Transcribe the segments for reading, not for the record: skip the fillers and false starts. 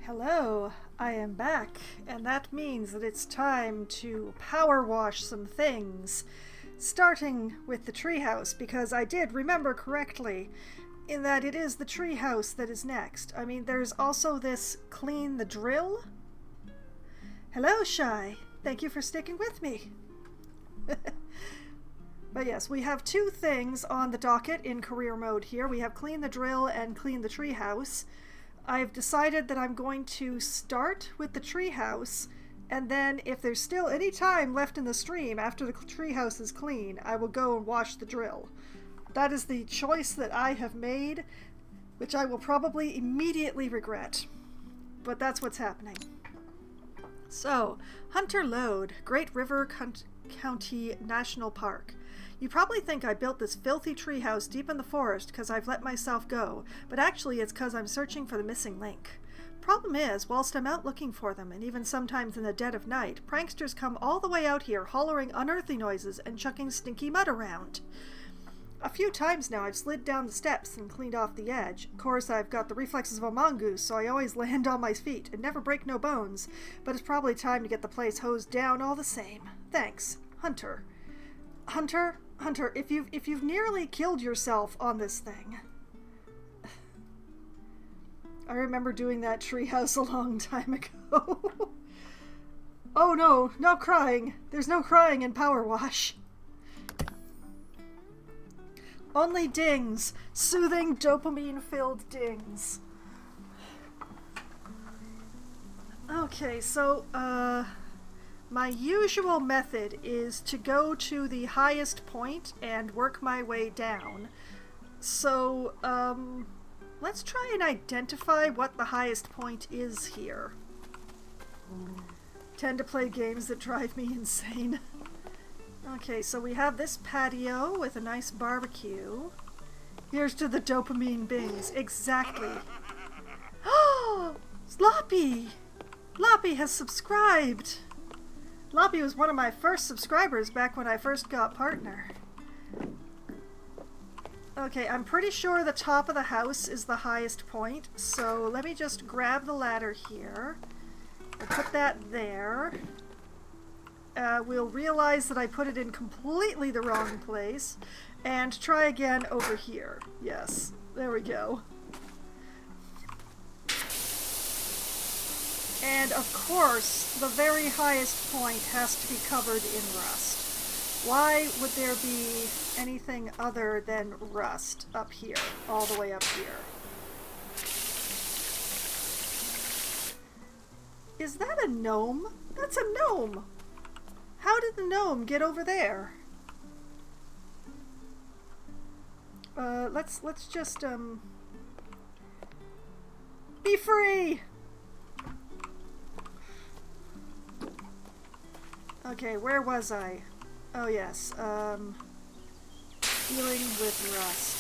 Hello, I am back, and that means that it's time to power wash some things. Starting with the treehouse, because I did remember correctly in that it is the treehouse that is next. I mean, there's also this clean the drill. Hello, Shy. Thank you for sticking with me. But yes, we have two things on the docket in career mode here. We have clean the drill and clean the treehouse. I've decided that I'm going to start with the treehouse, and then if there's still any time left in the stream after the treehouse is clean, I will go and wash the drill. That is the choice that I have made, which I will probably immediately regret. But that's what's happening. So, Hunter Lode, Great River County National Park. You probably think I built this filthy treehouse deep in the forest because I've let myself go, but actually it's because I'm searching for the missing link. Problem is, whilst I'm out looking for them, and even sometimes in the dead of night, pranksters come all the way out here hollering unearthly noises and chucking stinky mud around. A few times now I've slid down the steps and cleaned off the edge. Of course, I've got the reflexes of a mongoose, so I always land on my feet and never break no bones, but it's probably time to get the place hosed down all the same. Thanks, Hunter. Hunter, if you've nearly killed yourself on this thing. I remember doing that treehouse a long time ago. Oh no, no crying. There's no crying in PowerWash. Only dings. Soothing, dopamine-filled dings. Okay, so, my usual method is to go to the highest point and work my way down. So, let's try and identify what the highest point is here. Tend to play games that drive me insane. Okay, so we have this patio with a nice barbecue. Here's to the dopamine bings. Exactly. Oh! Sloppy! Loppy has subscribed! Loppy was one of my first subscribers back when I first got partner. Okay, I'm pretty sure the top of the house is the highest point, so let me just grab the ladder here and put that there. We'll realize that I put it in completely the wrong place and try again over here. Yes, there we go. And of course, the very highest point has to be covered in rust. Why would there be anything other than rust up here, all the way up here? Is that a gnome? That's a gnome! How did the gnome get over there? Let's just, be free! Okay, where was I? Oh yes, dealing with rust.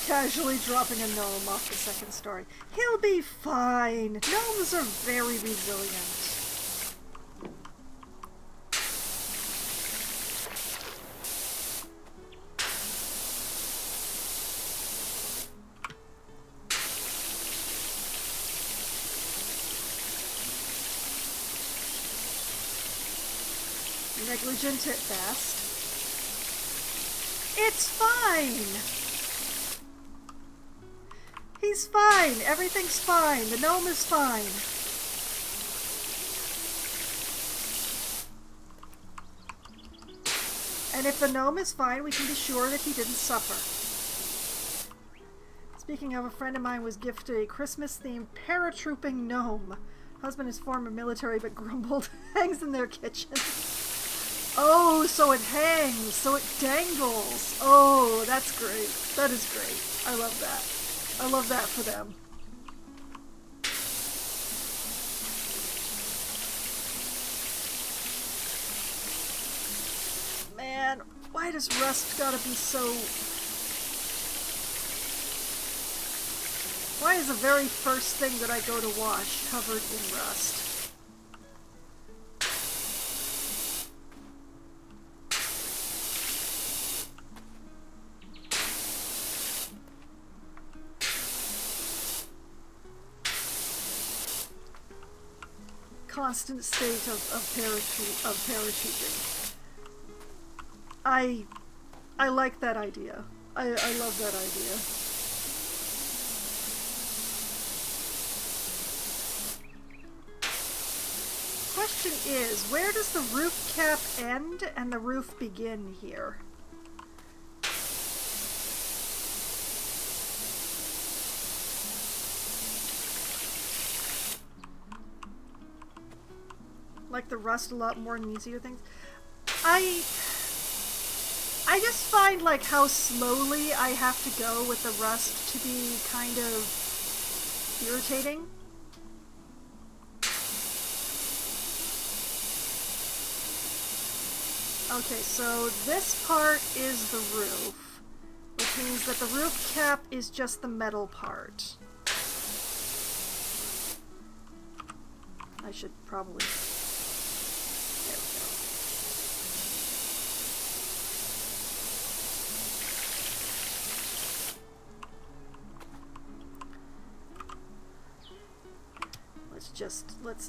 Casually dropping a gnome off the second story. He'll be fine! Gnomes are very resilient. Negligent at best. It's fine! He's fine! Everything's fine! The gnome is fine! And if the gnome is fine, we can be sure that he didn't suffer. Speaking of, a friend of mine was gifted a Christmas-themed paratrooping gnome. Husband is former military but grumbled. Hangs in their kitchen. Oh, so it hangs, so it dangles. Oh, that's great. That is great. I love that. I love that for them. Man, why does rust gotta be so... Why is the very first thing that I go to wash, covered in rust. Constant state of parachuting. I like that idea. I love that idea. Question is, where does the roof cap end and the roof begin here? Like the rust a lot more and easier things. I just find like how slowly I have to go with the rust to be kind of irritating. Okay, so this part is the roof, which means that the roof cap is just the metal part. I should probably...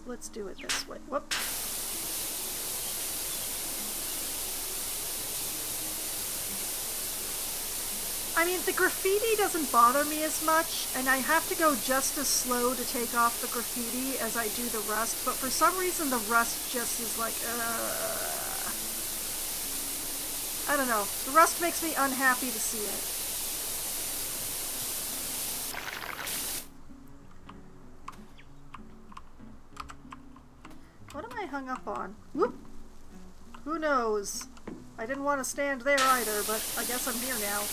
Let's do it this way. Whoop. I mean, the graffiti doesn't bother me as much, and I have to go just as slow to take off the graffiti as I do the rust, but for some reason the rust just is like, I don't know. The rust makes me unhappy to see it. What am I hung up on? Whoop! Who knows? I didn't want to stand there either, but I guess I'm here now.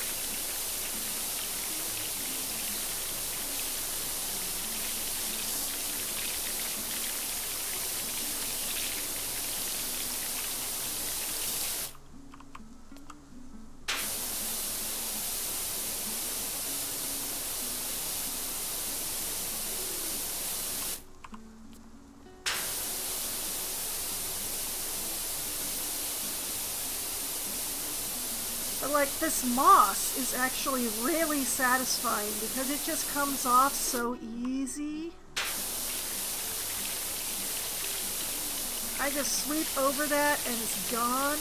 Like, this moss is actually really satisfying because it just comes off so easy. I just sweep over that and it's gone.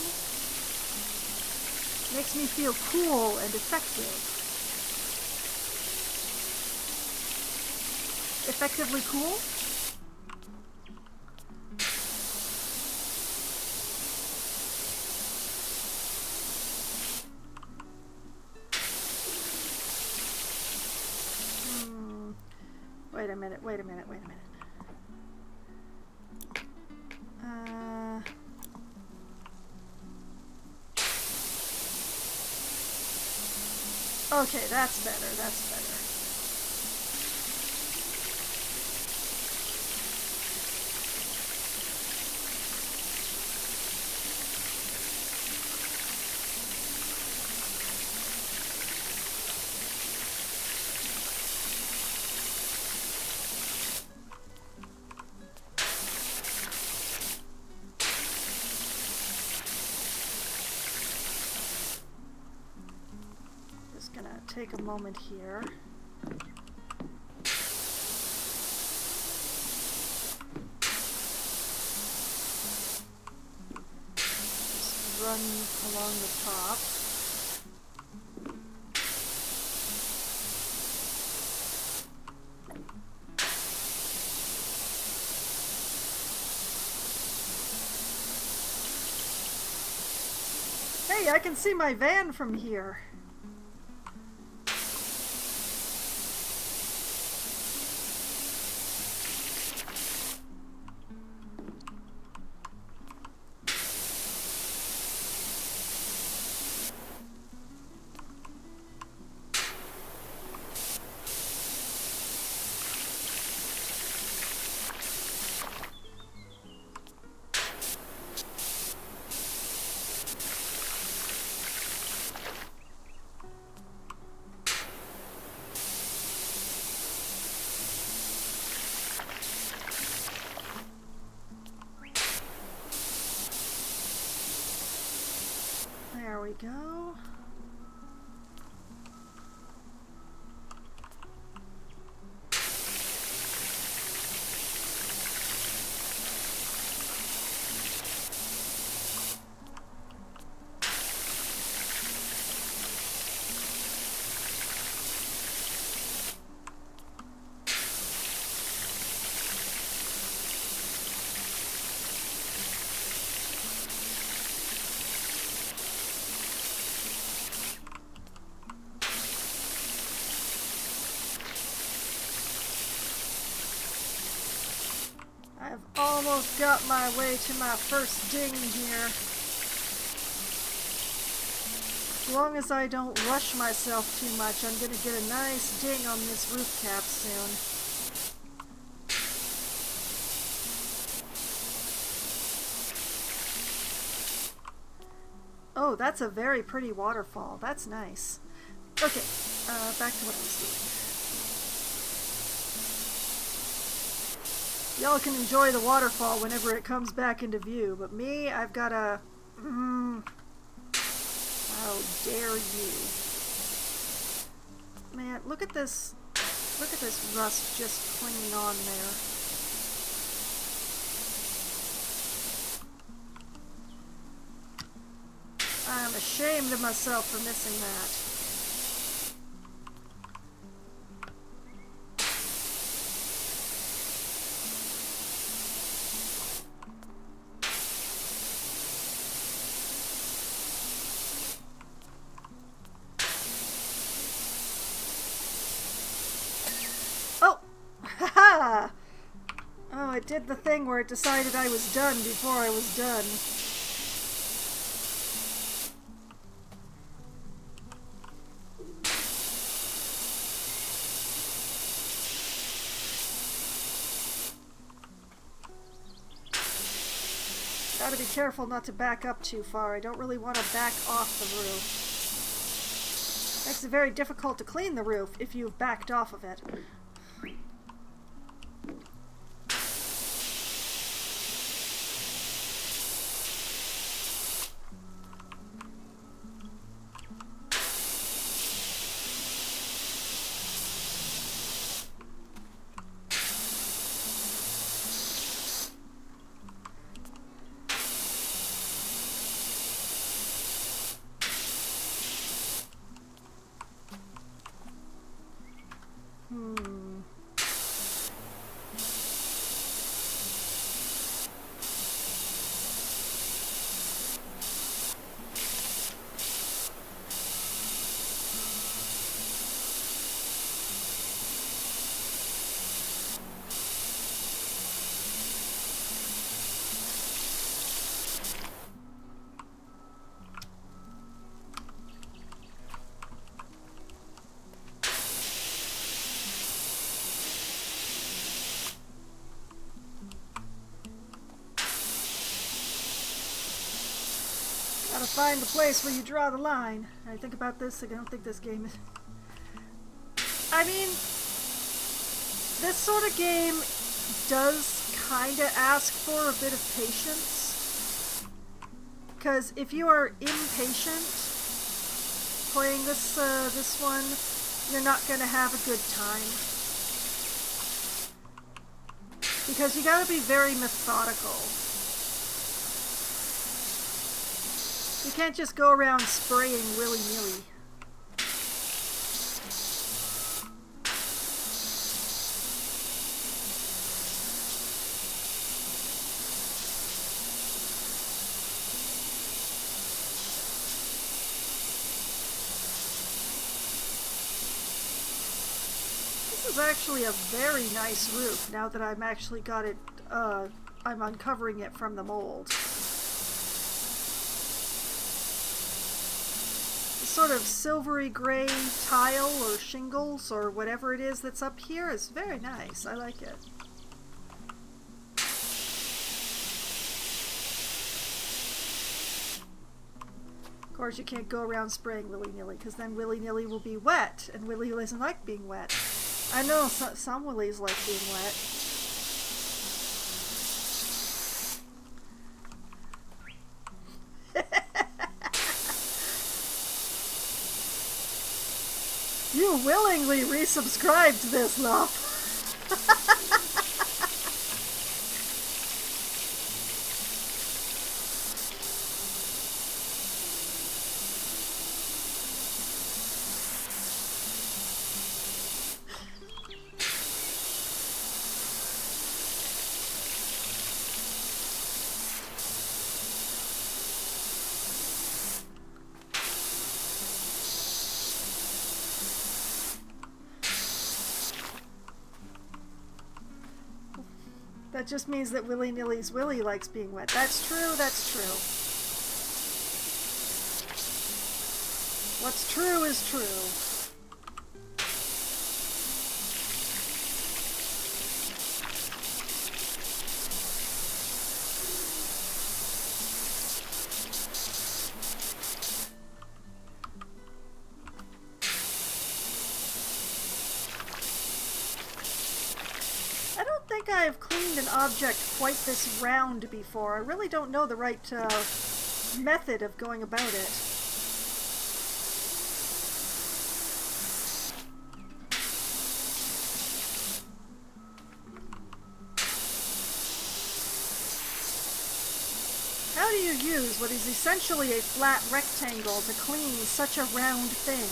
Makes me feel cool and effective. Effectively cool? Wait a minute. Okay, that's better. Take a moment here. Just run along the top. Hey, I can see my van from here. we go. I've almost got my way to my first ding here. As long as I don't rush myself too much, I'm going to get a nice ding on this roof cap soon. Oh, that's a very pretty waterfall. That's nice. Okay, back to what I was doing. Y'all can enjoy the waterfall whenever it comes back into view, but me, I've got a... How dare you. Man, look at this rust just clinging on there. I'm ashamed of myself for missing that. Oh, it did the thing where it decided I was done before I was done. Gotta be careful not to back up too far. I don't really want to back off the roof. Makes it very difficult to clean the roof if you've backed off of it. Gotta find the place where you draw the line. I think about this, I don't think this game is... I mean, this sort of game does kinda ask for a bit of patience. Because if you are impatient playing this one, you're not gonna have a good time. Because you gotta be very methodical. You can't just go around spraying willy-nilly. This is actually a very nice roof now that I'm actually got it, I'm uncovering it from the mold. Sort of silvery gray tile or shingles or whatever it is that's up here is very nice. I like it. Of course, you can't go around spraying willy-nilly because then willy-nilly will be wet, and Willy doesn't like being wet. I know some willies like being wet. You willingly resubscribed to this, love. That just means that Willy-Nilly's Willy likes being wet. That's true, that's true. What's true is true. I've cleaned an object quite this round before. I really don't know the right method of going about it. How do you use what is essentially a flat rectangle to clean such a round thing?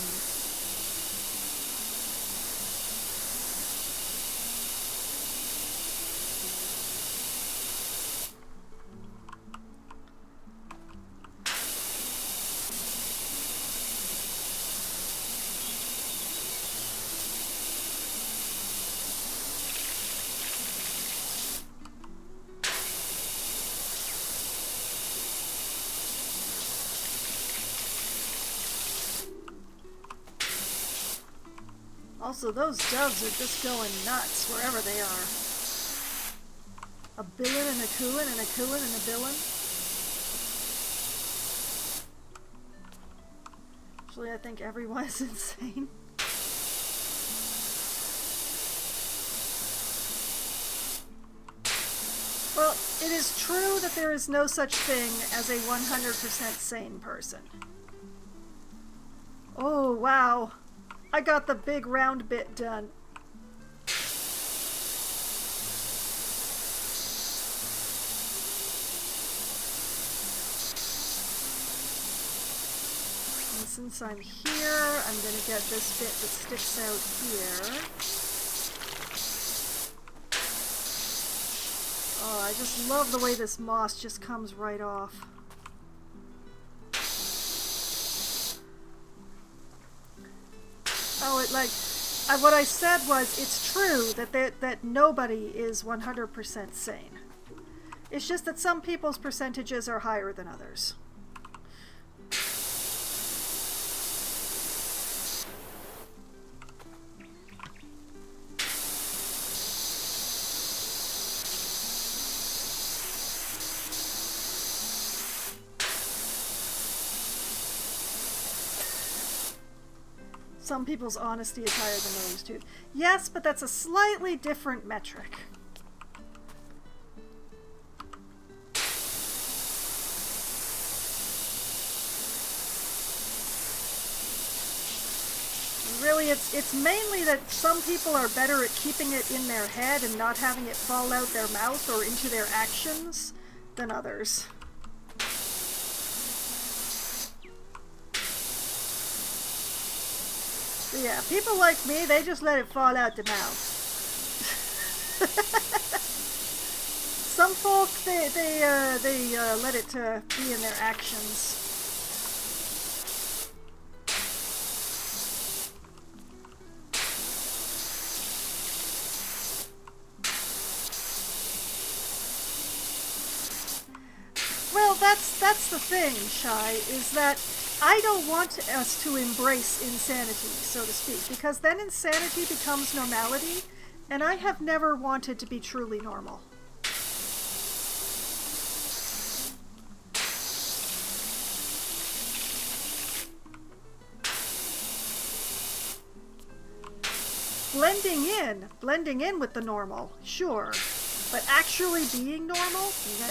Also, those doves are just going nuts wherever they are. A billin' and a cooin' and a cooin' and a billin'. Actually, I think everyone is insane. Well, it is true that there is no such thing as a 100% sane person. Oh, wow. I got the big round bit done. And since I'm here, I'm going to get this bit that sticks out here. Oh, I just love the way this moss just comes right off. Oh, what I said was, it's true that nobody is 100% sane. It's just that some people's percentages are higher than others. Some people's honesty is higher than others too. Yes, but that's a slightly different metric. Really, it's mainly that some people are better at keeping it in their head and not having it fall out their mouth or into their actions than others. Yeah, people like me, they just let it fall out the mouth. Some folk, they let it be in their actions. Well, that's the thing, Shy, is that I don't want us to embrace insanity, so to speak, because then insanity becomes normality, and I have never wanted to be truly normal. Blending in with the normal, sure, but actually being normal? No.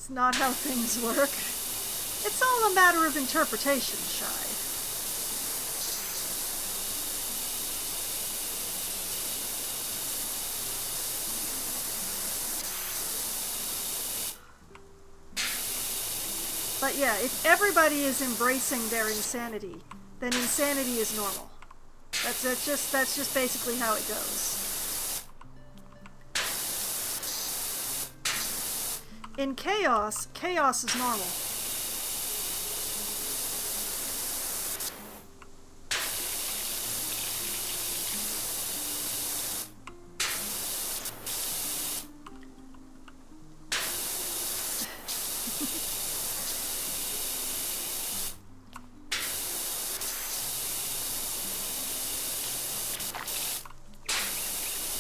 It's not how things work. It's all a matter of interpretation, Shy. But yeah, if everybody is embracing their insanity, then insanity is normal. That's just basically how it goes. In chaos, chaos is normal.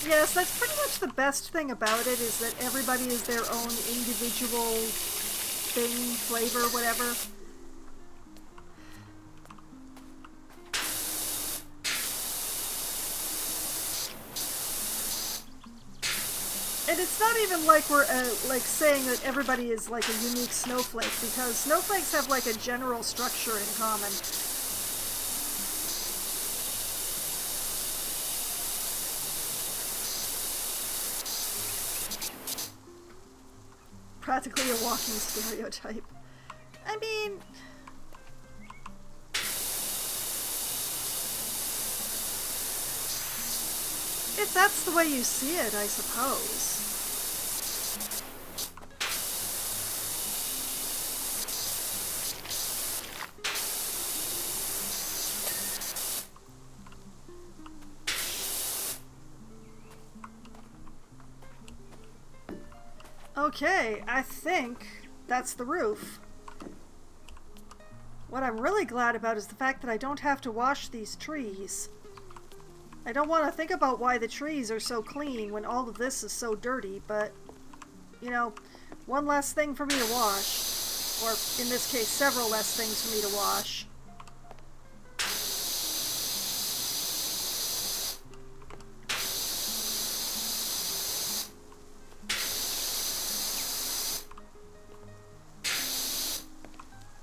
Yes, that's pretty much the best thing about it, is that everybody is their own individual thing, flavor, whatever. And it's not even like we're like saying that everybody is like a unique snowflake, because snowflakes have like a general structure in common. Practically a walking stereotype. I mean, if that's the way you see it, I suppose. Okay, I think that's the roof. What I'm really glad about is the fact that I don't have to wash these trees. I don't want to think about why the trees are so clean when all of this is so dirty, but, you know, one less thing for me to wash. Or, in this case, several less things for me to wash.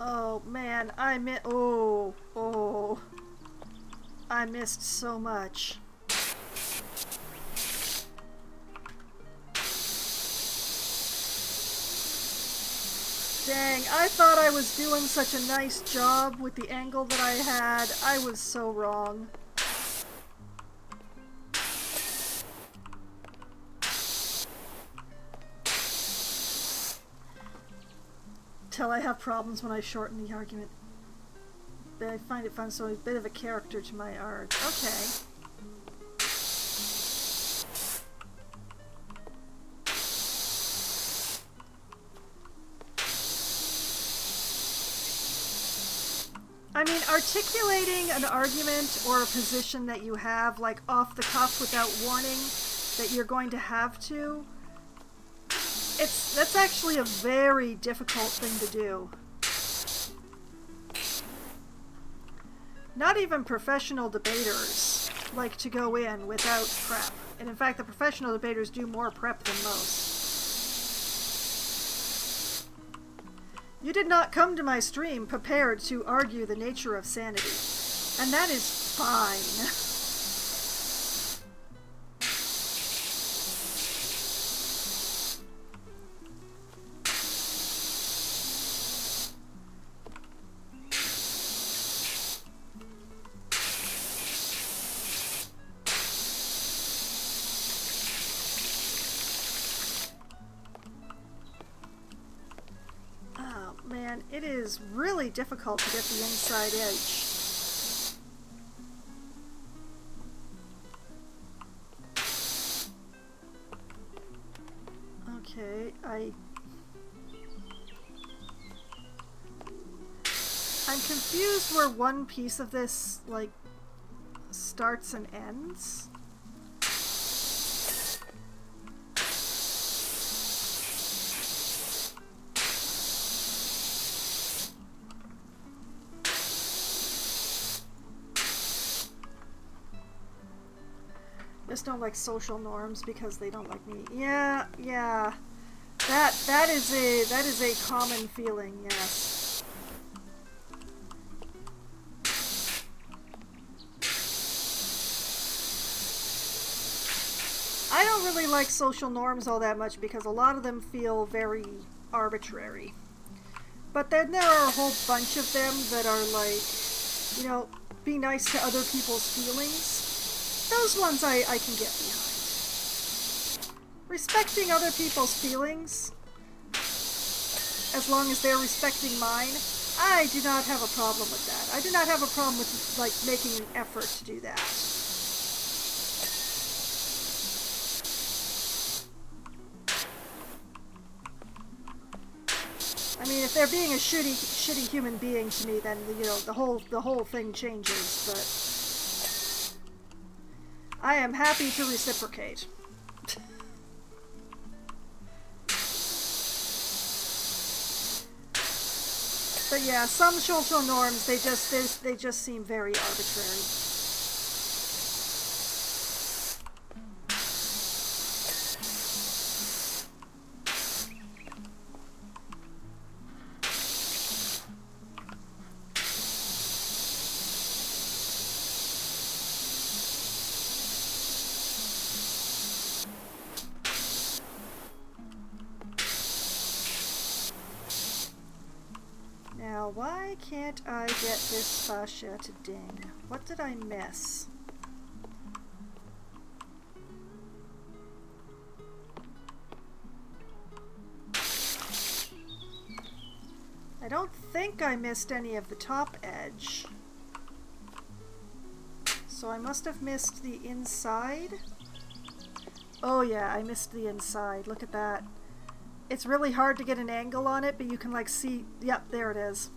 Oh man, I missed so much. Dang, I thought I was doing such a nice job with the angle that I had. I was so wrong. Till I have problems when I shorten the argument. But I find it fun, so a bit of a character to my art. Okay. I mean, articulating an argument or a position that you have, like, off the cuff without warning that you're going to have to, that's actually a very difficult thing to do. Not even professional debaters like to go in without prep. And in fact, the professional debaters do more prep than most. You did not come to my stream prepared to argue the nature of sanity. And that is fine. It is really difficult to get the inside edge. Okay, I'm confused where one piece of this, like, starts and ends. Just don't like social norms because they don't like me. Yeah. That is a common feeling, yes. I don't really like social norms all that much because a lot of them feel very arbitrary. But then there are a whole bunch of them that are like, you know, be nice to other people's feelings. Those ones I can get behind. Respecting other people's feelings, as long as they're respecting mine, I do not have a problem with that. I do not have a problem with, like, making an effort to do that. I mean, if they're being a shitty human being to me, then, you know, the whole thing changes, but I am happy to reciprocate. But yeah, some social norms, they just seem very arbitrary. Now, why can't I get this fascia to ding? What did I miss? I don't think I missed any of the top edge. So I must have missed the inside. Oh yeah, I missed the inside. Look at that. It's really hard to get an angle on it, but you can like see, yep, there it is.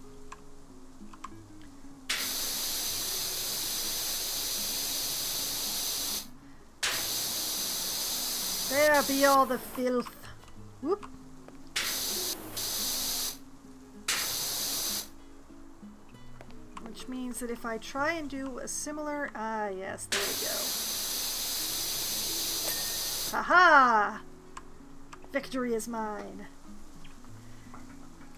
There be all the filth. Whoop. Which means that if I try and do a similar, yes, there we go. Haha! Victory is mine.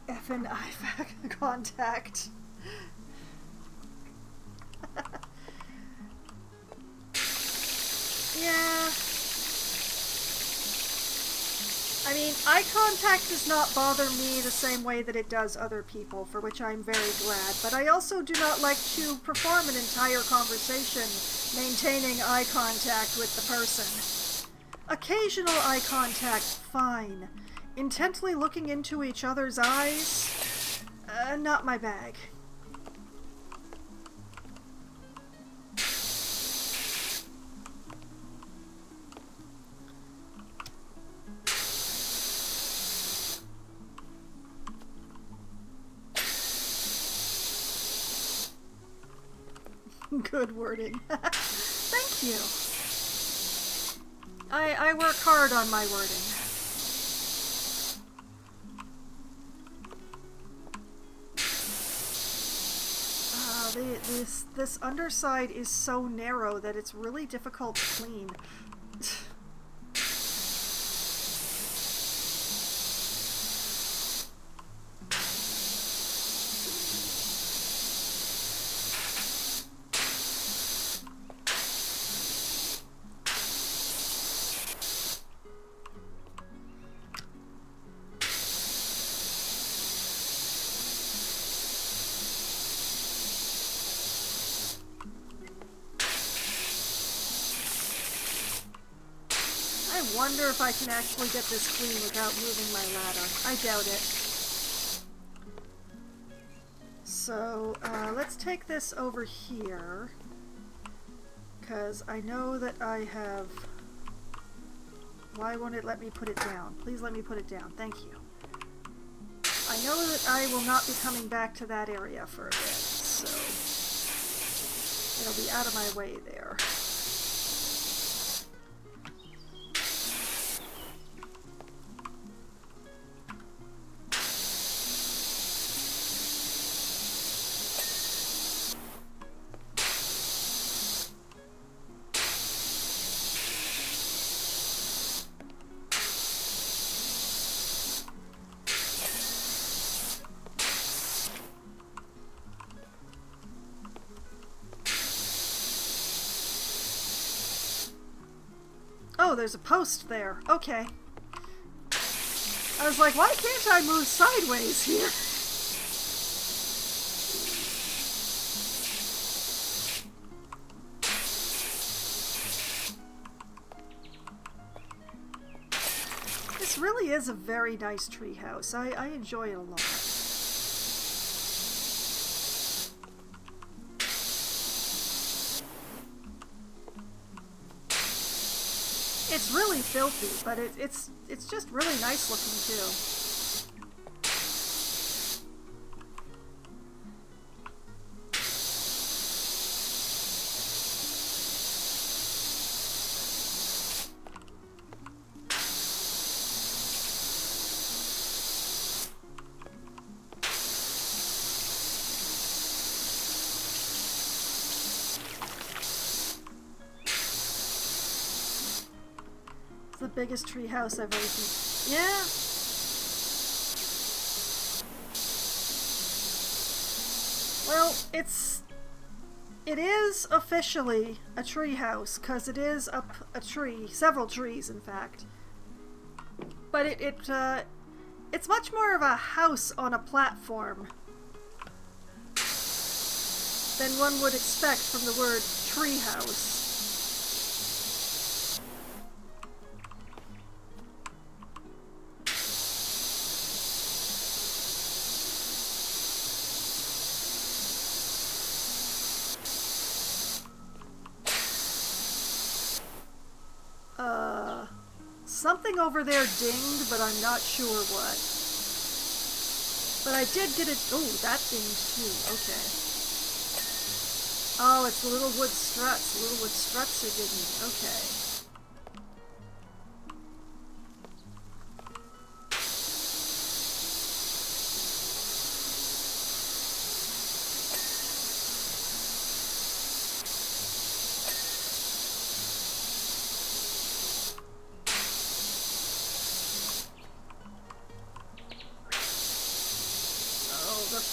Effin' IFAC contact. Yeah. I mean, eye contact does not bother me the same way that it does other people, for which I'm very glad. But I also do not like to perform an entire conversation maintaining eye contact with the person. Occasional eye contact, fine. Intently looking into each other's eyes, not my bag. Good wording. Thank you. I work hard on my wording. This underside is so narrow that it's really difficult to clean. I wonder if I can actually get this clean without moving my ladder. I doubt it. So, let's take this over here, because I know that I have... Why won't it let me put it down? Please let me put it down. Thank you. I know that I will not be coming back to that area for a bit, so it'll be out of my way there. Oh, there's a post there. Okay. I was like, why can't I move sideways here? This really is a very nice treehouse. I enjoy it a lot. It's really filthy, but it's just really nice looking too. The biggest tree house I've ever seen. Yeah. Well, it is officially a tree house because it is up a tree, several trees in fact. But it's much more of a house on a platform than one would expect from the word tree house. Something over there dinged, but I'm not sure what. But I did get it. Oh, that dinged too. Okay. Oh, it's the little wood struts. The little wood struts are dinging. Okay.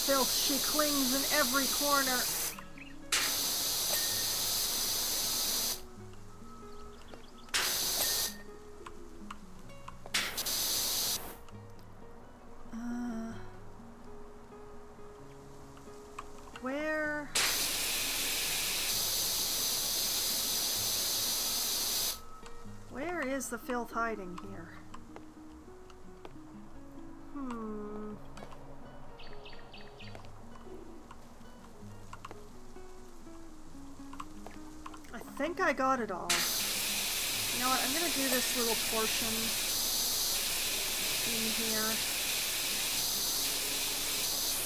Filth, she clings in every corner. Where is the filth hiding here? I think I got it all. You know what, I'm going to do this little portion in here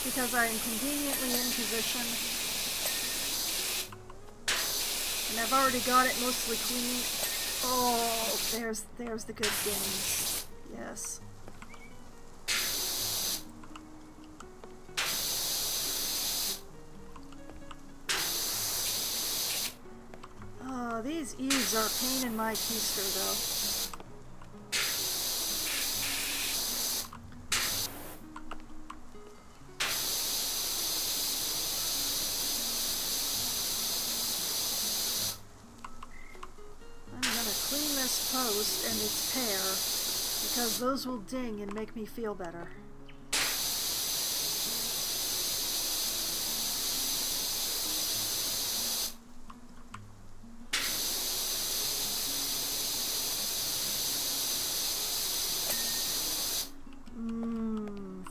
because I am conveniently in position and I've already got it mostly cleaned. Oh, there's the good things. Yes. These eaves are a pain in my keister, though. I'm gonna clean this post and its pair, because those will ding and make me feel better.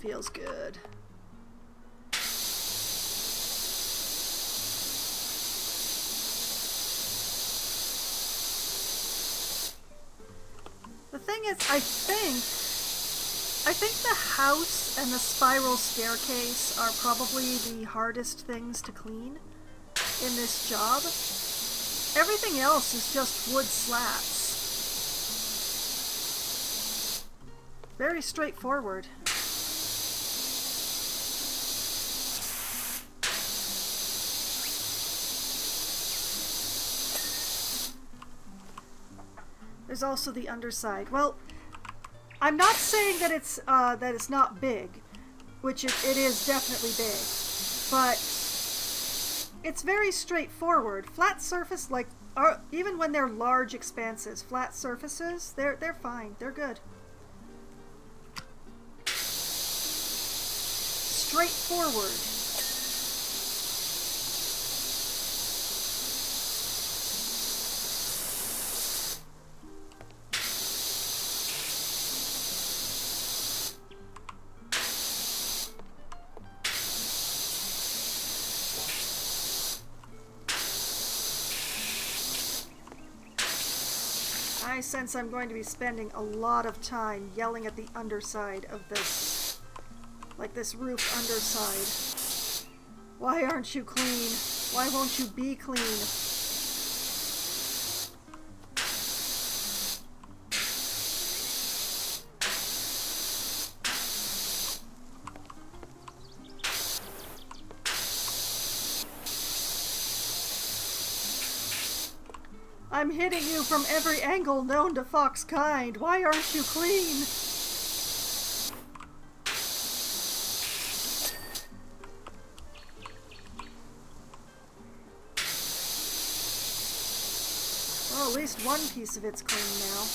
Feels good. The thing is, I think the house and the spiral staircase are probably the hardest things to clean in this job. Everything else is just wood slats. Very straightforward. There's also the underside. Well, I'm not saying that it's not big, which it is definitely big, but it's very straightforward. Flat surface, like even when they're large expanses, flat surfaces, they're fine. They're good. Straightforward. I sense I'm going to be spending a lot of time yelling at the underside of this, like this roof underside. Why aren't you clean? Why won't you be clean? I'm hitting you from every angle known to fox kind. Why aren't you clean? Well, at least one piece of it's clean now.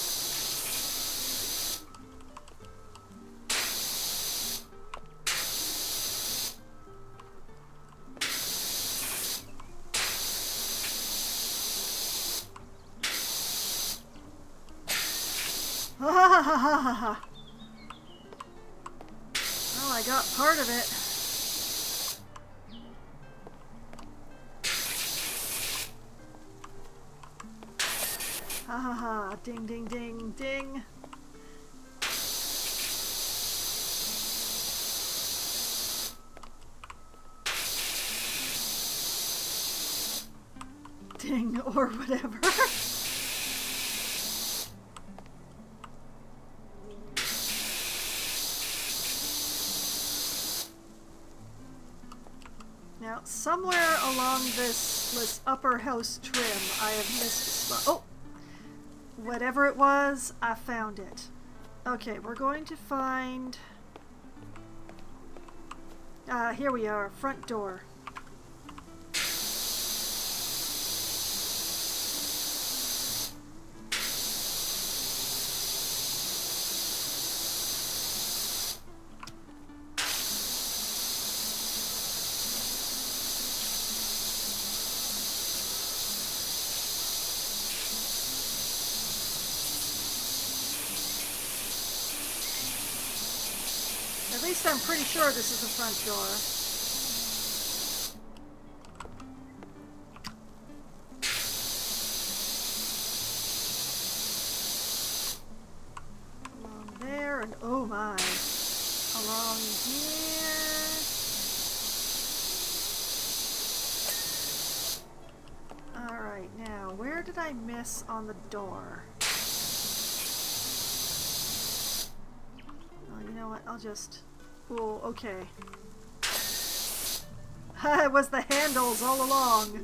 Well, I got part of it. Ha ha ha. Ding ding ding ding. Ding or whatever. Now, somewhere along this upper house trim, I have missed a spot. Oh! Whatever it was, I found it. Okay, we're going to find... here we are, front door. At least I'm pretty sure this is the front door. Along there, and oh my. Along here. Alright, now, where did I miss on the door? Oh, you know what? I'll just... Oh, okay. It was the handles all along.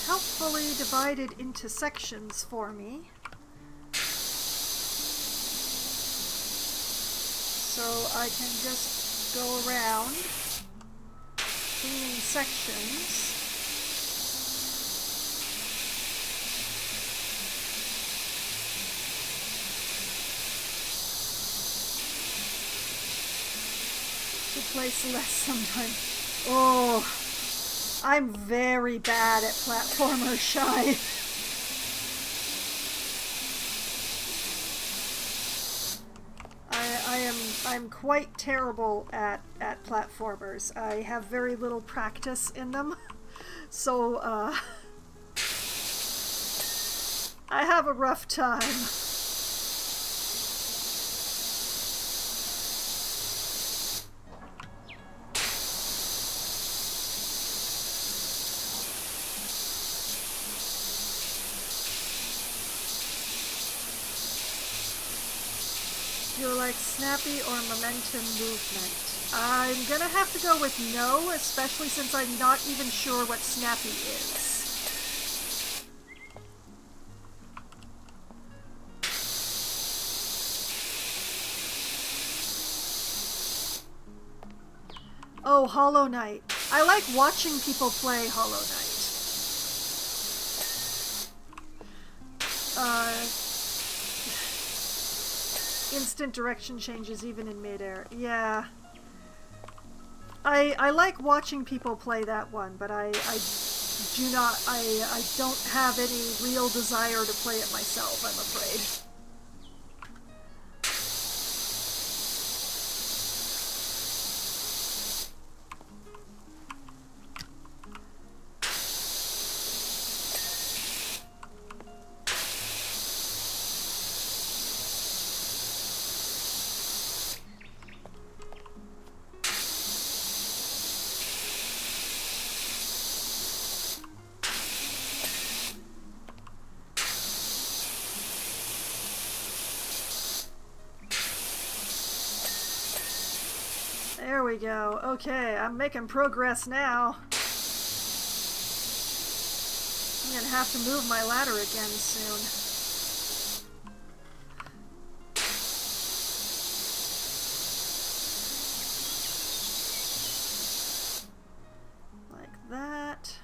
Helpfully divided into sections for me. So I can just go around cleaning sections. To place less sometimes. Oh. I'm very bad at platformer shy. I'm quite terrible at platformers. I have very little practice in them. So I have a rough time. Do you like snappy or momentum movement? I'm gonna have to go with no, especially since I'm not even sure what snappy is. Oh, Hollow Knight. I like watching people play Hollow Knight. Instant direction changes even in midair. Yeah. I like watching people play that one, but I don't have any real desire to play it myself, I'm afraid. There we go. Okay, I'm making progress now. I'm gonna have to move my ladder again soon. Like that.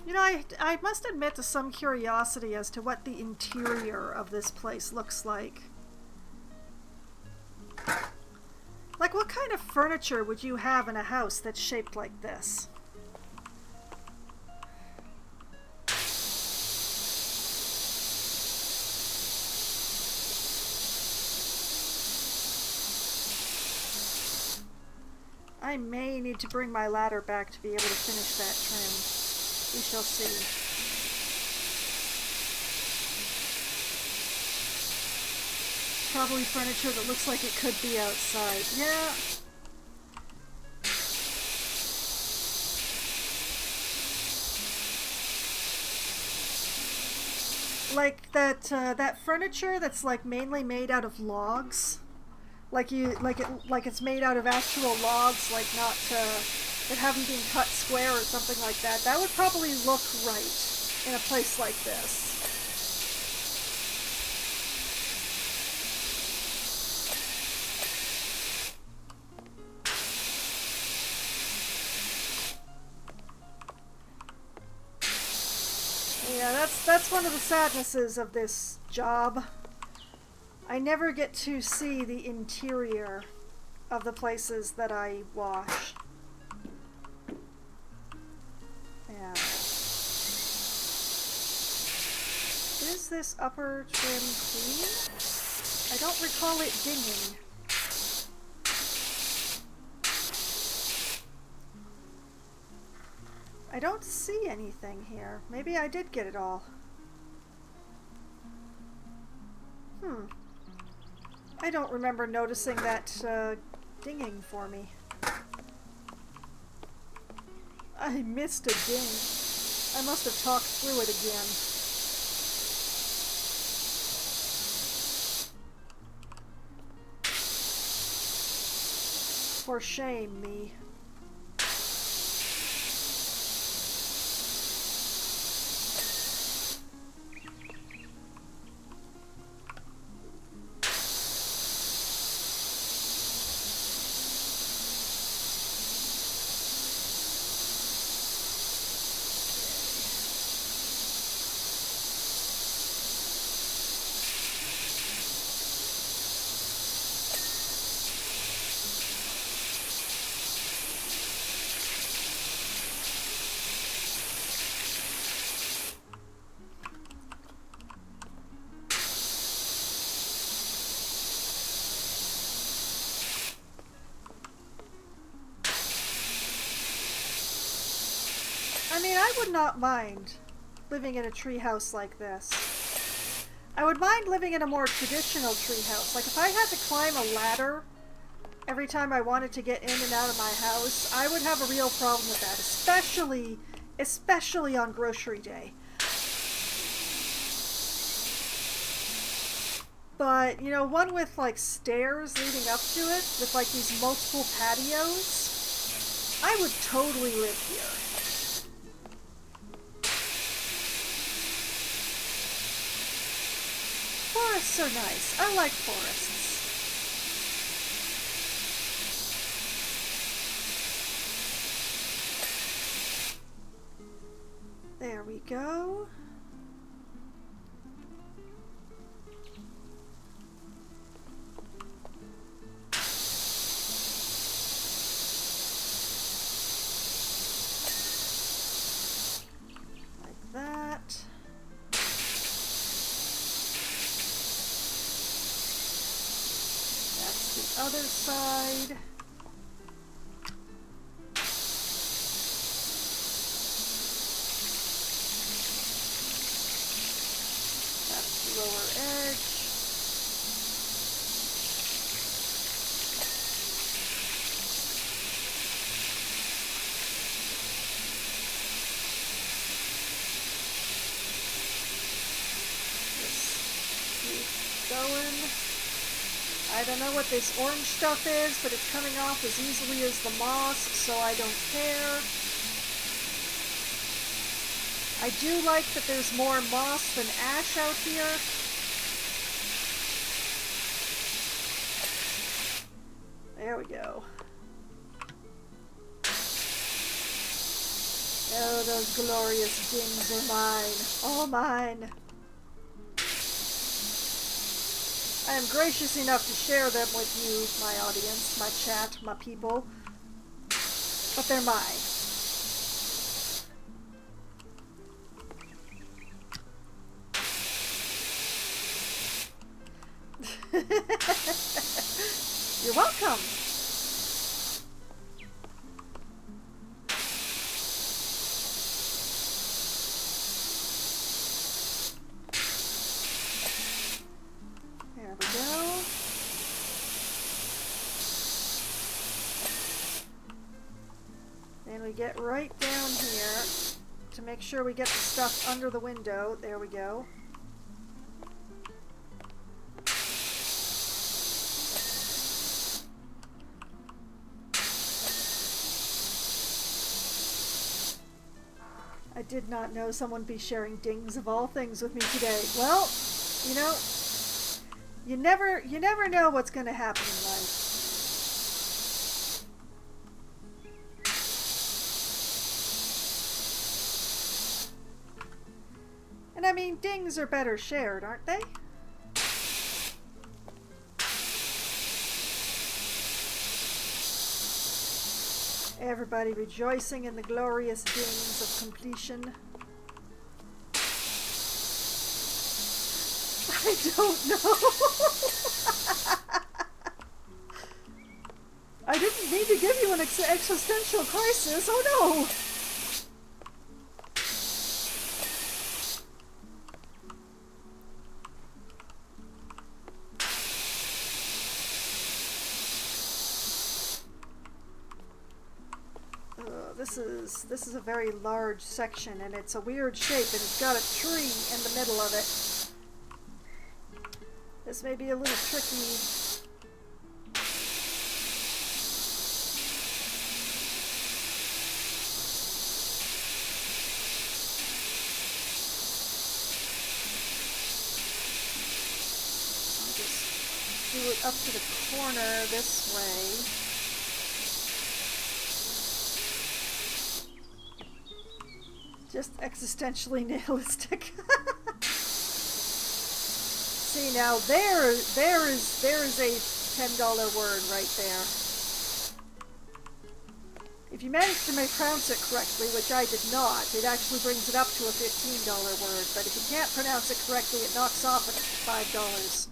You know, I must admit to some curiosity as to what the interior of this place looks like. Like, what kind of furniture would you have in a house that's shaped like this? I may need to bring my ladder back to be able to finish that trim. We shall see. Probably furniture that looks like it could be outside. Yeah. Like that furniture that's like mainly made out of logs. Like it's made out of actual logs, like not that haven't been cut square or something like that. That would probably look right in a place like this. Yeah, that's one of the sadnesses of this job. I never get to see the interior of the places that I wash. Yeah. Is this upper trim clean? I don't recall it dinging. I don't see anything here. Maybe I did get it all. I don't remember noticing that dinging for me. I missed a ding. I must have talked through it again. For shame, me. mean, I would not mind living in a treehouse like this. I would mind living in a more traditional treehouse. Like if I had to climb a ladder every time I wanted to get in and out of my house, I would have a real problem with that, especially on grocery day. But, you know, one with like stairs leading up to it, with like these multiple patios, I would totally live here. Forests are nice. I like forests. There we go. Like that. That's the other side. Lower edge. Just keep going. I don't know what this orange stuff is, but it's coming off as easily as the moss, so I don't care. I do like that there's more moss than ash out here. There we go. Oh, those glorious dings are mine. All mine. I am gracious enough to share them with you, my audience, my chat, my people. But they're mine. You're welcome. There we go. Then we get right down here to make sure we get the stuff under the window. There we go. I did not know someone would be sharing dings of all things with me today. Well, you know, you never know what's going to happen in life. And I mean, dings are better shared, aren't they? Everybody rejoicing in the glorious dings of completion. I don't know. I didn't mean to give you an existential crisis. Oh no! This is a very large section, and it's a weird shape, and it's got a tree in the middle of it. This may be a little tricky. I'll just do it up to the corner this way. Just existentially nihilistic. See now, there is a $10 word right there. If you manage to pronounce it correctly, which I did not, it actually brings it up to a $15 word. But if you can't pronounce it correctly, it knocks off at $5.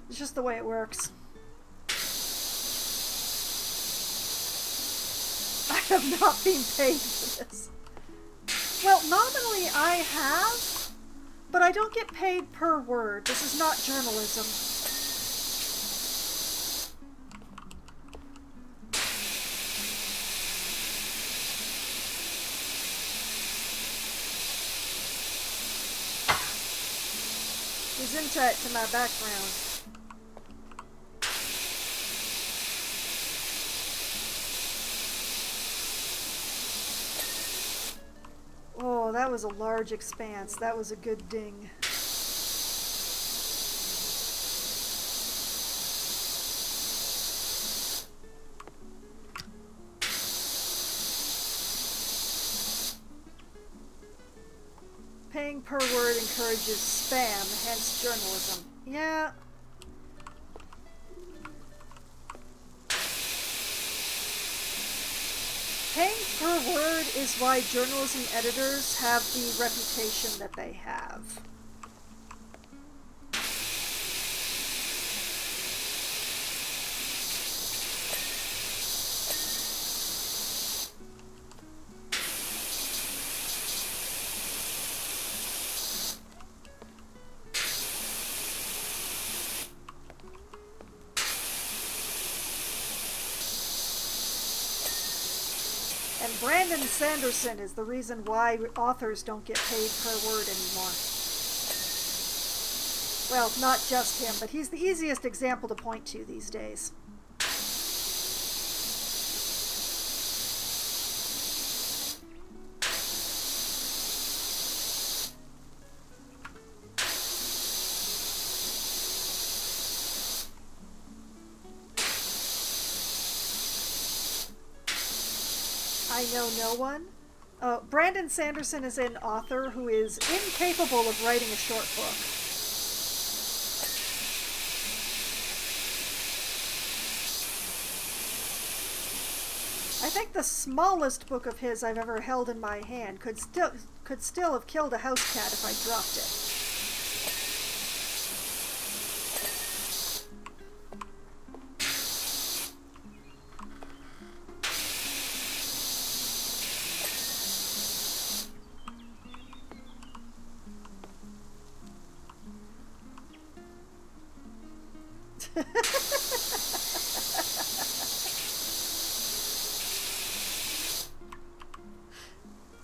It's just the way it works. I have not been paid for this. Well, nominally I have, but I don't get paid per word. This is not journalism. He's into it to my background. Oh, that was a large expanse. That was a good ding. Paying per word encourages spam, hence journalism. Yeah. Paying per word is why journalism editors have the reputation that they have. And Brandon Sanderson is the reason why authors don't get paid per word anymore. Well, not just him, but he's the easiest example to point to these days. I know no one. Brandon Sanderson is an author who is incapable of writing a short book. I think the smallest book of his I've ever held in my hand could still have killed a house cat if I dropped it.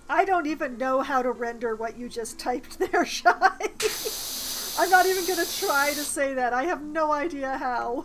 I don't even know how to render what you just typed there, Shy. I'm not even going to try to say that. I have no idea how.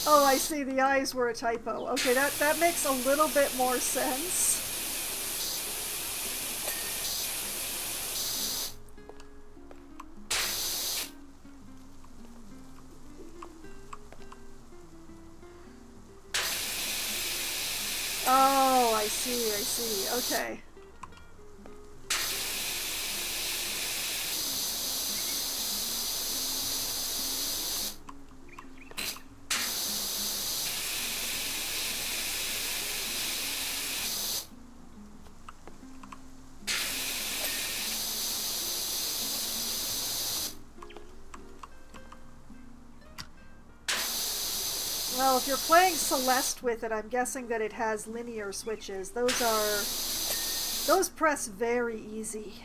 Oh, I see. The eyes were a typo. Okay, that makes a little bit more sense. Oh, I see. Okay. Well, if you're playing Celeste with it, I'm guessing that it has linear switches. Those press very easy.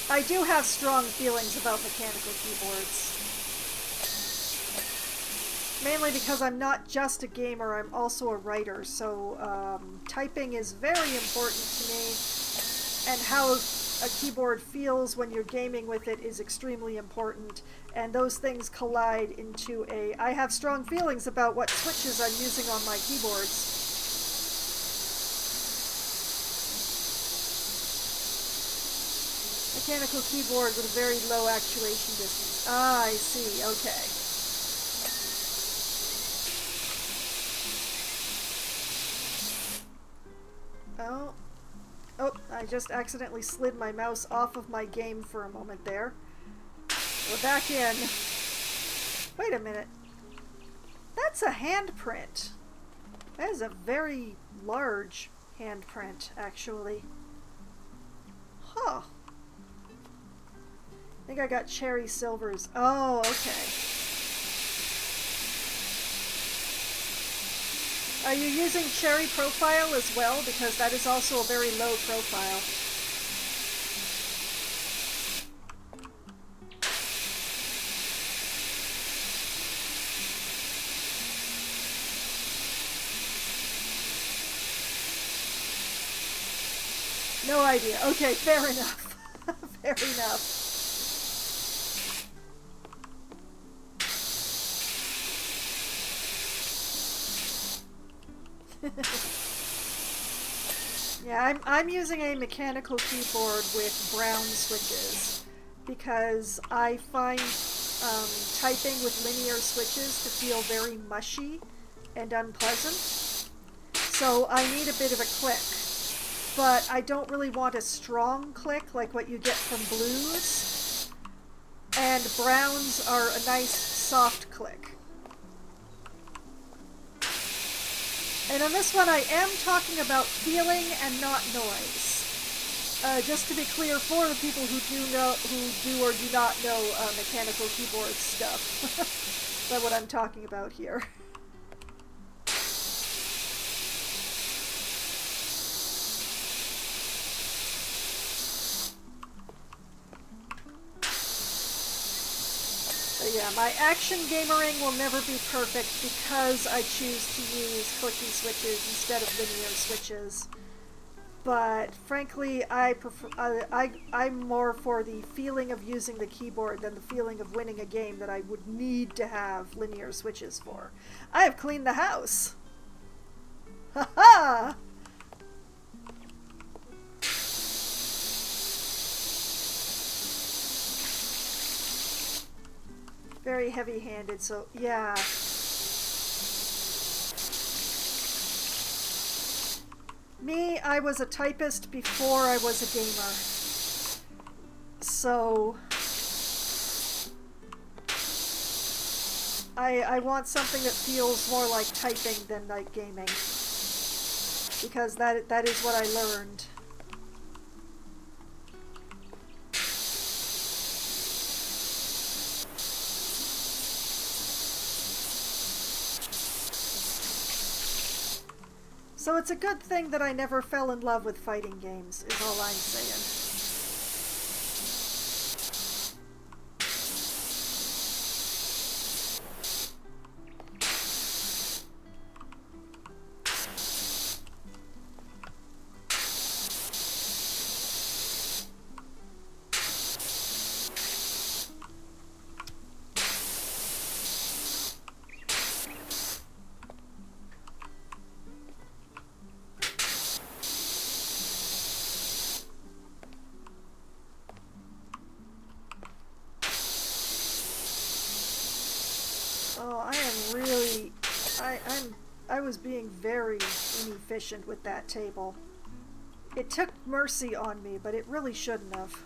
I do have strong feelings about mechanical keyboards. Mainly because I'm not just a gamer, I'm also a writer, so typing is very important to me, and how a keyboard feels when you're gaming with it is extremely important, and those things collide into I have strong feelings about what switches I'm using on my keyboards. Mechanical keyboard with a very low actuation distance. Ah, I see, okay. Oh, I just accidentally slid my mouse off of my game for a moment there. We're back in. Wait a minute. That that's a handprint. That is a very large handprint, actually. Huh. I think I got cherry silvers. Oh, okay. Are you using cherry profile as well? Because that is also a very low profile. No idea. Okay, fair enough. Fair enough. Yeah, I'm using a mechanical keyboard with brown switches because I find typing with linear switches to feel very mushy and unpleasant. So I need a bit of a click. But I don't really want a strong click like what you get from blues. And browns are a nice soft click. And on this one I am talking about feeling and not noise. Just to be clear for the people who do or do not know mechanical keyboard stuff. That's what I'm talking about here. Yeah, my action gamering will never be perfect because I choose to use clicky switches instead of linear switches. But frankly, I'm more for the feeling of using the keyboard than the feeling of winning a game that I would need to have linear switches for. I have cleaned the house! Ha ha! Very heavy-handed, so yeah. Me, I was a typist before I was a gamer. So I want something that feels more like typing than like gaming. Because that is what I learned. So it's a good thing that I never fell in love with fighting games, is all I'm saying. Oh, I am really... I was being very inefficient with that table. It took mercy on me, but it really shouldn't have.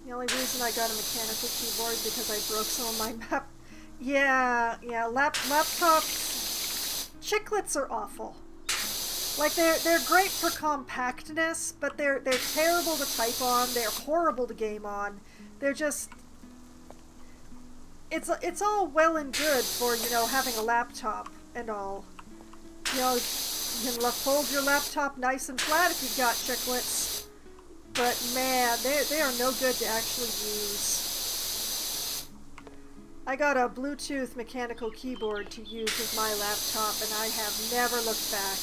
The only reason I got a mechanical keyboard because I broke some of my map. Yeah, laptops. Chiclets are awful. Like they're great for compactness, but they're terrible to type on. They're horrible to game on. They're just. It's all well and good for having a laptop and all. You can fold your laptop nice and flat if you've got chiclets. But man, they are no good to actually use. I got a Bluetooth mechanical keyboard to use with my laptop, and I have never looked back.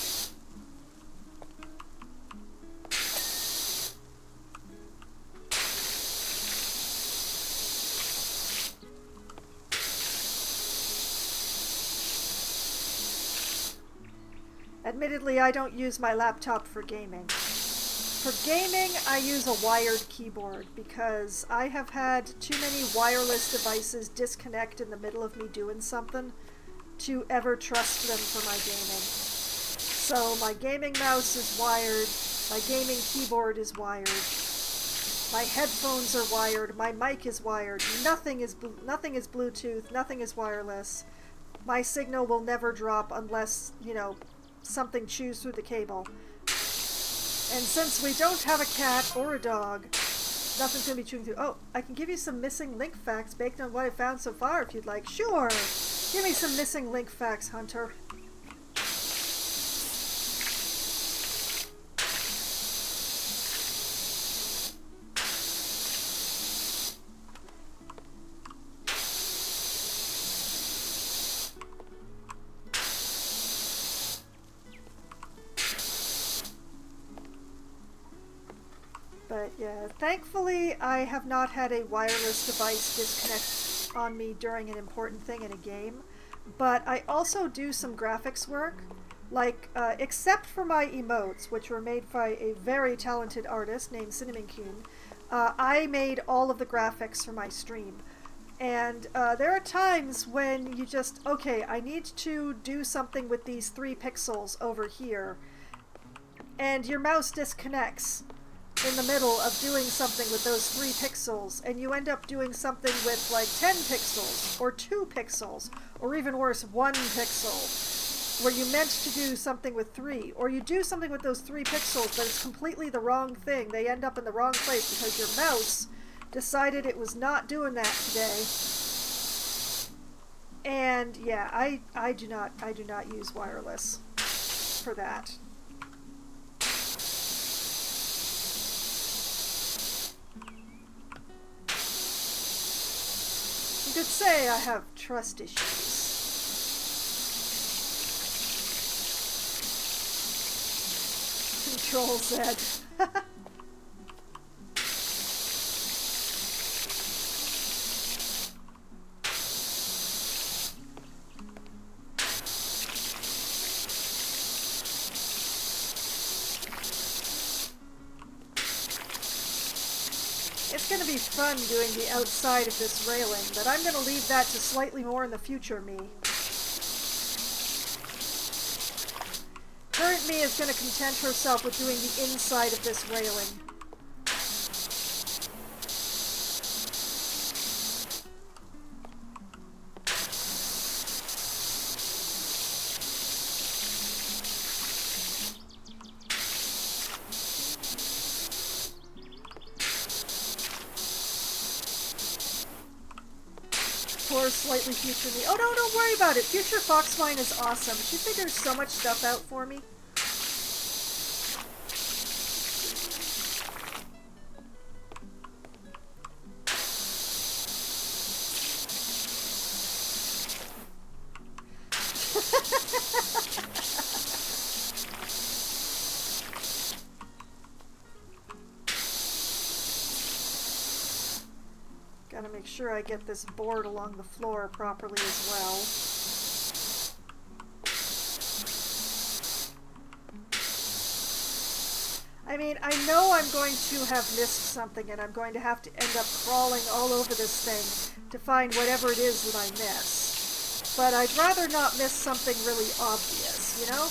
Admittedly, I don't use my laptop for gaming. For gaming, I use a wired keyboard because I have had too many wireless devices disconnect in the middle of me doing something to ever trust them for my gaming. So my gaming mouse is wired, my gaming keyboard is wired, my headphones are wired, my mic is wired, nothing is Bluetooth, nothing is wireless. My signal will never drop unless, you know, something chews through the cable. And since we don't have a cat or a dog, nothing's going to be chewing through. Oh, I can give you some missing link facts based on what I found so far if you'd like. Sure! Give me some missing link facts, Hunter. But yeah, thankfully I have not had a wireless device disconnect on me during an important thing in a game. But I also do some graphics work, like, except for my emotes, which were made by a very talented artist named Cinnamon Coon, I made all of the graphics for my stream. And there are times when you just, okay, I need to do something with these 3 pixels over here, and your mouse disconnects in the middle of doing something with those 3 pixels, and you end up doing something with like 10 pixels, or 2 pixels, or even worse, 1 pixel, where you meant to do something with 3, or you do something with those 3 pixels, but it's completely the wrong thing. They end up in the wrong place because your mouse decided it was not doing that today. And yeah, I do not use wireless for that. You could say I have trust issues. Control Z. It's going to be fun doing the outside of this railing, but I'm going to leave that to slightly more in the future me. Current me is going to content herself with doing the inside of this railing. Slightly future me. Oh no, don't worry about it. Future Foxwine is awesome. She figures so much stuff out for me. Gotta make sure I get this board along the floor properly as well. I mean, I know I'm going to have missed something and I'm going to have to end up crawling all over this thing to find whatever it is that I miss. But I'd rather not miss something really obvious, you know?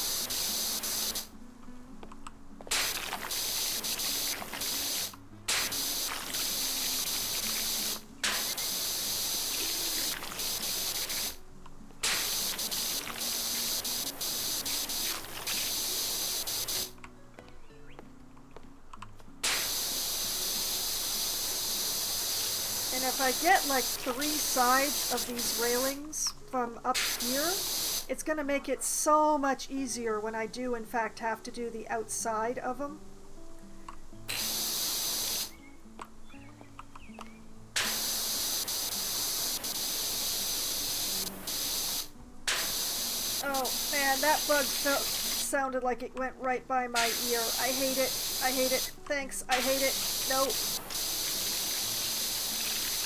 And if I get like 3 sides of these railings from up here, it's going to make it so much easier when I do in fact have to do the outside of them. Oh man, that bug sounded like it went right by my ear. I hate it. I hate it. Thanks. I hate it. No.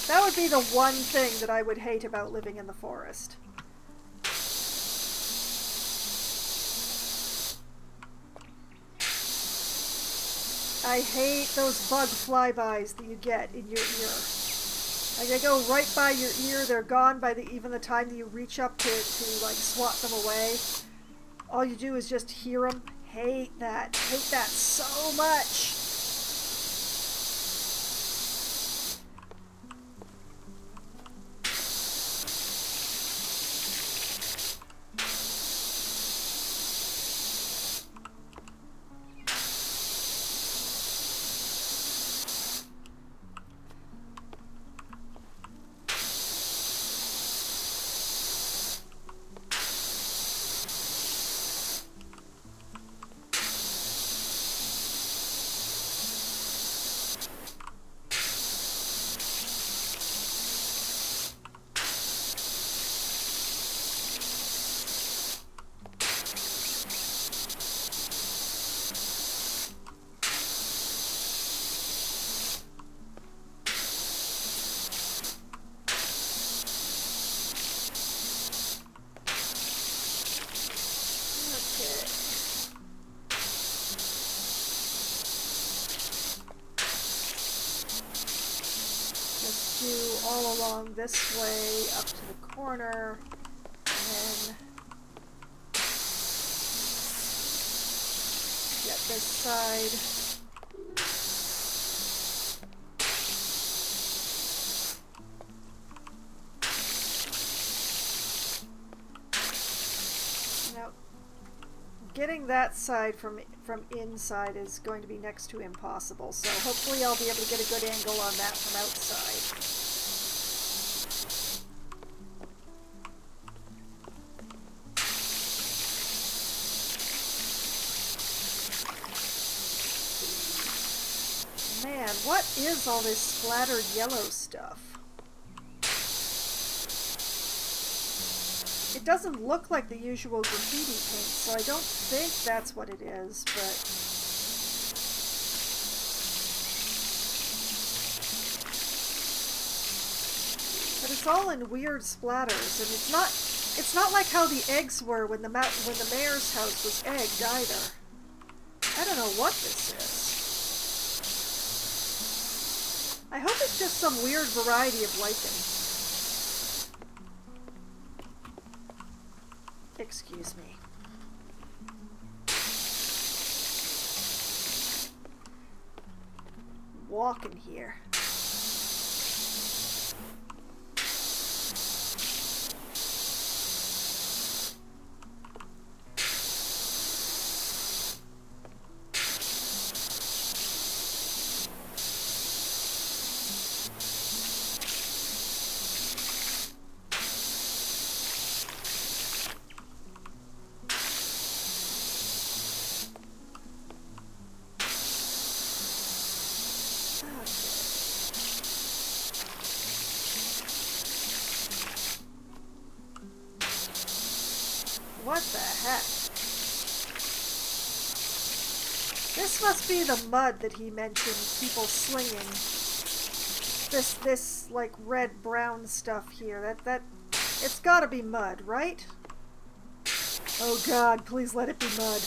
That would be the one thing that I would hate about living in the forest. I hate those bug flybys that you get in your ear. Like they go right by your ear. They're gone by even the time that you reach up to like swat them away. All you do is just hear them. Hate that. Hate that so much. All along this way up to the corner, and then get this side. Now, getting that side from inside is going to be next to impossible, so hopefully I'll be able to get a good angle on that from outside. Man, what is all this splattered yellow stuff? It doesn't look like the usual graffiti paint, so I don't think that's what it is, but... But it's all in weird splatters, and it's not like how the eggs were when the mayor's house was egged either. I don't know what this is. I hope it's just some weird variety of lichen. Excuse me. Walk in here. What the heck? This must be the mud that he mentioned people slinging. This like red-brown stuff here. It's gotta be mud, right? Oh God, please let it be mud.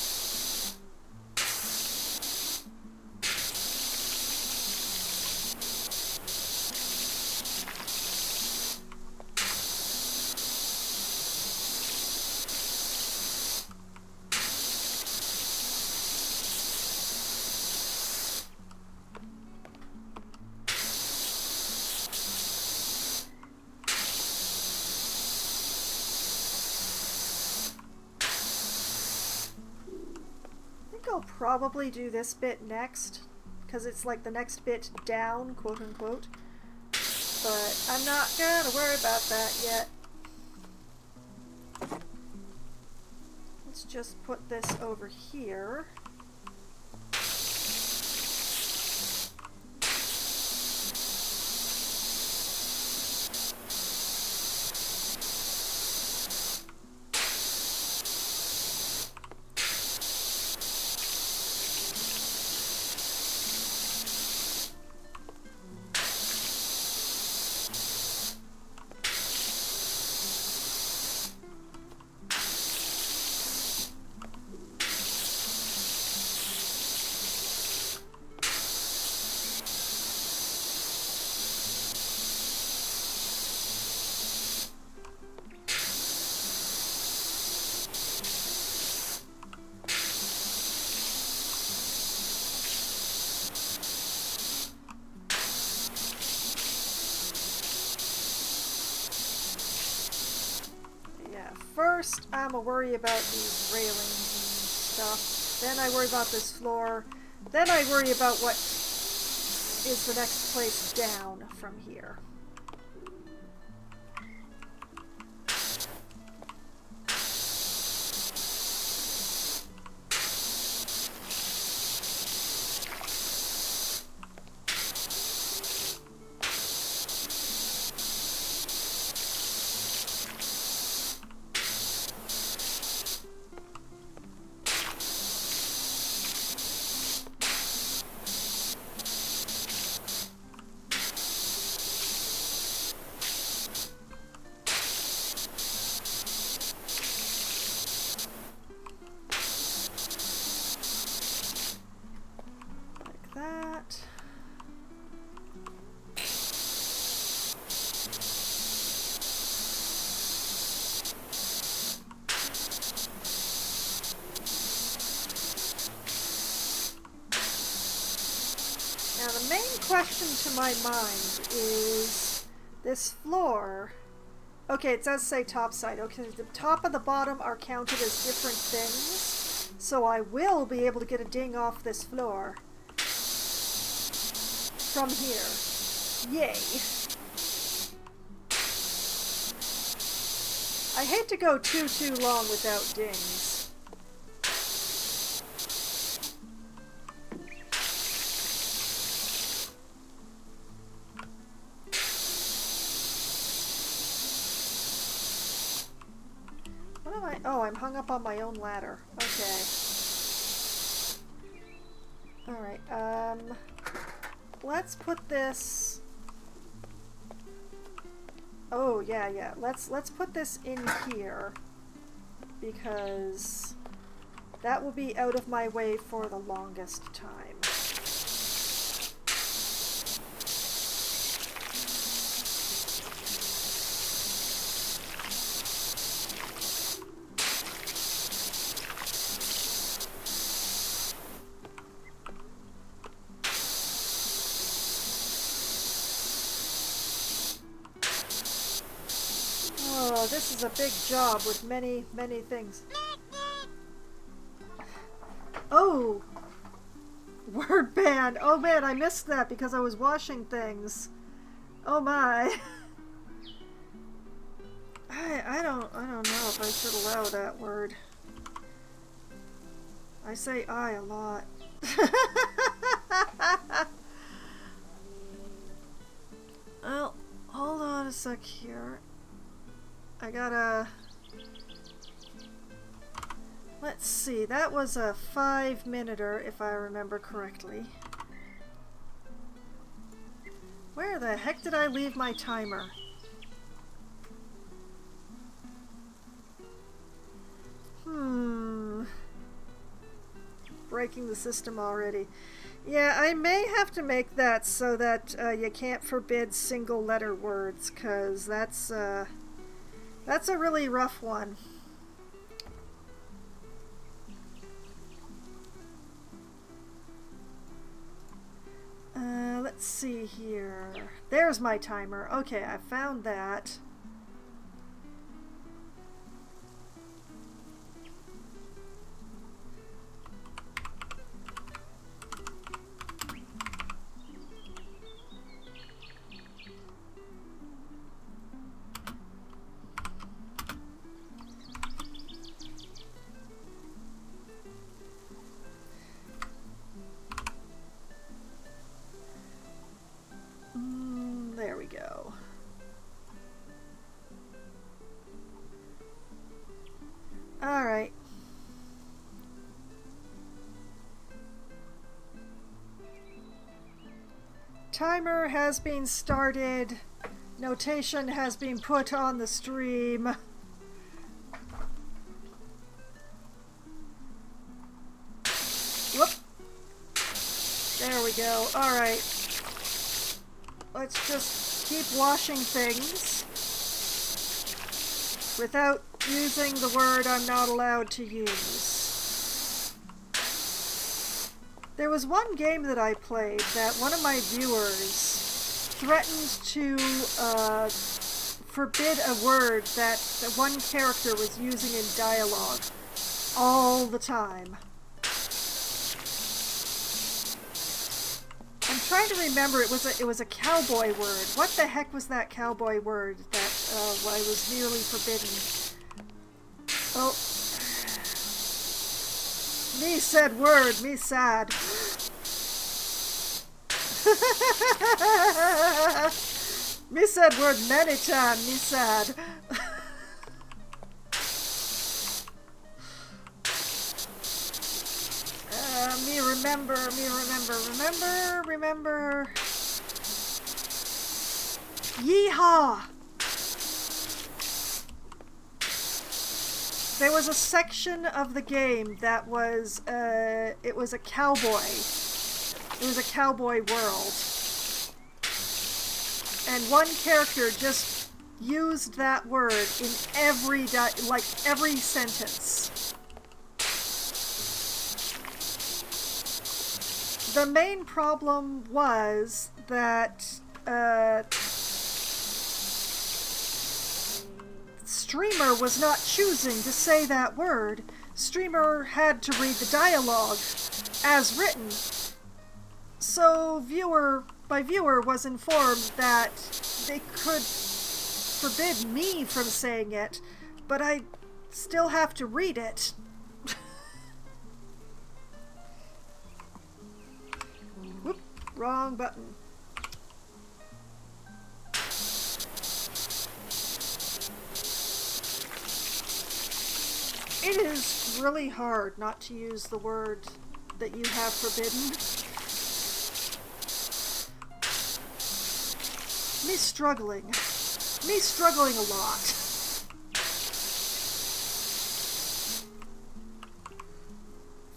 I'll probably do this bit next, because it's like the next bit down, quote unquote. But I'm not gonna worry about that yet. Let's just put this over here. first I'm a worry about these railings and stuff. Then I worry about this floor. Then I worry about what is the next place down from here. That. Now the main question to my mind is this floor. Okay, it does say top side. Okay, the top and the bottom are counted as different things, so I will be able to get a ding off this floor from here. Yay. I hate to go too long without dings. What am I? Oh, I'm hung up on my own ladder. Okay. Alright, let's put this... Oh, yeah. Let's put this in here, because that will be out of my way for the longest time. Oh, this is a big job with many things. Oh! Word ban! Oh man, I missed that because I was washing things. Oh my. I don't know if I should allow that word. I say I a lot. Well, hold on a sec here. I gotta... Let's see, that was a 5-minuter if I remember correctly. Where the heck did I leave my timer? Breaking the system already. Yeah, I may have to make that so that you can't forbid single letter words, because that's a really rough one. Let's see here. There's my timer. Okay, I found that. There we go. All right. Timer has been started. Notation has been put on the stream. Whoop. There we go. All right. Let's just keep washing things without using the word I'm not allowed to use. There was one game that I played that one of my viewers threatened to forbid a word that one character was using in dialogue all the time. I'm trying to remember. It was a cowboy word. What the heck was that cowboy word that I was nearly forbidden? Oh, me said word. Me sad. Me said word many times. Me sad. Me remember. Yeehaw! There was a section of the game that was, it was a cowboy. It was a cowboy world. And one character just used that word in every sentence. The main problem was that Streamer was not choosing to say that word. Streamer had to read the dialogue as written. So my viewer was informed that they could forbid me from saying it, but I still have to read it. Whoop, wrong button. It is really hard not to use the word that you have forbidden. Me struggling a lot.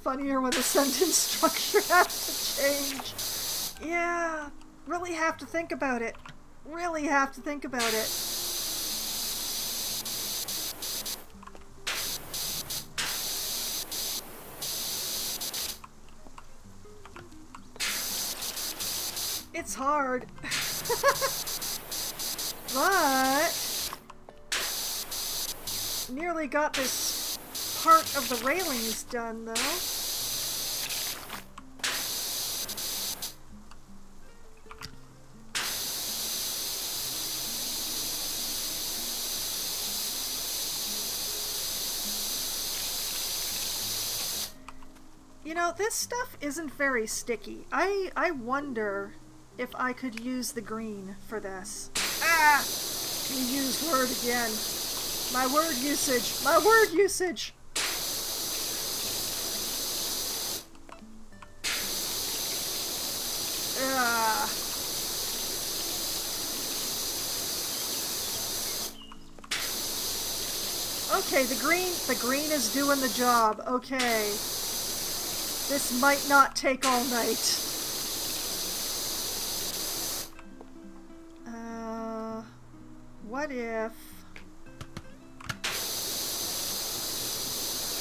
Funnier when the sentence structure has to change. Yeah, really have to think about it. Really have to think about it. It's hard. But nearly got this part of the railings done, though. You know, this stuff isn't very sticky. I wonder if I could use the green for this. Ah! You used word again. My word usage. My word usage! Ah. Okay, the green is doing the job. Okay. This might not take all night. What if...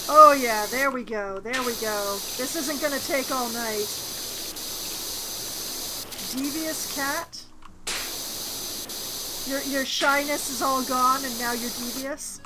Oh yeah, there we go, there we go. This isn't gonna take all night. Devious cat? Your shyness is all gone and now you're devious?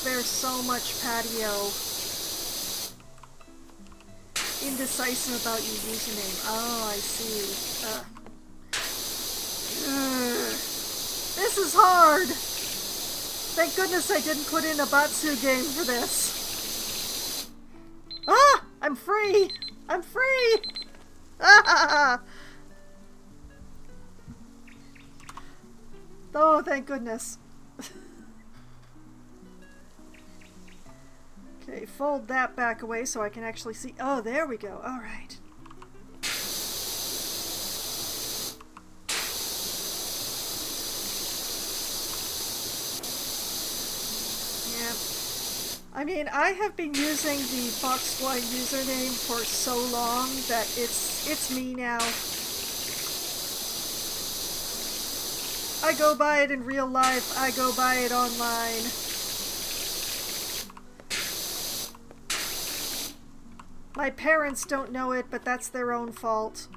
There's so much patio. Indecisive about your username. Oh, I see. This is hard! Thank goodness I didn't put in a Batsu game for this. Ah! I'm free! I'm free! Ah! Oh, thank goodness. Okay, fold that back away so I can actually see. Oh, there we go. All right. Yeah. I mean, I have been using the Foxwine username for so long that it's me now. I go by it in real life, I go by it online. My parents don't know it, but that's their own fault.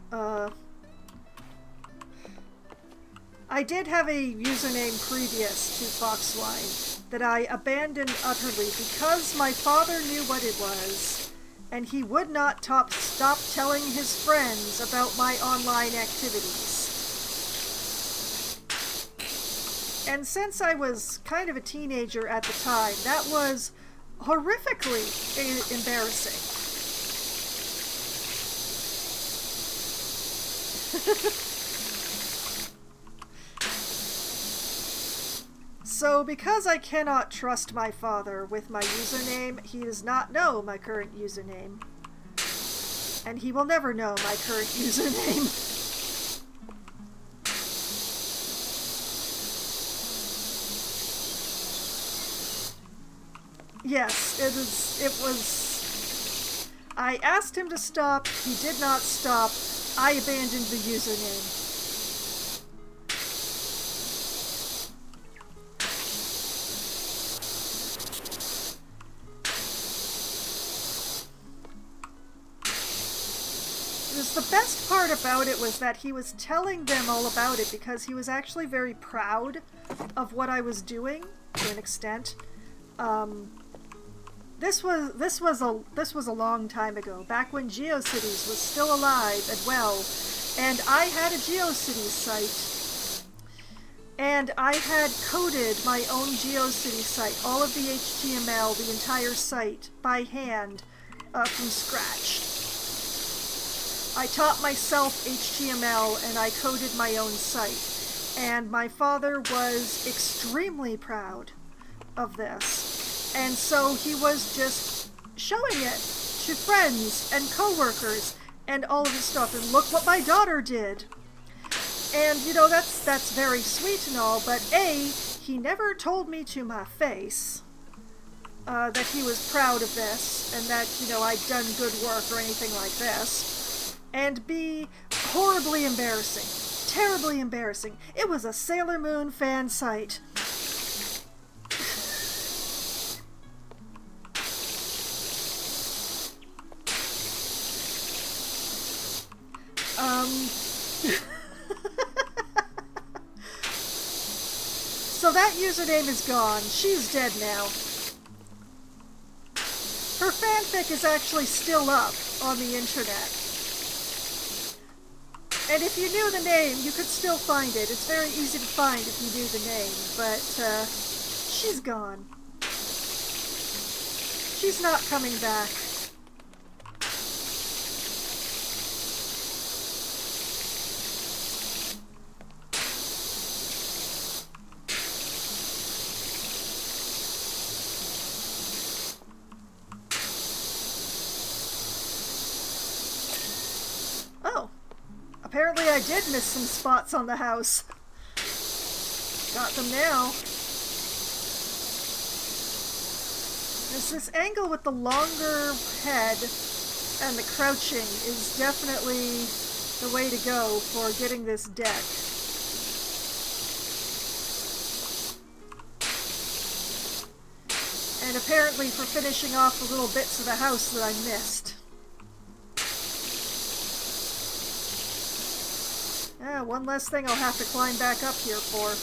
I did have a username previous to Foxwine that I abandoned utterly because my father knew what it was, and he would not stop telling his friends about my online activities. And since I was kind of a teenager at the time, that was horrifically embarrassing. So, because I cannot trust my father with my username, he does not know my current username. And he will never know my current username. Yes, it was... I asked him to stop, he did not stop, I abandoned the username. The best part about it was that he was telling them all about it because he was actually very proud of what I was doing to an extent. This was a long time ago, back when GeoCities was still alive and well, and I had a GeoCities site, and I had coded my own GeoCities site, all of the HTML, the entire site, by hand, from scratch. I taught myself HTML and I coded my own site, and my father was extremely proud of this, and so he was just showing it to friends and coworkers and all of his stuff, and look what my daughter did. And you know, that's very sweet and all, but he never told me to my face that he was proud of this and that, you know, I'd done good work or anything like this. And B, horribly embarrassing. Terribly embarrassing. It was a Sailor Moon fan site. So that username is gone. She's dead now. Her fanfic is actually still up on the internet. And if you knew the name, you could still find it. It's very easy to find if you knew the name, but she's gone. She's not coming back. Apparently I did miss some spots on the house. Got them now. This angle with the longer head and the crouching is definitely the way to go for getting this deck. And apparently for finishing off the little bits of the house that I missed. One less thing I'll have to climb back up here for.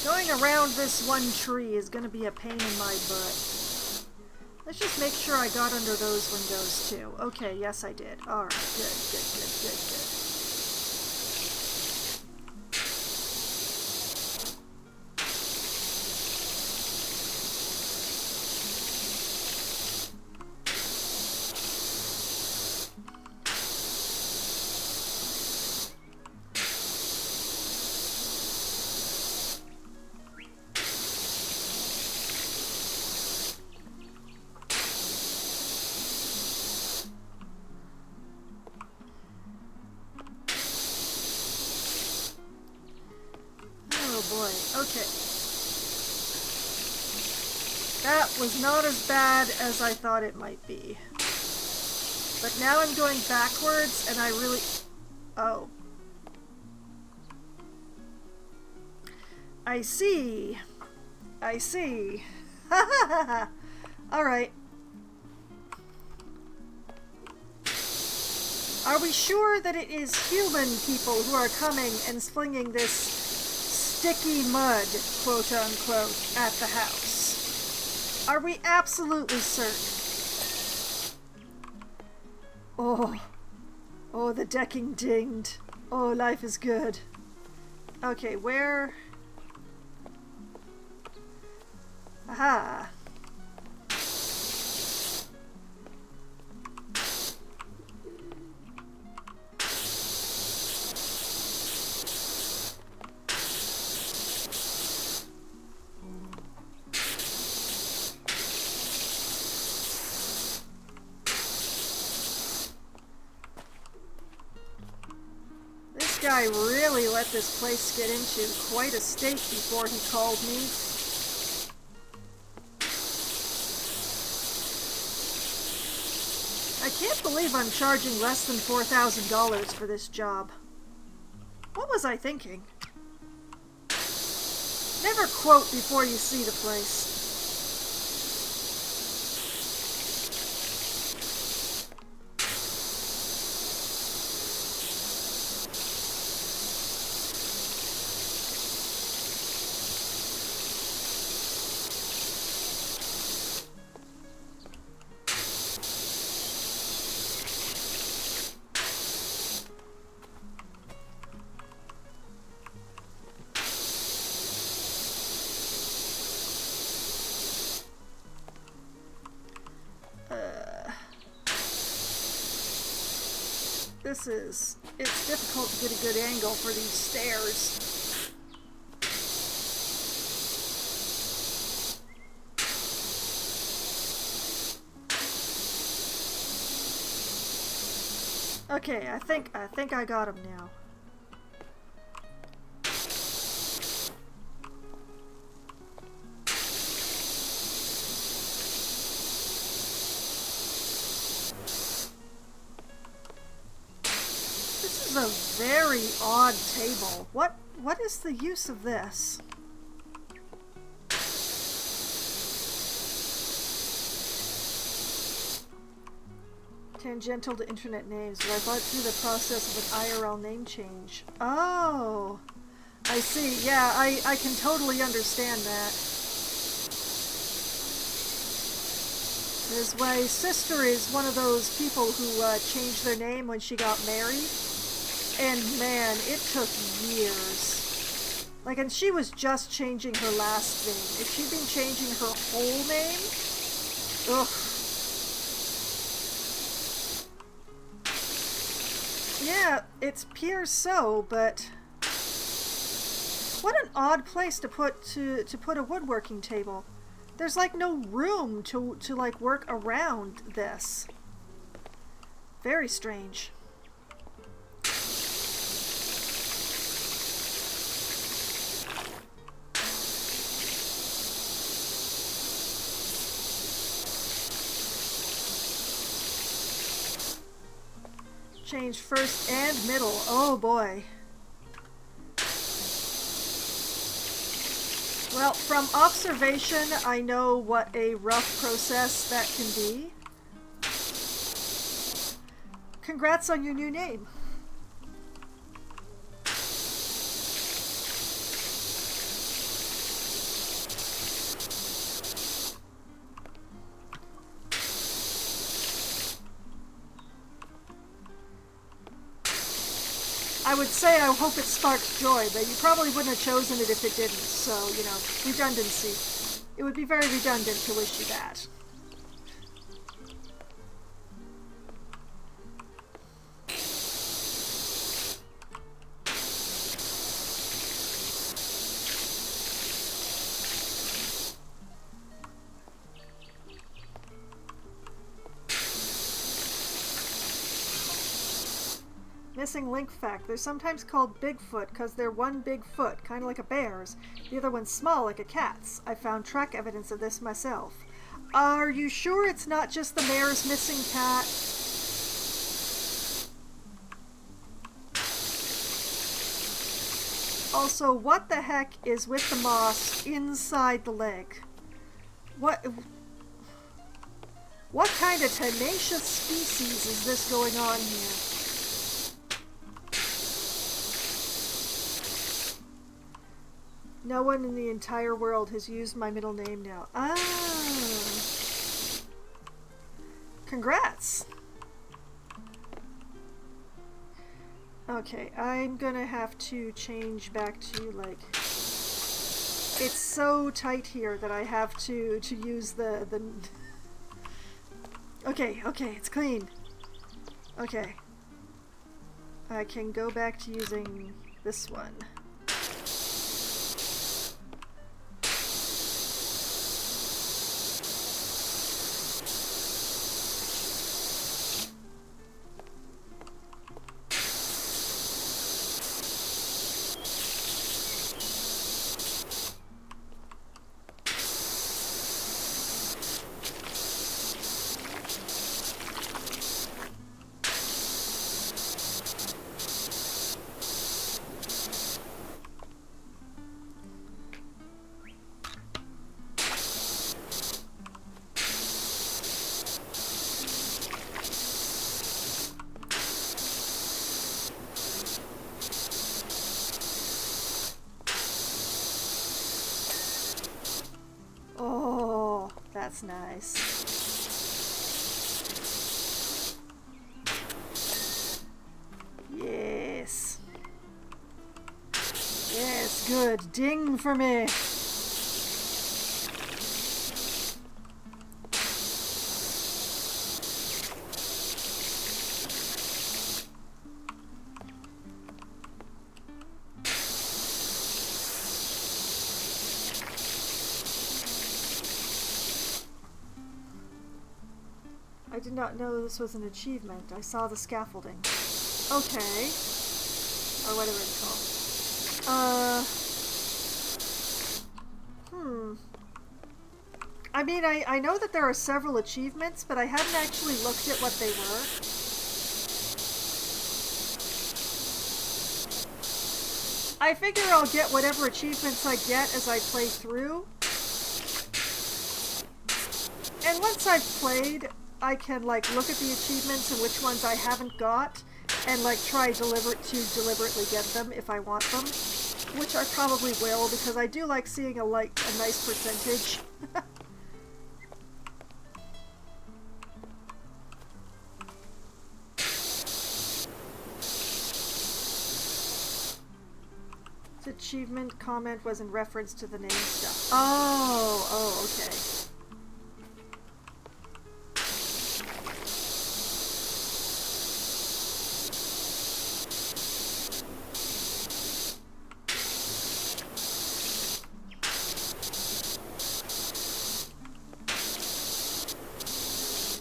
Going around this one tree is going to be a pain in my butt. Let's just make sure I got under those windows too. Okay, yes I did. Alright, good, good, good, good, good. was not as bad as I thought it might be. But now I'm going backwards and I really... Oh. I see. I see. Ha ha ha ha. Alright. Are we sure that it is human people who are coming and slinging this sticky mud, quote unquote, at the house? Are we absolutely certain? Oh. Oh, the decking dinged. Oh, life is good. Okay, where... Aha. This guy really let this place get into quite a state before he called me. I can't believe I'm charging less than $4,000 for this job. What was I thinking? Never quote before you see the place. It's difficult to get a good angle for these stairs. Okay, I think I got him now. This is a very odd table. What is the use of this? Tangential to internet names, but I thought through the process of an IRL name change. Oh, I see. Yeah, I can totally understand that. Because my sister is one of those people who changed their name when she got married. And man, it took years. Like, and she was just changing her last name. If she'd been changing her whole name, ugh. Yeah, it's pure so, but what an odd place to put a woodworking table. There's like no room to like work around this. Very strange. Change first and middle. Oh boy. Well, from observation, I know what a rough process that can be. Congrats on your new name. I would say I hope it sparks joy, but you probably wouldn't have chosen it if it didn't, so, you know, redundancy. It would be very redundant to wish you that. Missing link fact. They're sometimes called Bigfoot because they're one big foot, kind of like a bear's. The other one's small like a cat's. I found track evidence of this myself. Are you sure it's not just the mayor's missing cat? Also, what the heck is with the moss inside the leg? What kind of tenacious species is this going on here? No one in the entire world has used my middle name now. Ah. Congrats. Okay, I'm gonna have to change back to, like, it's so tight here that I have to use the okay, it's clean. Okay. I can go back to using this one. That's nice. Yes. Yes, good. Ding for me. I did not know this was an achievement. I saw the scaffolding. Okay. Or whatever it's called. I mean, I know that there are several achievements, but I hadn't actually looked at what they were. I figure I'll get whatever achievements I get as I play through. And once I've played, I can, like, look at the achievements and which ones I haven't got, and, like, try to deliberately get them if I want them, which I probably will, because I do like seeing a nice percentage. The achievement comment was in reference to the name stuff. Oh, okay.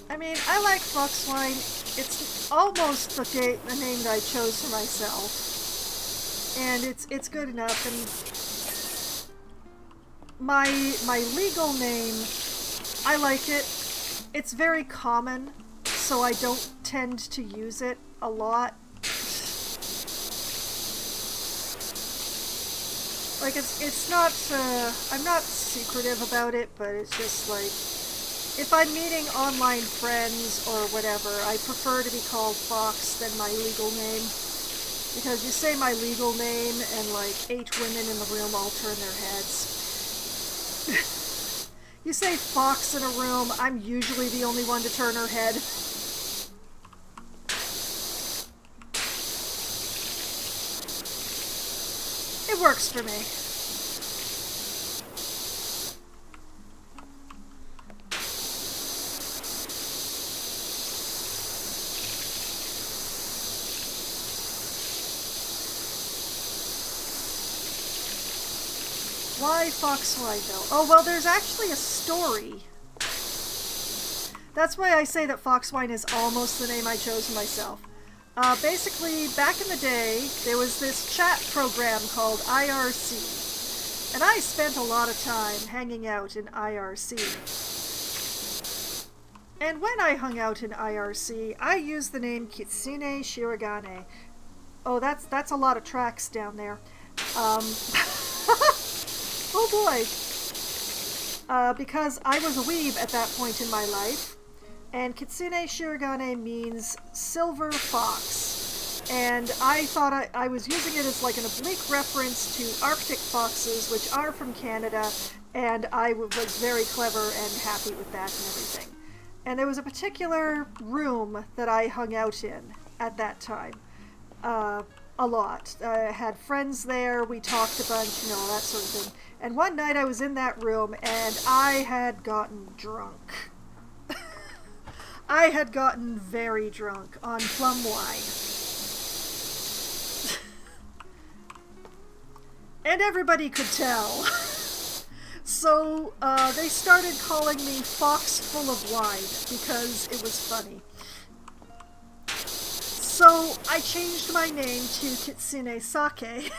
I mean, I like Foxwine. It's almost the name that I chose for myself. And it's good enough. And my legal name, I like it. It's very common, so I don't tend to use it a lot. Like, it's not, I'm not secretive about it, but it's just like, if I'm meeting online friends or whatever, I prefer to be called Fox than my legal name. Because you say my legal name and like 8 women in the room all turn their heads. You say Fox in a room, I'm usually the only one to turn her head. It works for me. Why Foxwine, though? Oh, well, there's actually a story. That's why I say that Foxwine is almost the name I chose for myself. Basically, back in the day, there was this chat program called IRC. And I spent a lot of time hanging out in IRC. And when I hung out in IRC, I used the name Kitsune Shirogane. Oh, that's a lot of tracks down there. Oh boy. Because I was a weeb at that point in my life, and Kitsune Shirogane means silver fox. And I thought I was using it as like an oblique reference to Arctic foxes, which are from Canada, and I was very clever and happy with that and everything. And there was a particular room that I hung out in at that time. A lot. I had friends there, we talked a bunch, you know, that sort of thing. And one night I was in that room and I had gotten drunk. I had gotten very drunk on plum wine. And everybody could tell. So they started calling me Fox Full of Wine because it was funny. So I changed my name to Kitsune Sake.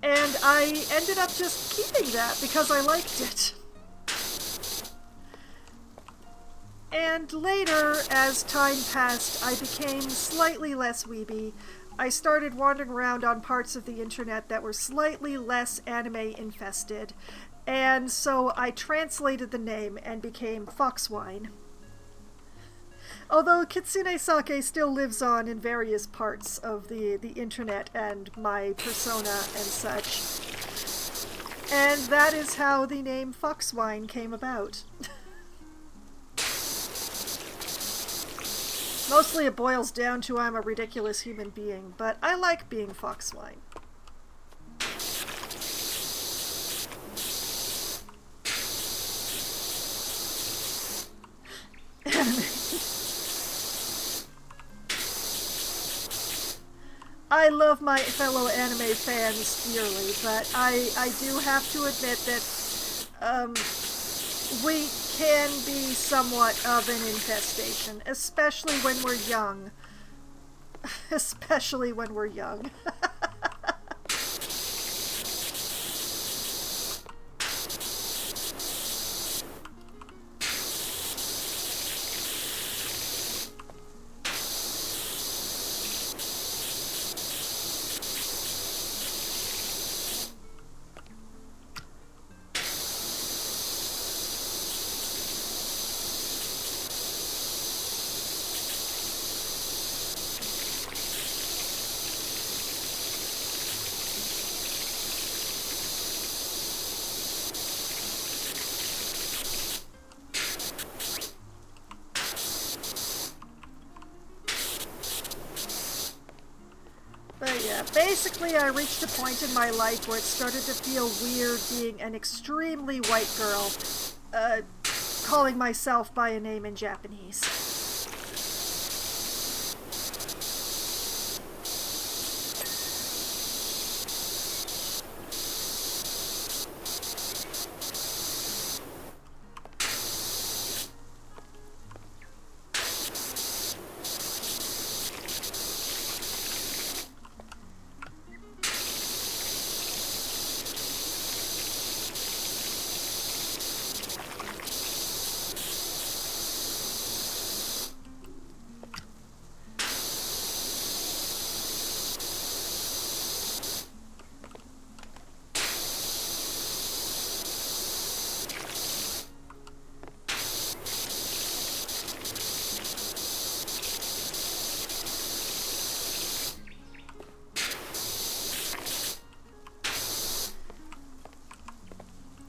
And I ended up just keeping that because I liked it. And later, as time passed, I became slightly less weeby. I started wandering around on parts of the internet that were slightly less anime infested. And so I translated the name and became Foxwine. Although Kitsune Sake still lives on in various parts of the internet and my persona and such. And that is how the name Foxwine came about. Mostly it boils down to I'm a ridiculous human being, but I like being Foxwine. I love my fellow anime fans dearly, but I do have to admit that we can be somewhat of an infestation, especially when we're young. Especially when we're young. But yeah, basically I reached a point in my life where it started to feel weird being an extremely white girl, calling myself by a name in Japanese.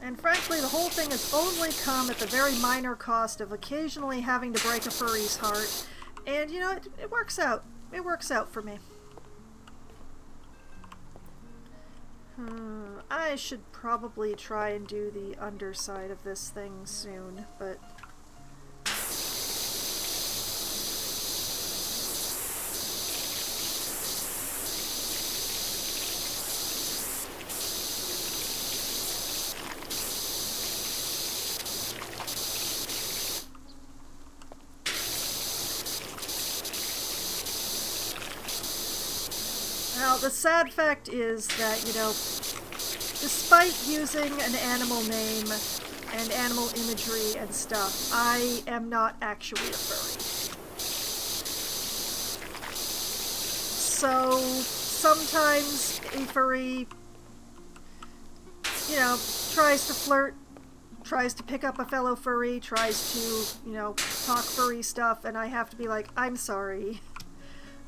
And frankly, the whole thing has only come at the very minor cost of occasionally having to break a furry's heart. And, you know, it works out. It works out for me. I should probably try and do the underside of this thing soon, but... Now, the sad fact is that, you know, despite using an animal name and animal imagery and stuff. I am not actually a furry. So sometimes a furry, you know, tries to flirt, tries to pick up a fellow furry, tries to, you know, talk furry stuff, and I have to be like, I'm sorry.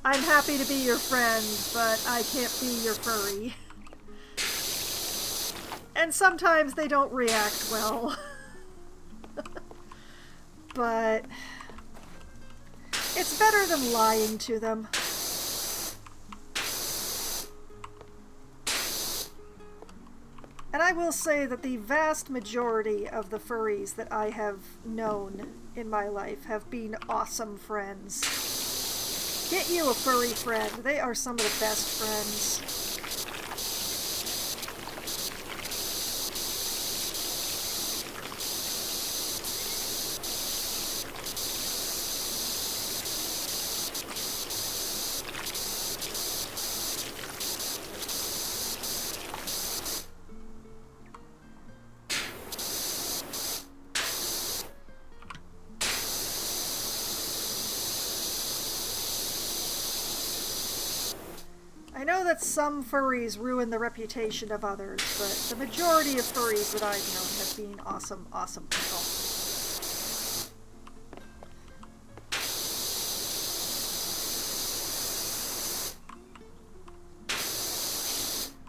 I'm happy to be your friend, but I can't be your furry. And sometimes they don't react well. But it's better than lying to them. And I will say that the vast majority of the furries that I have known in my life have been awesome friends. Get you a furry friend. They are some of the best friends. I know that some furries ruin the reputation of others, but the majority of furries that I've known have been awesome, awesome people.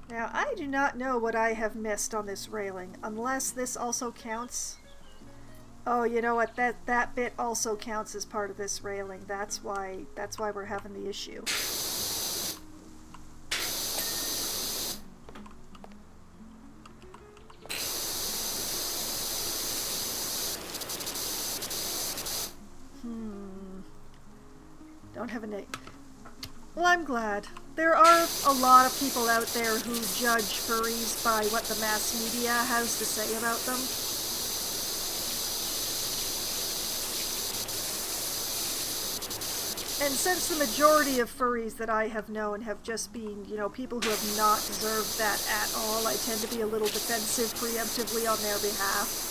Now, I do not know what I have missed on this railing, unless this also counts. Oh, you know what? That bit also counts as part of this railing. That's why we're having the issue. Don't have a name. Well, I'm glad. There are a lot of people out there who judge furries by what the mass media has to say about them. And since the majority of furries that I have known have just been, you know, people who have not deserved that at all, I tend to be a little defensive preemptively on their behalf.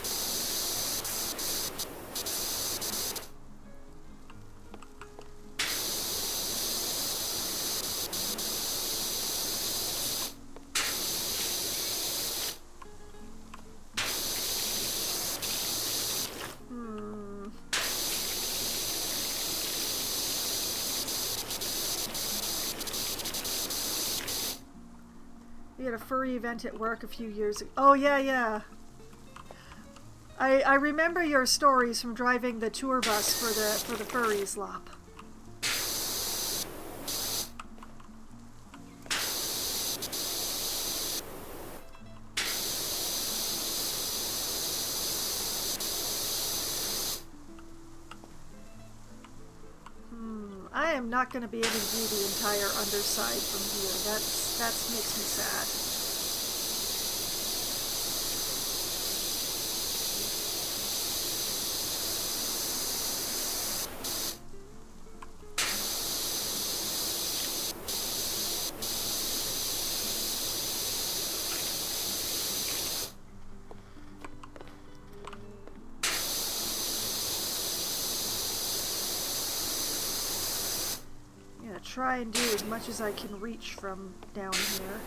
We had a furry event at work a few years ago. Oh, yeah. I remember your stories from driving the tour bus for the furries lop. I am not going to be able to do the entire underside from here. That makes me sad. Try and do as much as I can reach from down here,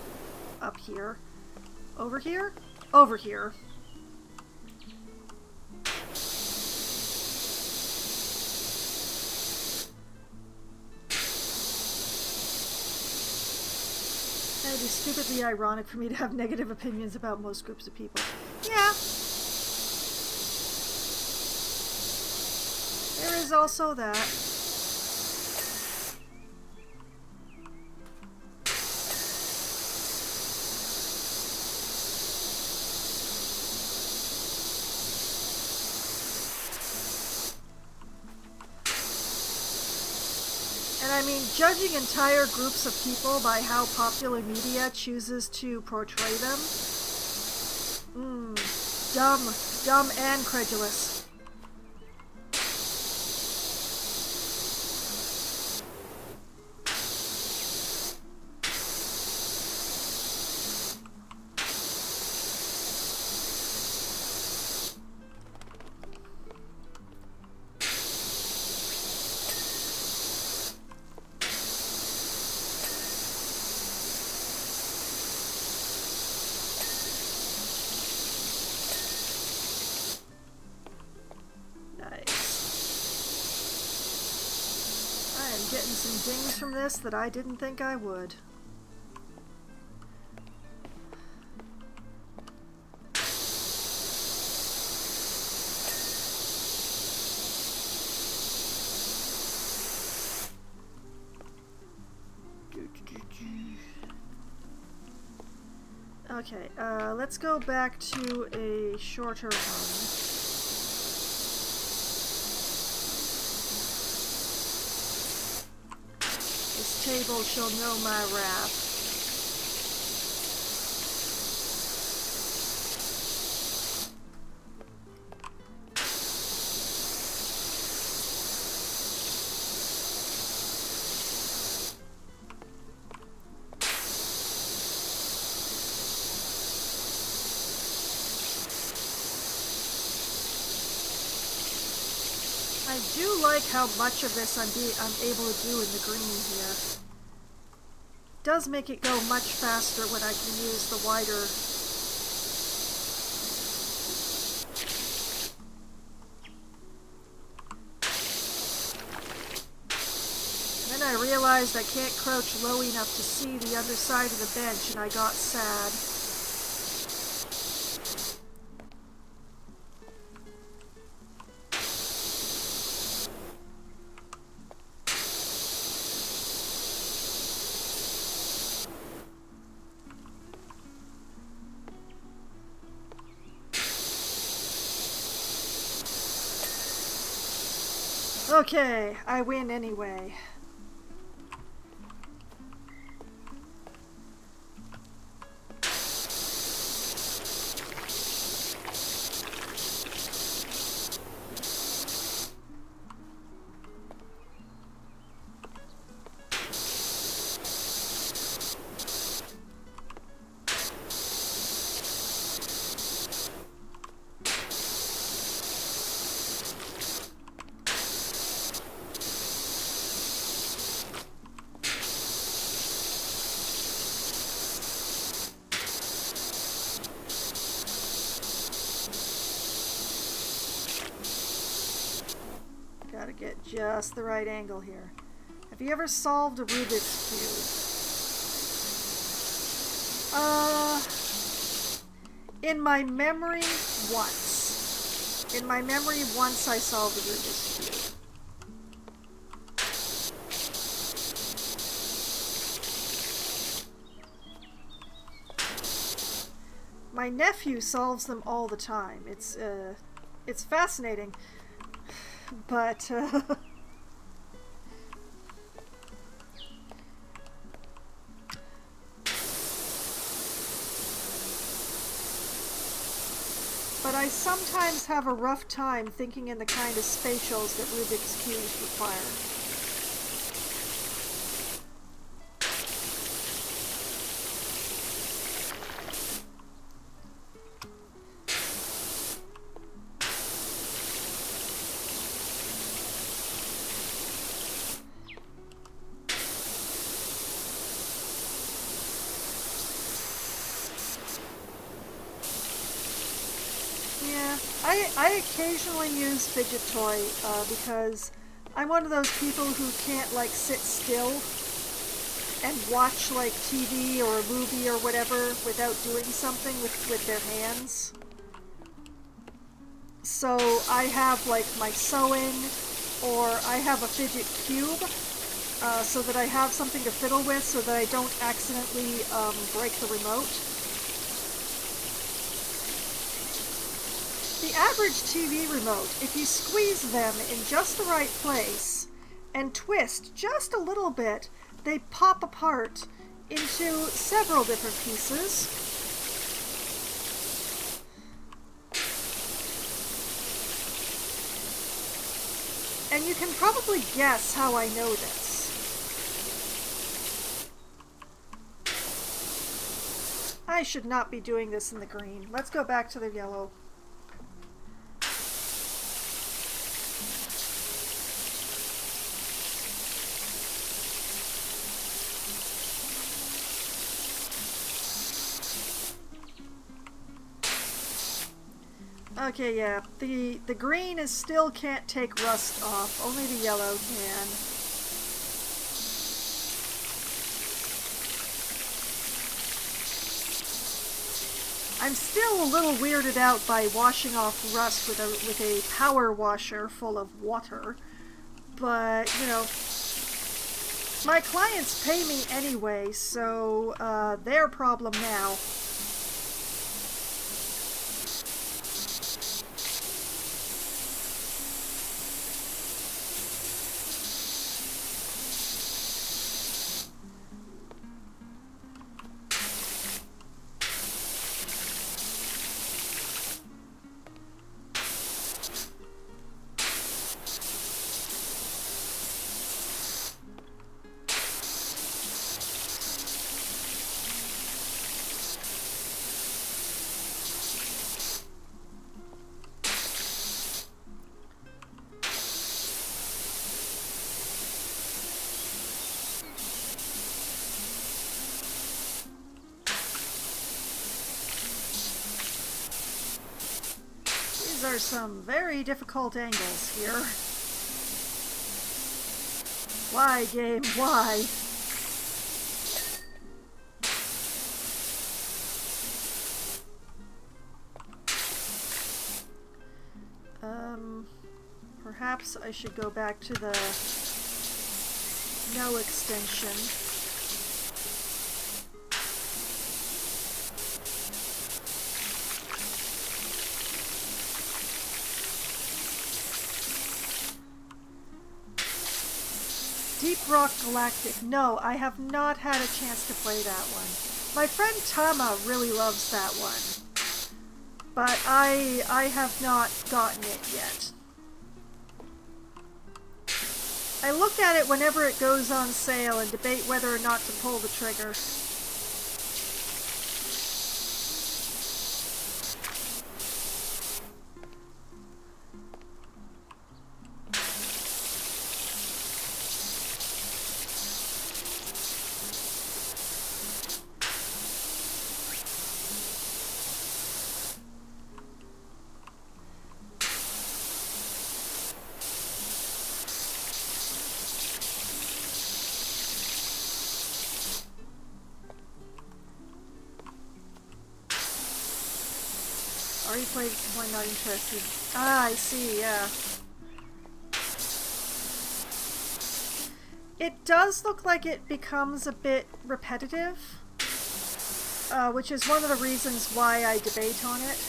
up here, over here, over here. That would be stupidly ironic for me to have negative opinions about most groups of people. Yeah. There is also that. I mean, judging entire groups of people by how popular media chooses to portray them, dumb and credulous. getting some dings from this that I didn't think I would. Okay, let's go back to a shorter one. This table shall know my wrath. I do like how much of this I'm able to do in the green here. Does make it go much faster when I can use the wider. Then I realized I can't crouch low enough to see the other side of the bench, and I got sad. Okay, I win anyway. Gotta get just the right angle here. Have you ever solved a Rubik's Cube? In my memory, once. In my memory, once I solved a Rubik's Cube. My nephew solves them all the time. It's fascinating. But, but I sometimes have a rough time thinking in the kind of spatials that Rubik's Cubes require. I occasionally use fidget toy because I'm one of those people who can't like sit still and watch like TV or a movie or whatever without doing something with their hands. So I have like my sewing, or I have a fidget cube so that I have something to fiddle with so that I don't accidentally break the remote. The average TV remote, if you squeeze them in just the right place and twist just a little bit, they pop apart into several different pieces. And you can probably guess how I know this. I should not be doing this in the green. Let's go back to the yellow. Okay, yeah, the green is still can't take rust off, only the yellow can. I'm still a little weirded out by washing off rust with a power washer full of water. But, you know, my clients pay me anyway, so their problem now. These are some very difficult angles here. Why, game? Why? Perhaps I should go back to the no extension. Deep Rock Galactic. No, I have not had a chance to play that one. My friend Tama really loves that one, but I have not gotten it yet. I look at it whenever it goes on sale and debate whether or not to pull the trigger. Already played one, not interested. Ah, I see, yeah. It does look like it becomes a bit repetitive, which is one of the reasons why I debate on it.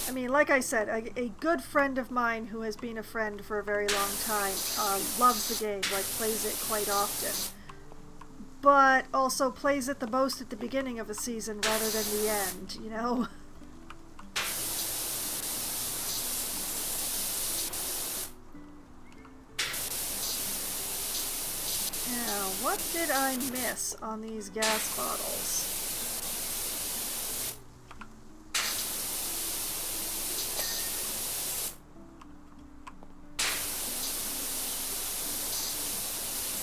I mean, like I said, a good friend of mine who has been a friend for a very long time loves the game, like plays it quite often. But also plays it the most at the beginning of a season rather than the end, you know? Now, what did I miss on these gas bottles?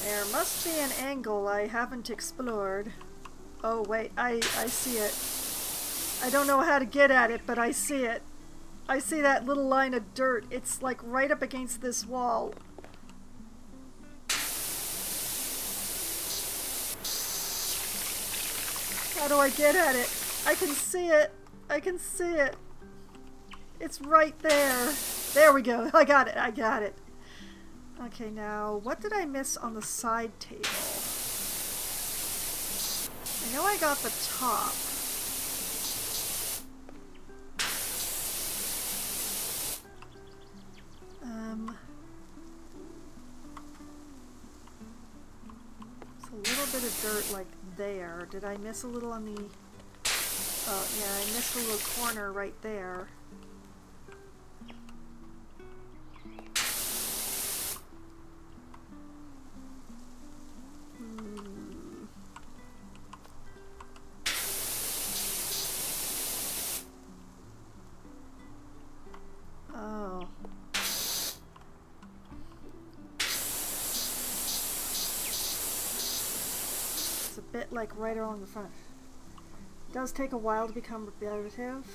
There must be an angle I haven't explored. Oh wait, I see it. I don't know how to get at it, but I see it. I see that little line of dirt. It's like right up against this wall. How do I get at it? I can see it. I can see it. It's right there. There we go. I got it. I got it. Okay, now, what did I miss on the side table? I know I got the top. It's a little bit of dirt like there. Did I miss a little on the... Oh, yeah, I missed a little corner right there. Oh. It's a bit like right along the front. It does take a while to become repetitive.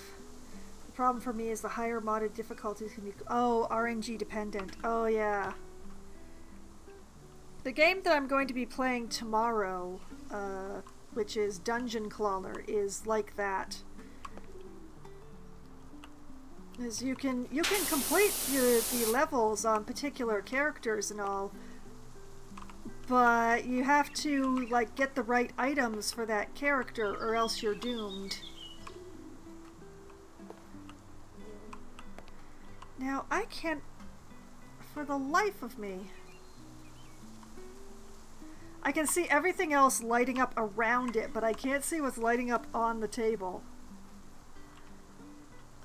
The problem for me is the higher modded difficulties can be... Oh, RNG dependent. Oh, yeah. The game that I'm going to be playing tomorrow, which is Dungeon Crawler, is like that. As you can complete the levels on particular characters and all, but you have to like get the right items for that character or else you're doomed. Now I can't, for the life of me, I can see everything else lighting up around it, but I can't see what's lighting up on the table.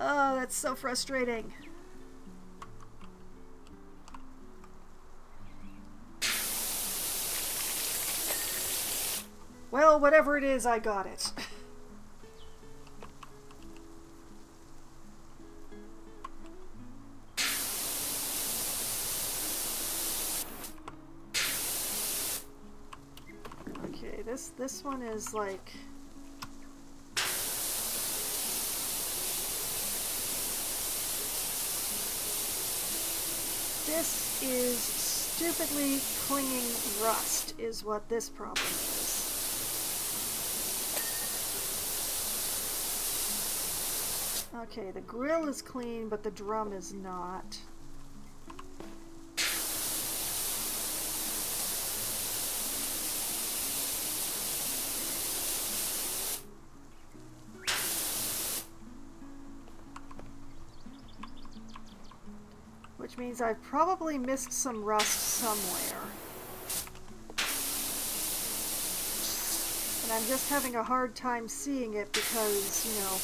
Oh, that's so frustrating. Well, whatever it is, I got it. Okay, this one is like... This is stupidly clinging rust, is what this problem is. Okay, the grill is clean, but the drum is not. Which means I've probably missed some rust somewhere. And I'm just having a hard time seeing it because, you know...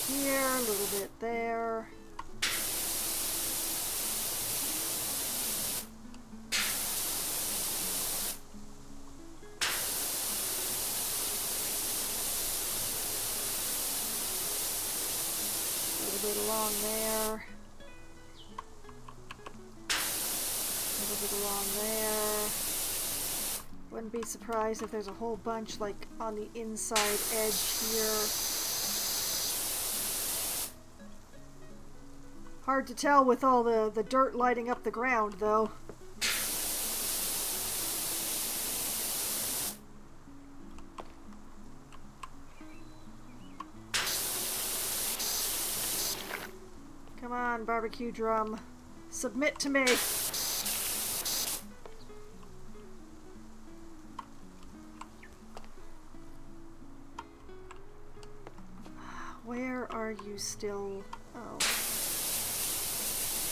here, a little bit there. A little bit along there. A little bit along there. Wouldn't be surprised if there's a whole bunch like on the inside edge here. Hard to tell with all the dirt lighting up the ground, though. Come on, barbecue drum. Submit to me. Where are you still? Oh.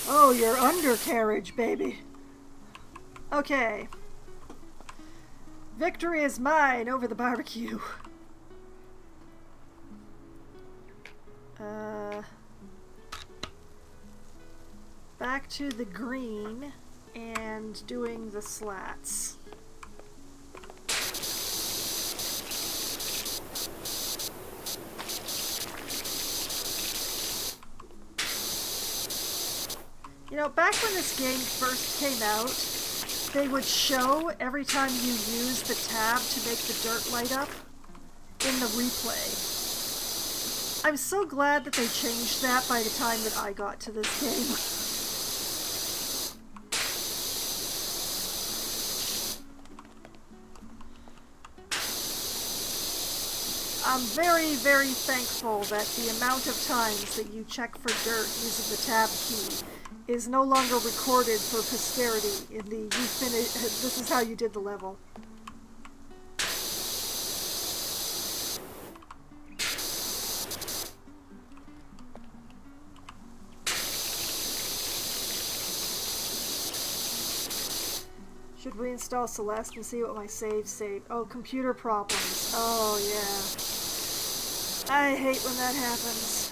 Oh, your undercarriage, baby. Okay. Victory is mine over the barbecue. Back to the green and doing the slats. You know, back when this game first came out, they would show every time you use the tab to make the dirt light up in the replay. I'm so glad that they changed that by the time that I got to this game. I'm very, very thankful that the amount of times that you check for dirt using the tab key is no longer recorded for posterity in the this is how you did the level. Should reinstall Celeste and see what my save saved. Oh, computer problems. Oh, yeah. I hate when that happens.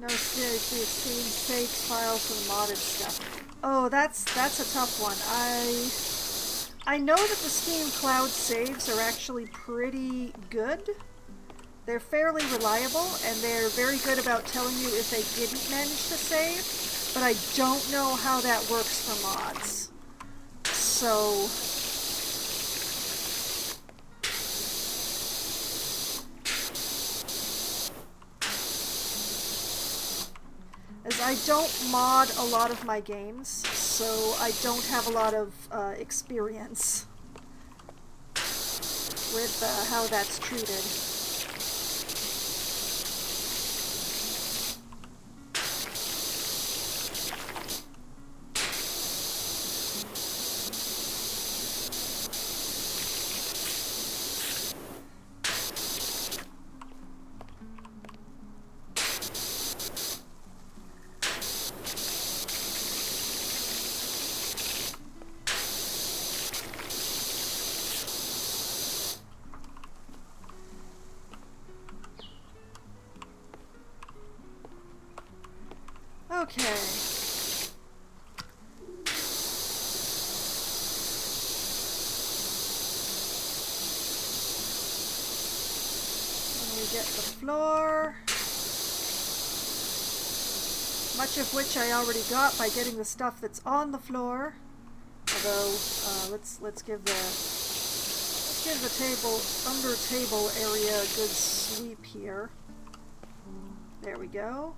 No seriously, Steam saves files for the modded stuff. Oh, that's a tough one. I know that the Steam Cloud saves are actually pretty good. They're fairly reliable, and they're very good about telling you if they didn't manage to save, but I don't know how that works for mods. So as I don't mod a lot of my games, so I don't have a lot of experience with how that's treated. Okay. Then we get the floor, much of which I already got by getting the stuff that's on the floor. Although, let's give the under table area a good sweep here. There we go.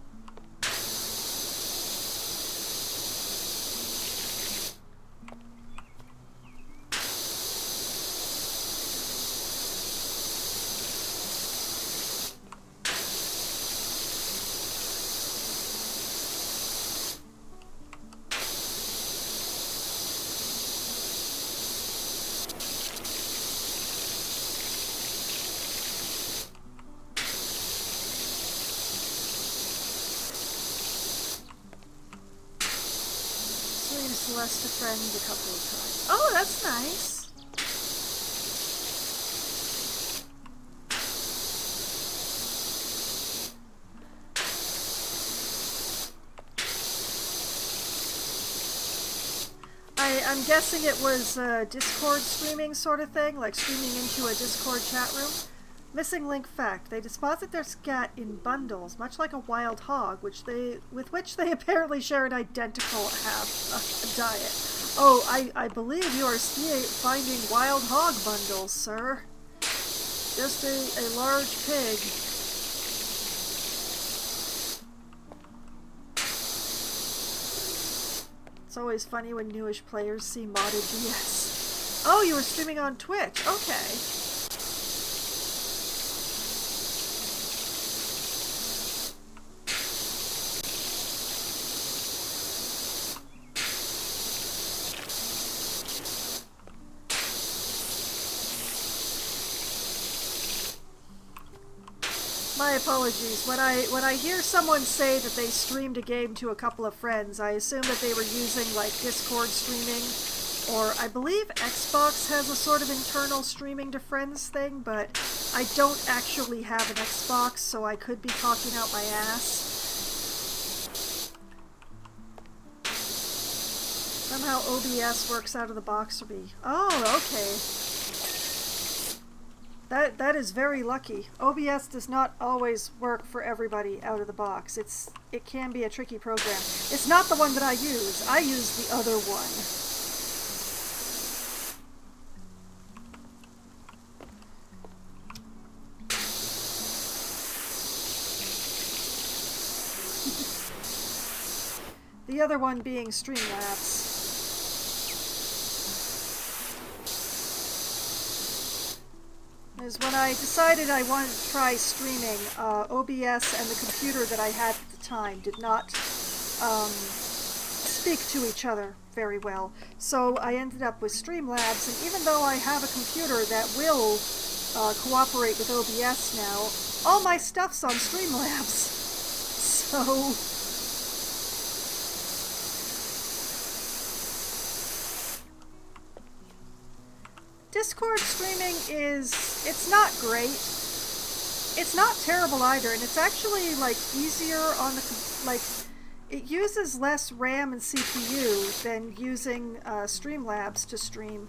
Celeste a friend a couple of times. Oh, that's nice. I'm guessing it was Discord streaming sort of thing, like streaming into a Discord chat room. Missing link fact: they deposit their scat in bundles, much like a wild hog, with which they apparently share an identical diet. Oh, I believe you are finding wild hog bundles, sir. Just a large pig. It's always funny when newish players see modded DS. Oh, you were streaming on Twitch. Okay. My apologies. When I hear someone say that they streamed a game to a couple of friends, I assume that they were using like Discord streaming, or I believe Xbox has a sort of internal streaming to friends thing, but I don't actually have an Xbox, so I could be talking out my ass. Somehow OBS works out of the box for me. Oh, okay. That is very lucky. OBS does not always work for everybody out of the box. It can be a tricky program. It's not the one that I use. I use the other one. The other one being Streamlabs. Is when I decided I wanted to try streaming, OBS and the computer that I had at the time did not speak to each other very well. So I ended up with Streamlabs, and even though I have a computer that will cooperate with OBS now, all my stuff's on Streamlabs. So Discord streaming it's not great. It's not terrible either, and it's actually like easier on the like. It uses less RAM and CPU than using Streamlabs to stream.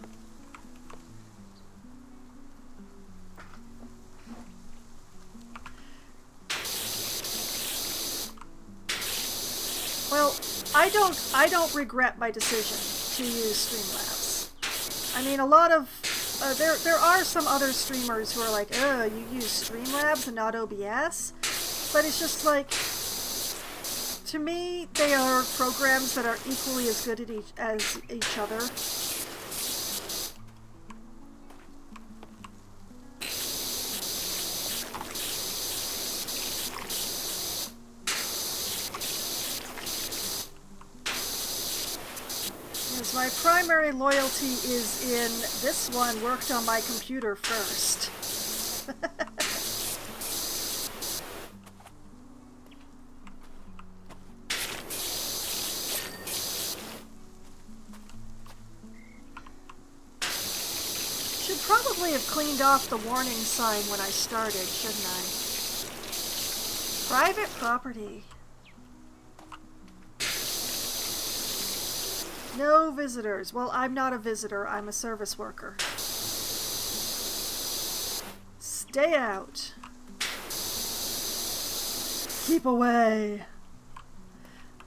Well, I don't regret my decision to use Streamlabs. I mean, a lot of there are some other streamers who are like, you use Streamlabs and not OBS, but it's just like, to me, they are programs that are equally as good as each other. Yes, my primary loyalty is in this one worked on my computer first. Probably have cleaned off the warning sign when I started, shouldn't I? Private property. No visitors. Well, I'm not a visitor. I'm a service worker. Stay out. Keep away.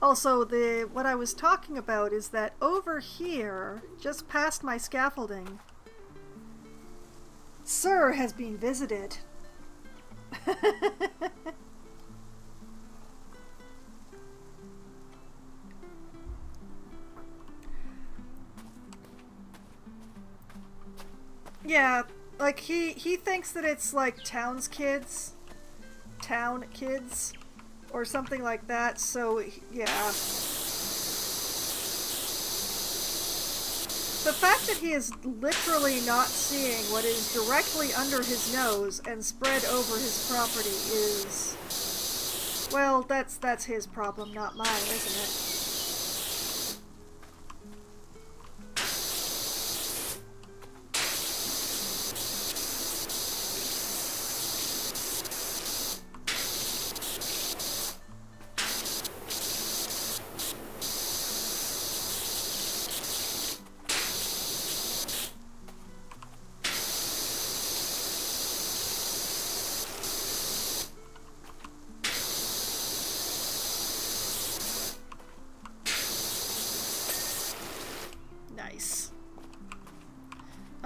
Also, what I was talking about is that over here, just past my scaffolding, Sir has been visited. Yeah, like he thinks that it's like town kids, or something like that, so yeah. The fact that he is literally not seeing what is directly under his nose and spread over his property is... well, that's his problem, not mine, isn't it?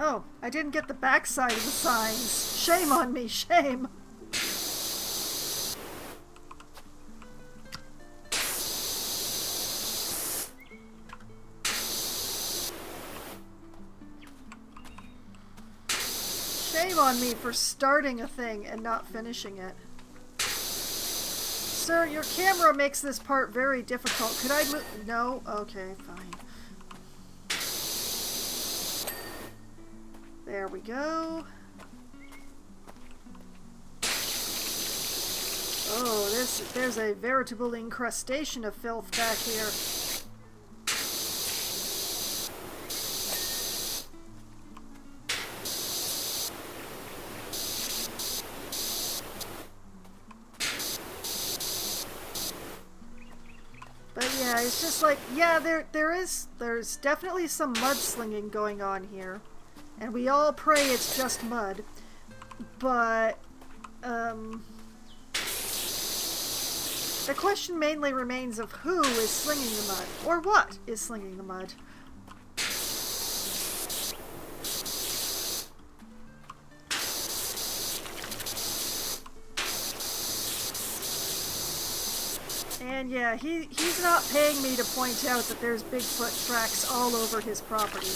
Oh, I didn't get the backside of the signs. Shame on me, shame. Shame on me for starting a thing and not finishing it. Sir, your camera makes this part very difficult. Could I move? No? Okay, fine. There we go. Oh, there's a veritable incrustation of filth back here. But yeah, it's just like, yeah, there's definitely some mudslinging going on here. And we all pray it's just mud. But, the question mainly remains of who is slinging the mud. Or what is slinging the mud. And yeah, he's not paying me to point out that there's Bigfoot tracks all over his property.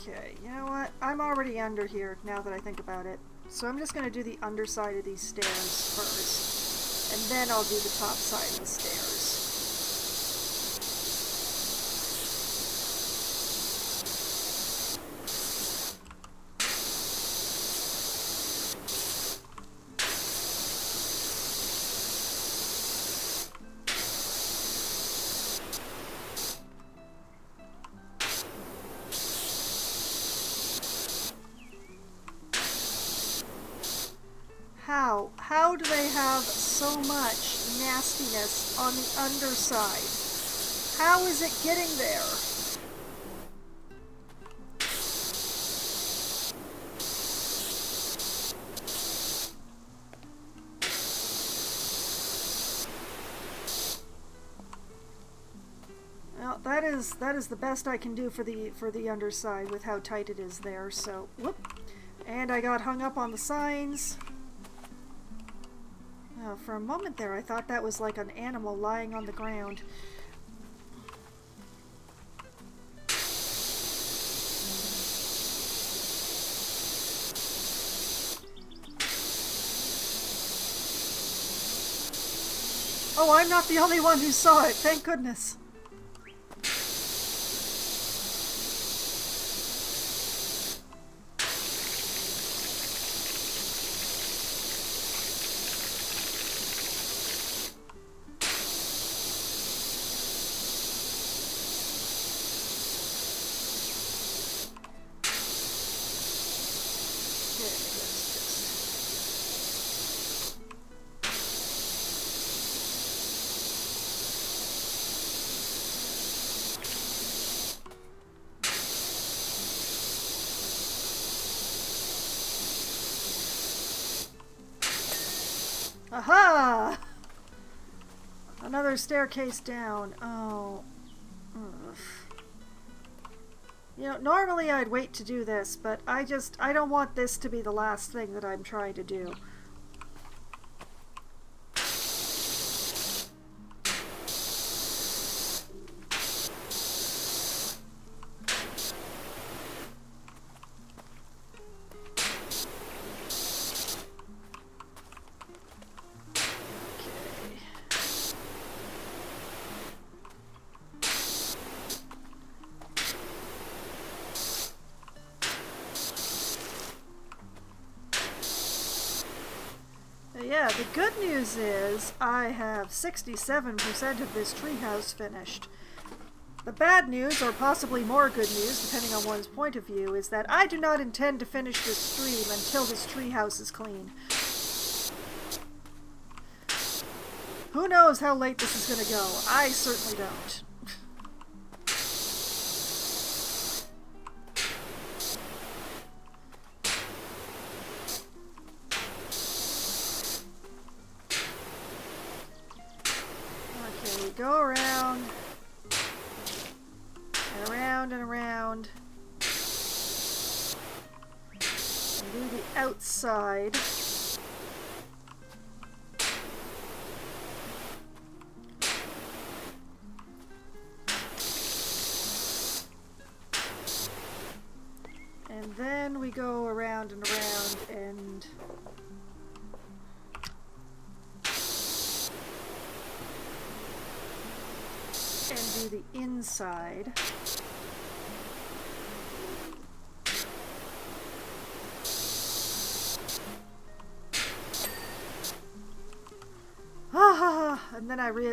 Okay, you know what? I'm already under here now that I think about it. So I'm just going to do the underside of these stairs first. And then I'll do the top side of the stairs. How do they have so much nastiness on the underside? How is it getting there? Well, that is the best I can do for the underside with how tight it is there. So, whoop. And I got hung up on the signs. For a moment there, I thought that was like an animal lying on the ground. Oh, I'm not the only one who saw it, thank goodness. Aha! Another staircase down. Oh. Ugh. You know, normally I'd wait to do this, but I don't want this to be the last thing that I'm trying to do. Yeah, the good news is I have 67% of this treehouse finished. The bad news, or possibly more good news, depending on one's point of view, is that I do not intend to finish this stream until this treehouse is clean. Who knows how late this is going to go? I certainly don't. Go around, and around, and around, and do the outside. And then we go around and around and do the inside.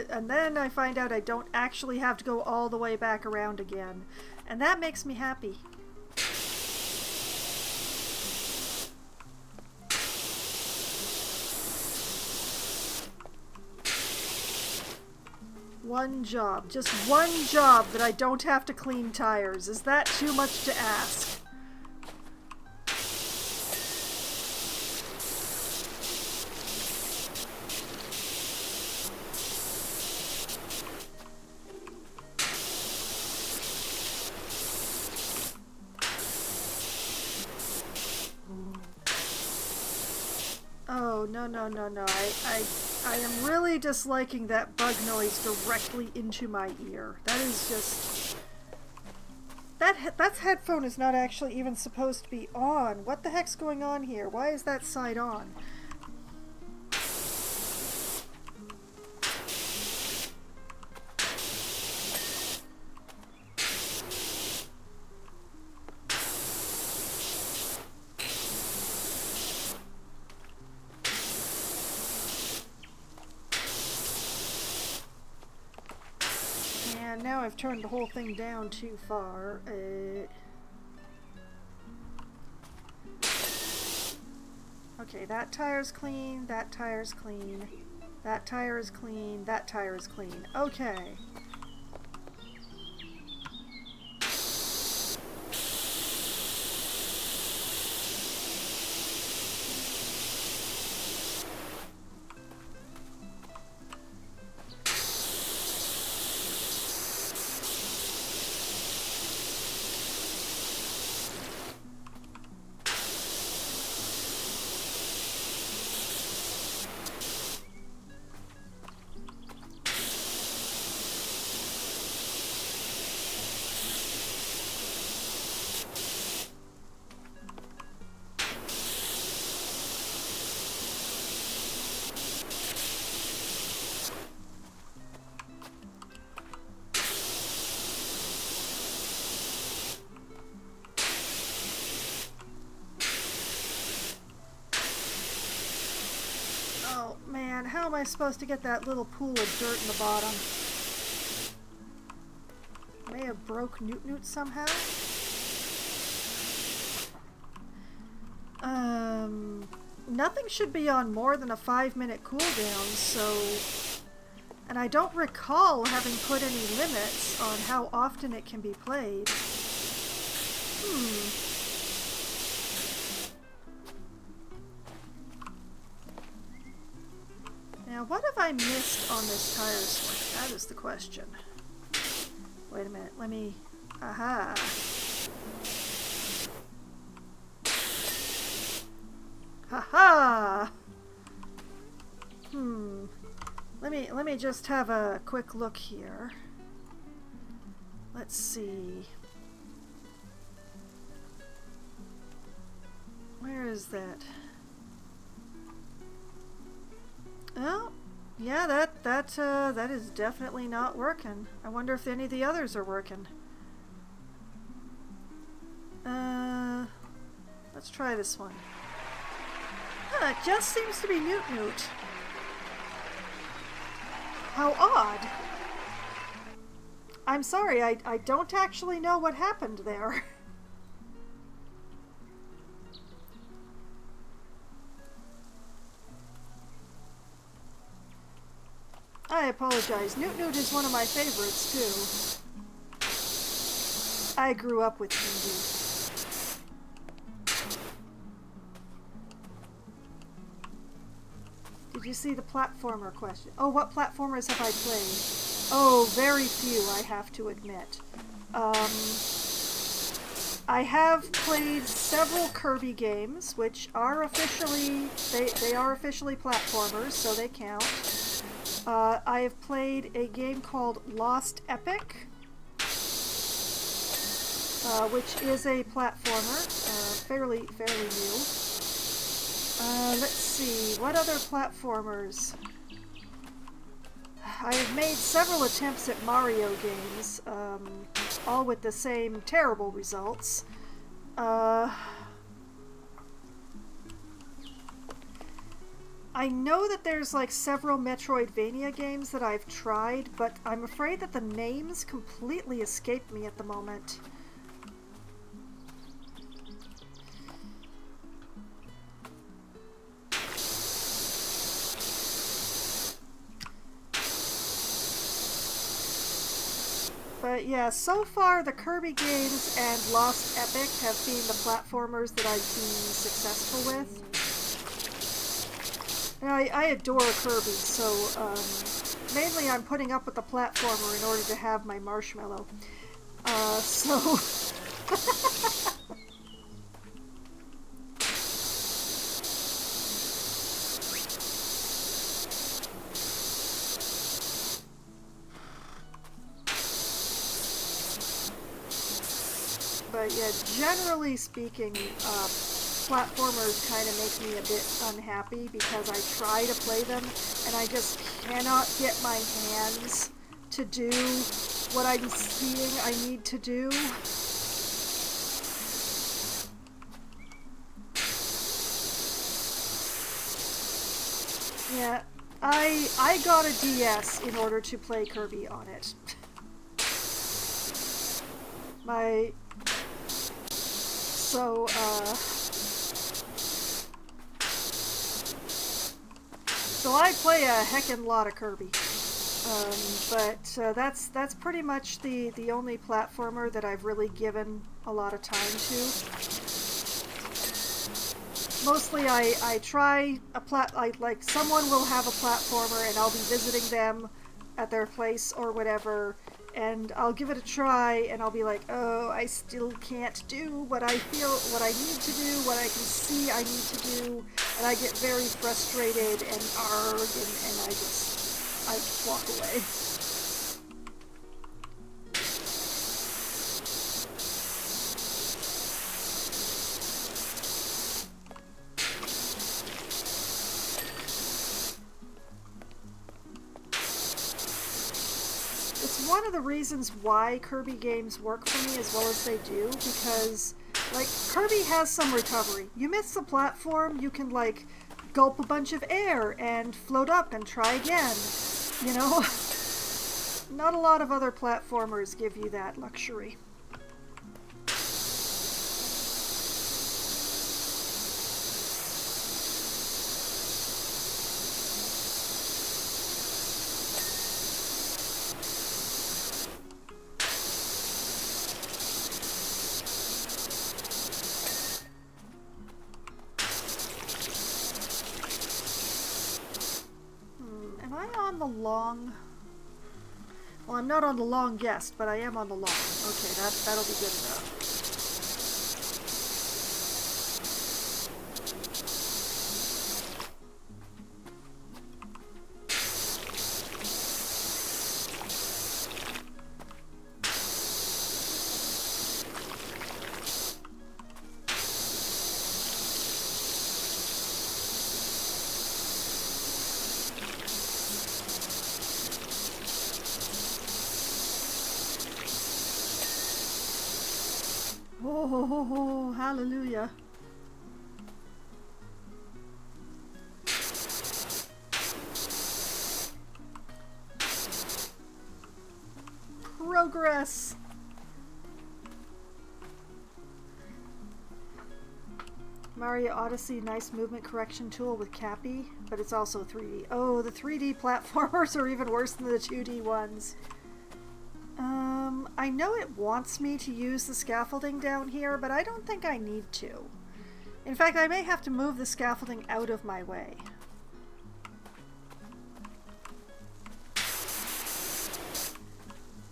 And then I find out I don't actually have to go all the way back around again, and that makes me happy. One job, just one job that I don't have to clean tires. Is that too much to ask? Oh, no, no, no, no. I am really disliking that bug noise directly into my ear. That is just... That headphone is not actually even supposed to be on. What the heck's going on here? Why is that side on? And now I've turned the whole thing down too far. Okay, that tire's clean, that tire's clean, that tire is clean, that tire is clean. Okay. Man, how am I supposed to get that little pool of dirt in the bottom? May have broke Newt somehow? Nothing should be on more than a 5-minute cooldown, so... And I don't recall having put any limits on how often it can be played. Now, what have I missed on this tire swing? That is the question. Wait a minute, let me... Aha! Ha-ha! Let me just have a quick look here. Let's see. Where is that? Oh, yeah, that is definitely not working. I wonder if any of the others are working. Let's try this one. It just seems to be Newt. How odd. I'm sorry, I don't actually know what happened there. I apologize. Newt is one of my favorites, too. I grew up with Indy. Did you see the platformer question? Oh, what platformers have I played? Oh, very few, I have to admit. I have played several Kirby games, which are officially... They are officially platformers, so they count. I have played a game called Lost Epic, which is a platformer, fairly new. Let's see, what other platformers? I have made several attempts at Mario games, all with the same terrible results. I know that there's like several Metroidvania games that I've tried, but I'm afraid that the names completely escape me at the moment. But yeah, so far the Kirby games and Lost Epic have been the platformers that I've been successful with. And I adore Kirby, so mainly I'm putting up with the platformer in order to have my marshmallow. So... But yeah, generally speaking, platformers kind of make me a bit unhappy because I try to play them and I just cannot get my hands to do what I'm seeing I need to do. Yeah, I got a DS in order to play Kirby on it. So I play a heckin' lot of Kirby. But that's pretty much the only platformer that I've really given a lot of time to. Mostly I try like someone will have a platformer and I'll be visiting them at their place or whatever, and I'll give it a try and I'll be like, oh, I still can't do what I feel, what I need to do, what I can see I need to do, and I get very frustrated and arg, and I walk away. It's one of the reasons why Kirby games work for me as well as they do, because, like, Kirby has some recovery. You miss the platform, you can, like, gulp a bunch of air and float up and try again, you know? Not a lot of other platformers give you that luxury. Am I on the long... Well, I'm not on the long guest, but I am on the long. Okay, that'll be good enough. Oh, hallelujah. Progress. Mario Odyssey, nice movement correction tool with Cappy, but it's also 3D. Oh, the 3D platformers are even worse than the 2D ones. I know it wants me to use the scaffolding down here, but I don't think I need to. In fact, I may have to move the scaffolding out of my way.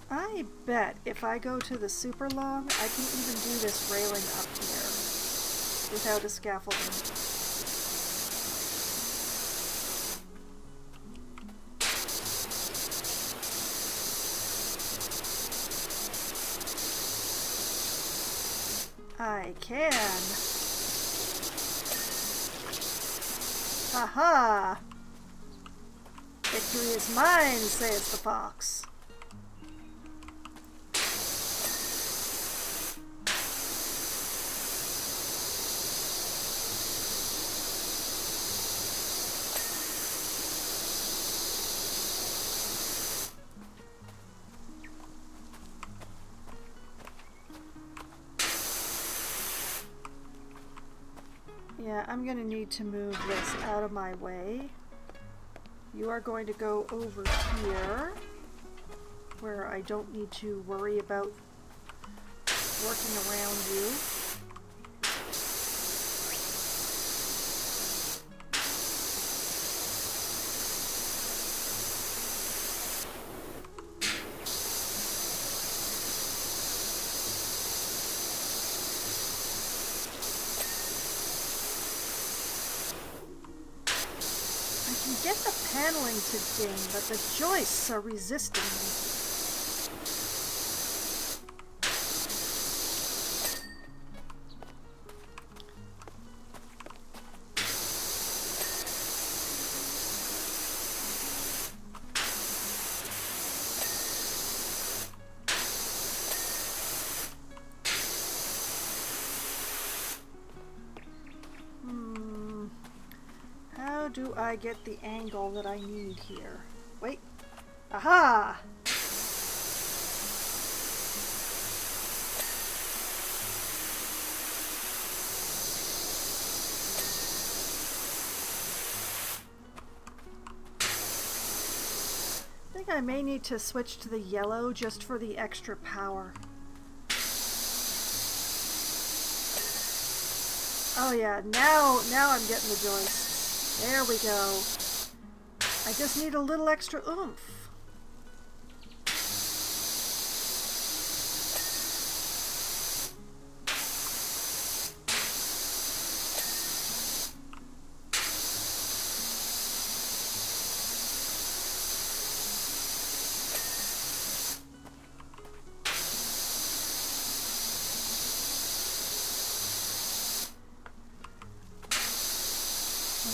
I bet if I go to the super long, I can even do this railing up here without a scaffolding. I can. Aha! Victory is mine, says the fox. Yeah, I'm going to need to move this out of my way. You are going to go over here, where I don't need to worry about working around you. Get the paneling to ding, but the joists are resisting me. how do I get the angle that I need here? Wait. Aha! I think I may need to switch to the yellow just for the extra power. Oh yeah, now I'm getting the joists. There we go. I just need a little extra oomph.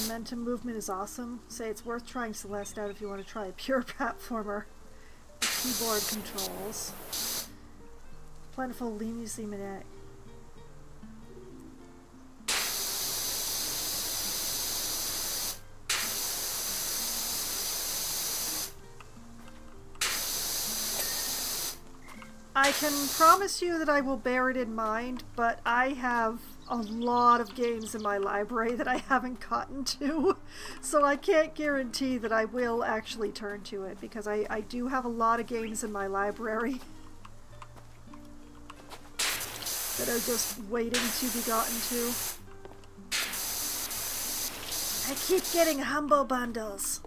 Momentum movement is awesome. Say it's worth trying Celeste out if you want to try a pure platformer. The keyboard controls. Plentiful leniency minute. I can promise you that I will bear it in mind, but I have a lot of games in my library that I haven't gotten to, so I can't guarantee that I will actually turn to it, because I do have a lot of games in my library that are just waiting to be gotten to. I keep getting Humble Bundles.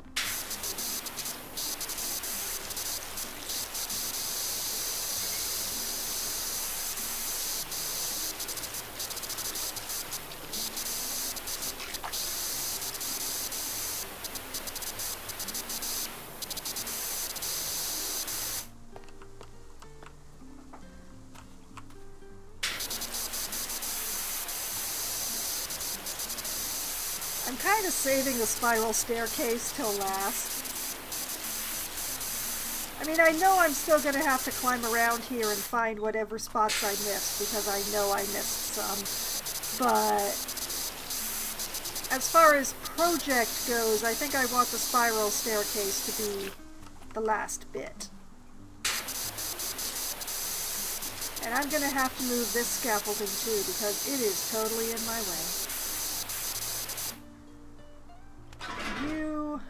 I'm kind of saving the spiral staircase till last. I mean, I know I'm still going to have to climb around here and find whatever spots I missed, because I know I missed some. But as far as project goes, I think I want the spiral staircase to be the last bit. And I'm going to have to move this scaffolding too, because it is totally in my way. You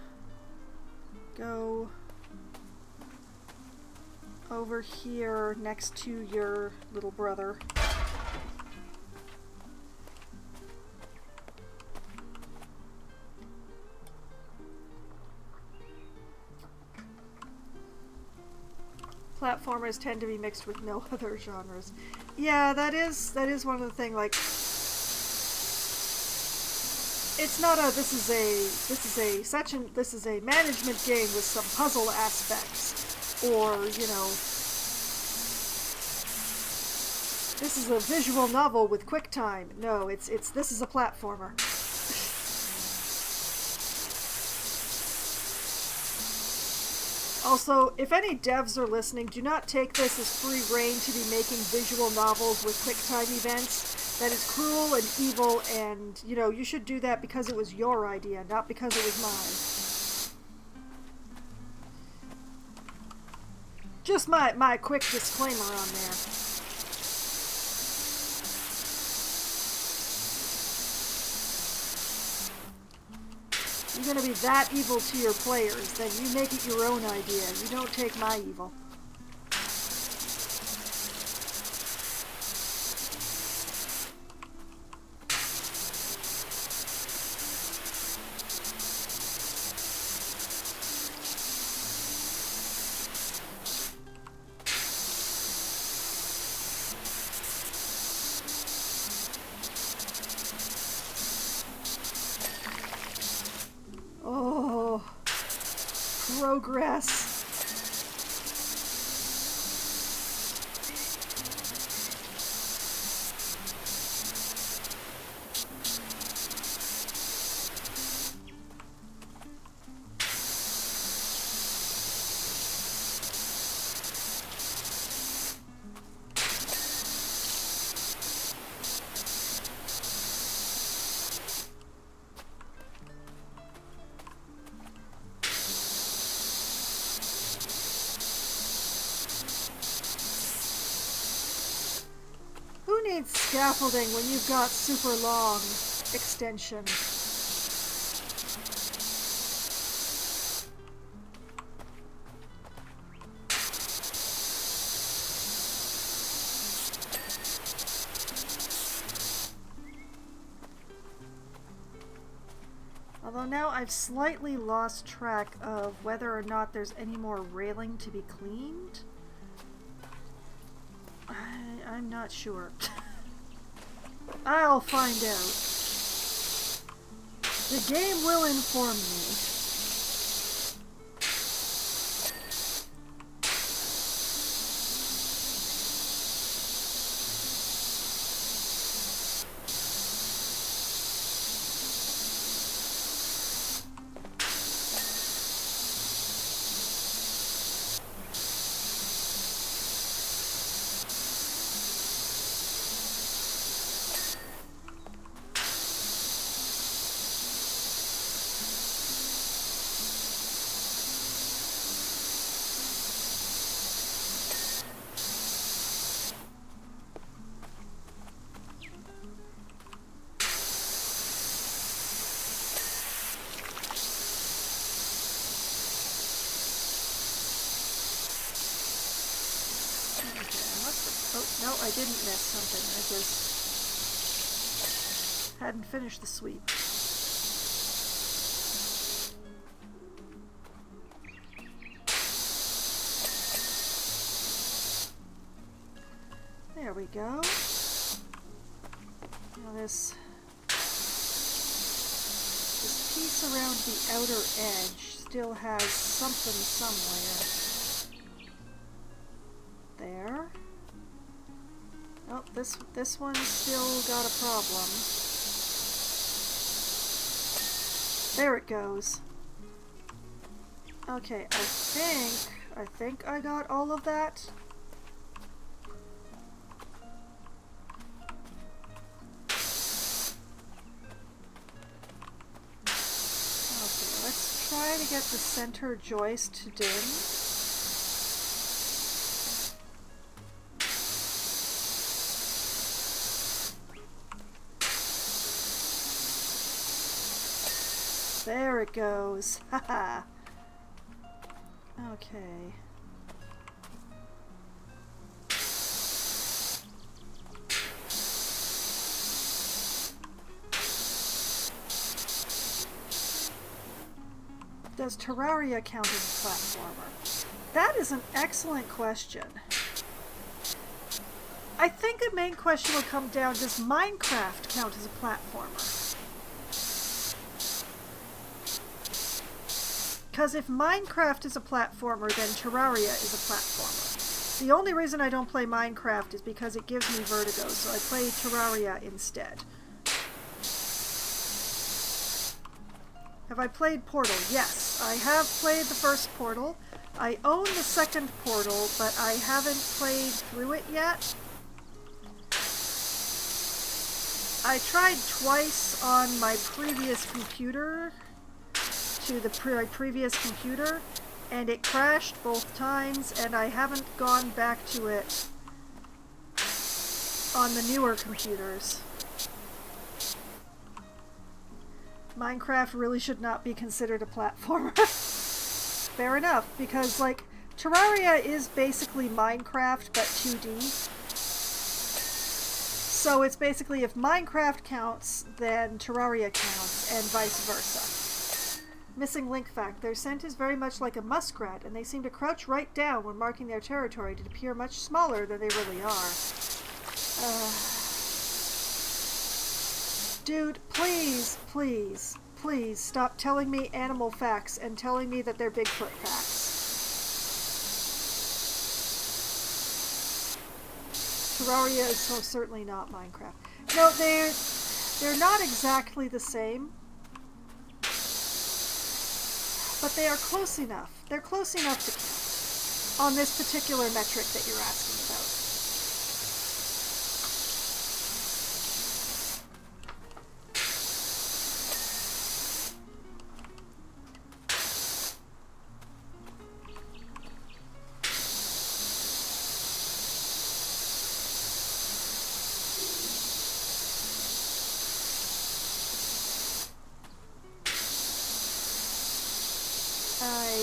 go over here next to your little brother. Platformers tend to be mixed with no other genres. Yeah, that is one of the things, like, it's not a this is a management game with some puzzle aspects, or, you know, this is a visual novel with QuickTime. No, this is a platformer. Also, if any devs are listening, do not take this as free reign to be making visual novels with QuickTime events. That is cruel and evil, and, you know, you should do that because it was your idea, not because it was mine. Just my quick disclaimer on there. You're gonna be that evil to your players, then you make it your own idea. You don't take my evil. Progress. scaffolding when you've got super long extension. Although now I've slightly lost track of whether or not there's any more railing to be cleaned. I'm not sure. I'll find out. The game will inform me. Oh, no, I didn't miss something. I just hadn't finished the sweep. There we go. Now this piece around the outer edge still has something somewhere. There. Oh, this one's still got a problem. There it goes. Okay, I think I got all of that. Okay, let's try to get the center joist to ding. There it goes. Haha. Okay. Does Terraria count as a platformer? That is an excellent question. I think the main question will come down, does Minecraft count as a platformer? Because if Minecraft is a platformer, then Terraria is a platformer. The only reason I don't play Minecraft is because it gives me vertigo, so I play Terraria instead. Have I played Portal? Yes, I have played the first Portal. I own the second Portal, but I haven't played through it yet. I tried twice on my previous computer, to the previous computer, and it crashed both times, and I haven't gone back to it on the newer computers. Minecraft really should not be considered a platformer. Fair enough, because like Terraria is basically Minecraft but 2D. So it's basically if Minecraft counts, then Terraria counts, and vice versa. Missing link fact. Their scent is very much like a muskrat, and they seem to crouch right down when marking their territory to appear much smaller than they really are. Dude, please, please, please stop telling me animal facts and telling me that they're Bigfoot facts. Terraria is so certainly not Minecraft. No, they're not exactly the same. But they are close enough. They're close enough to count on this particular metric that you're asking about.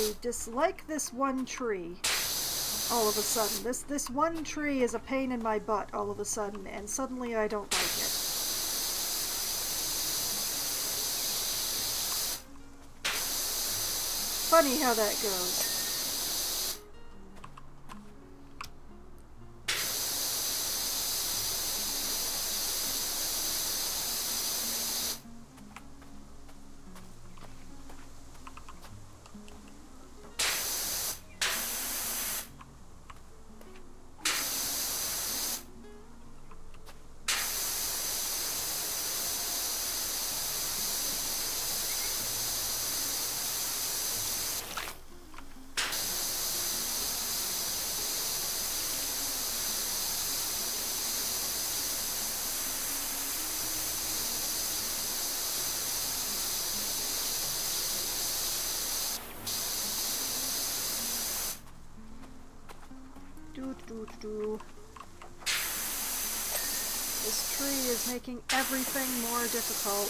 I dislike this one tree all of a sudden. This one tree is a pain in my butt all of a sudden, and suddenly I don't like it. Funny how that goes. This tree is making everything more difficult.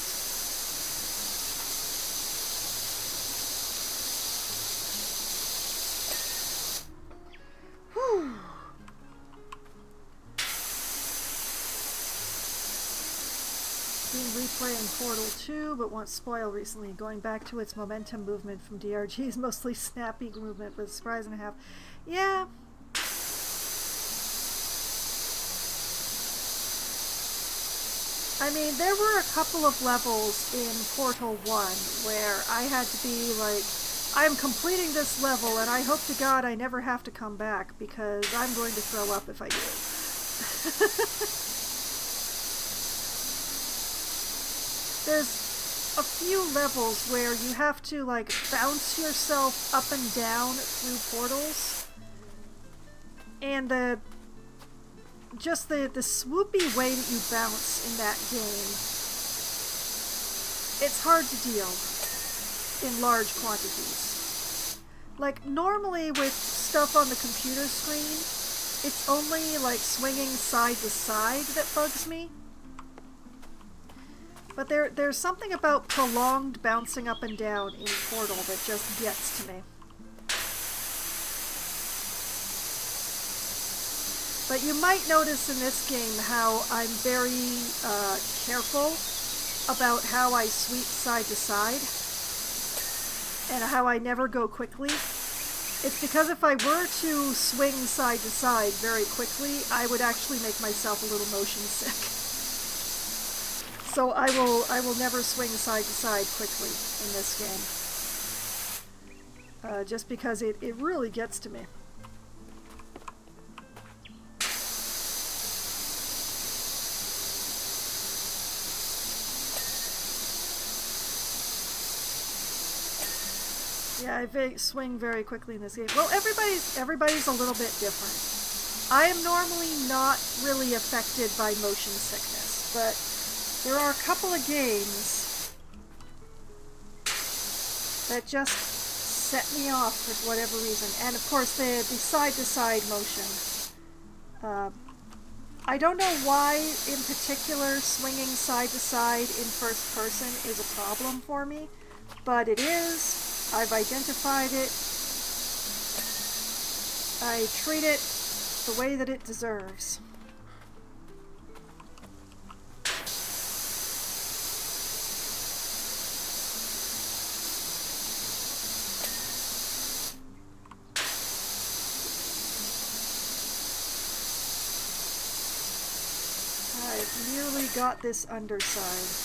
Whew. Been replaying Portal 2, but won't spoil recently. Going back to its momentum movement from DRG's mostly snappy movement with a surprise and a half. Yeah. I mean, there were a couple of levels in Portal 1 where I had to be like, I'm completing this level and I hope to God I never have to come back because I'm going to throw up if I do. There's a few levels where you have to like bounce yourself up and down through portals, and the swoopy way that you bounce in that game, it's hard to deal in large quantities. Like, normally with stuff on the computer screen, it's only like swinging side to side that bugs me. But there's something about prolonged bouncing up and down in Portal that just gets to me. But you might notice in this game how I'm very careful about how I sweep side to side and how I never go quickly. It's because if I were to swing side to side very quickly, I would actually make myself a little motion sick. So I will never swing side to side quickly in this game. Just because it really gets to me. Yeah, I swing very quickly in this game. Well, everybody's a little bit different. I am normally not really affected by motion sickness, but there are a couple of games that just set me off for whatever reason. And of course, the side-to-side motion. I don't know why, in particular, swinging side-to-side in first person is a problem for me, but it is. I've identified it. I treat it the way that it deserves. I've nearly got this underside.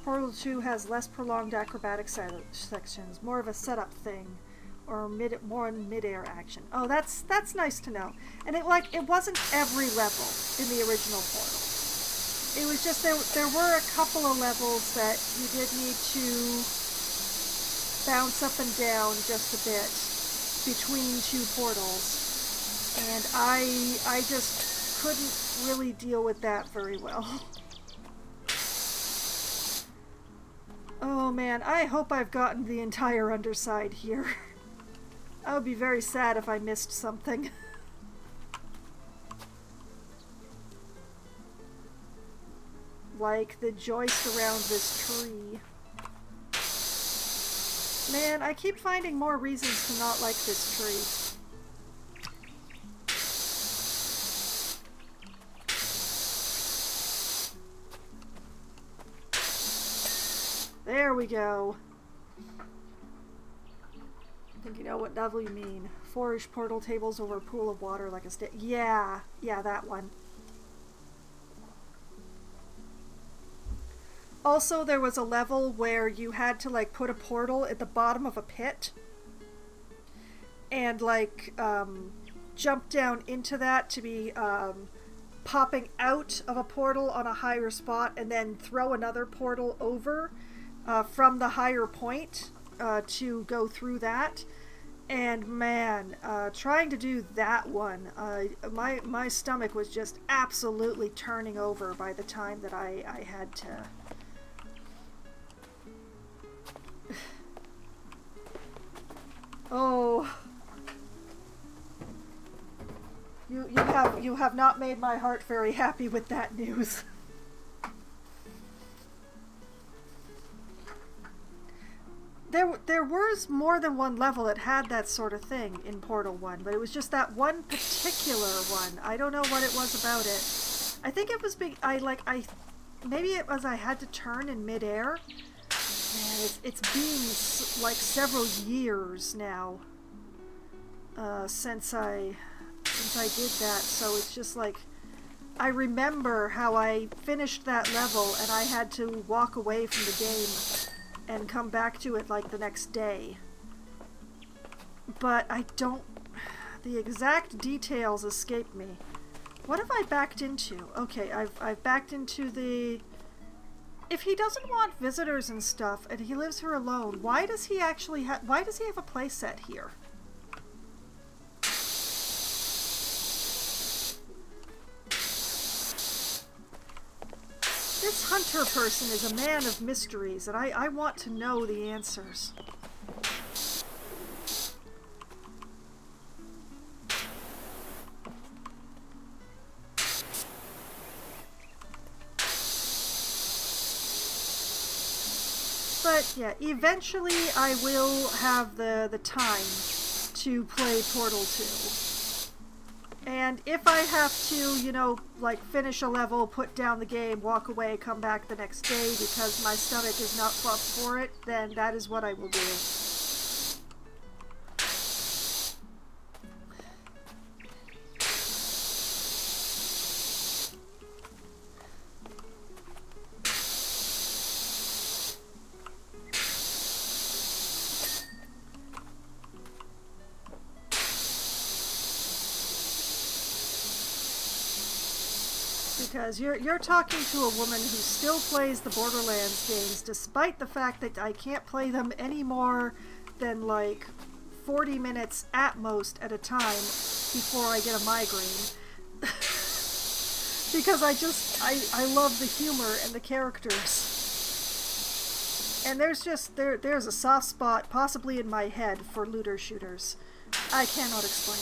Portal 2 has less prolonged acrobatic sections, more of a setup thing, or more mid-air action. Oh, that's nice to know. And it wasn't every level in the original Portal. It was just there were a couple of levels that you did need to bounce up and down just a bit between two portals, and I just couldn't really deal with that very well. Oh man, I hope I've gotten the entire underside here. I would be very sad if I missed something. like the joist around this tree. Man, I keep finding more reasons to not like this tree. There we go. I think you know what level you mean. 4-ish portal tables over a pool of water like a stick. Yeah, that one. Also, there was a level where you had to like put a portal at the bottom of a pit and like jump down into that to be popping out of a portal on a higher spot and then throw another portal over from the higher point to go through that. And man, trying to do that one, my stomach was just absolutely turning over by the time that I had to. Oh, you have not made my heart very happy with that news. There was more than one level that had that sort of thing in Portal 1, but it was just that one particular one. I don't know what it was about it. I think it was maybe it was I had to turn in midair. Man, it's been like several years now since I did that, so it's just like I remember how I finished that level and I had to walk away from the game and come back to it like the next day. But the exact details escape me. What have I backed into? Okay, I've backed into the... If he doesn't want visitors and stuff and he lives here alone, why does he have a place set here? This hunter person is a man of mysteries, and I want to know the answers. But yeah, eventually I will have the time to play Portal 2. And if I have to, you know, like finish a level, put down the game, walk away, come back the next day because my stomach is not plucked for it, then that is what I will do. Because you're talking to a woman who still plays the Borderlands games despite the fact that I can't play them any more than like 40 minutes at most at a time before I get a migraine. Because I love the humor and the characters. And there's a soft spot possibly in my head for looter shooters. I cannot explain.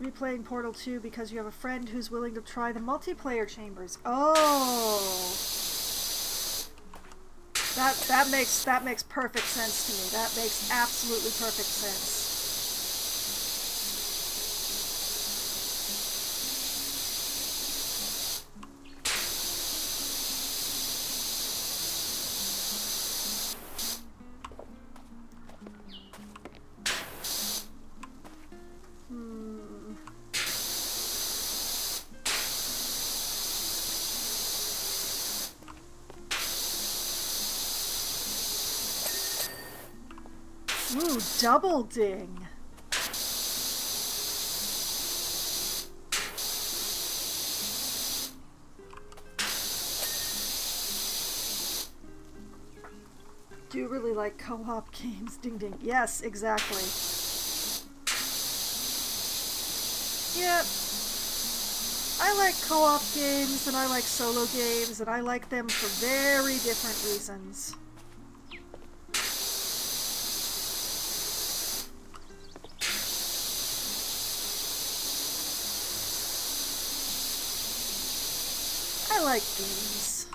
Replaying Portal 2 because you have a friend who's willing to try the multiplayer chambers. Oh, that makes perfect sense to me. That makes absolutely perfect sense. Ooh, double ding. Do you really like co-op games? Ding ding. Yes, exactly. Yep. I like co-op games and I like solo games and I like them for very different reasons. like games.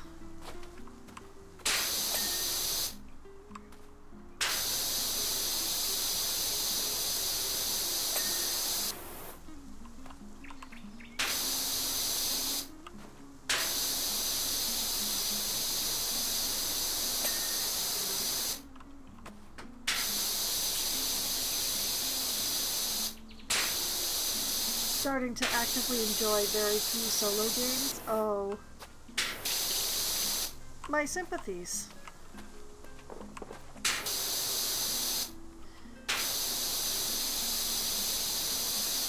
Starting to actively enjoy very few solo games. Oh. My sympathies.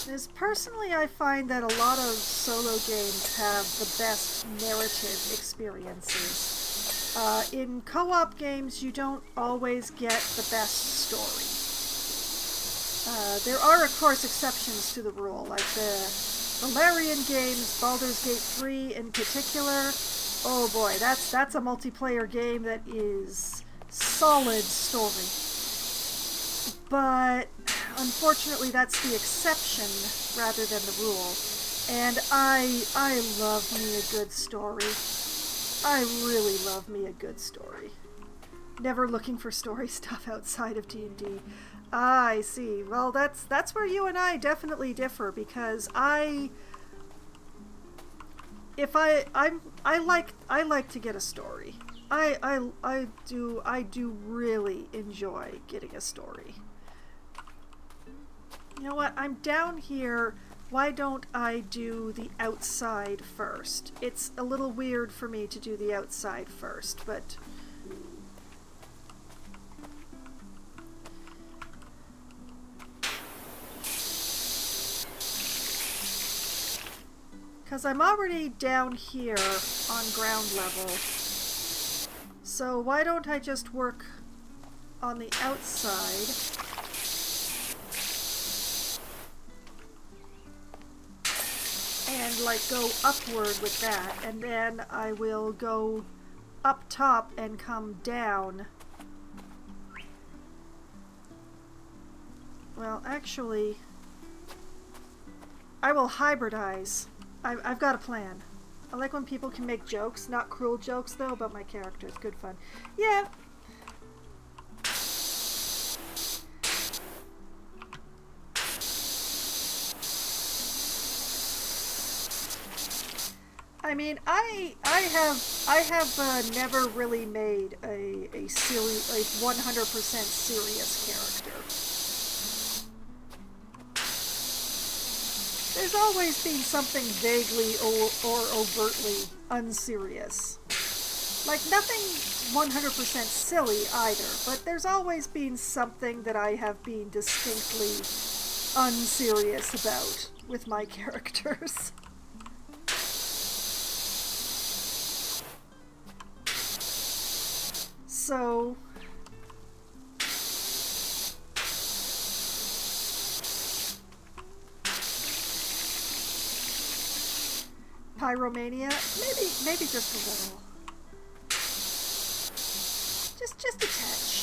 As personally, I find that a lot of solo games have the best narrative experiences. In co-op games, you don't always get the best story. There are, of course, exceptions to the rule, like the Valerian games, Baldur's Gate 3 in particular. Oh boy, that's a multiplayer game that is solid story. But unfortunately, that's the exception rather than the rule. And I love me a good story. I really love me a good story. Never looking for story stuff outside of D&D. I see. Well, that's where you and I definitely differ, because I like to get a story. I do really enjoy getting a story. You know what? I'm down here. Why don't I do the outside first? It's a little weird for me to do the outside first, but because I'm already down here on ground level. So why don't I just work on the outside? And like go upward with that, and then I will go up top and come down. Well, actually, I will hybridize. I've got a plan. I like when people can make jokes, not cruel jokes though, about my characters. Good fun. Yeah. I mean, I have never really made a 100% serious character. There's always been something vaguely or overtly unserious. Like, nothing 100% silly either, but there's always been something that I have been distinctly unserious about with my characters. So pyromania, maybe just a little, just a touch.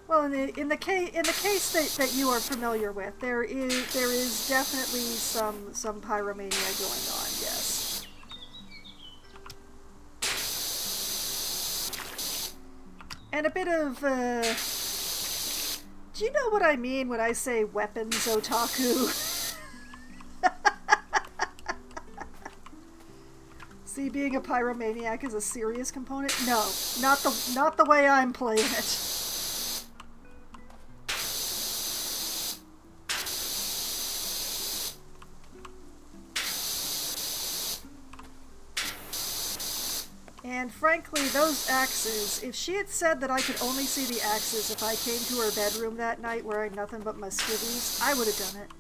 Well, in the case that you are familiar with, there is definitely some pyromania going on. Yes. And a bit of, do you know what I mean when I say weapons otaku? See, being a pyromaniac is a serious component? No, not the way I'm playing it. And frankly, those axes, if she had said that I could only see the axes if I came to her bedroom that night wearing nothing but my skivvies, I would have done it.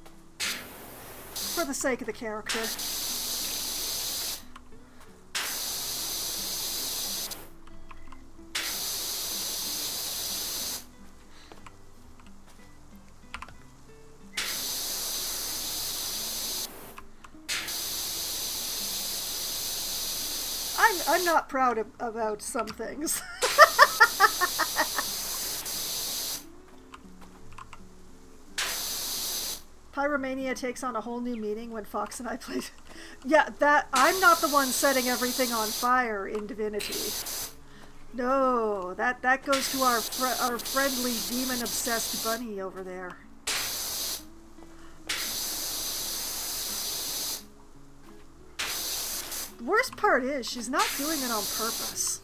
For the sake of the character. I'm not proud about some things. Pyromania takes on a whole new meaning when Fox and I played. Yeah, that I'm not the one setting everything on fire in Divinity. No, that goes to our friendly demon-obsessed bunny over there. The worst part is she's not doing it on purpose.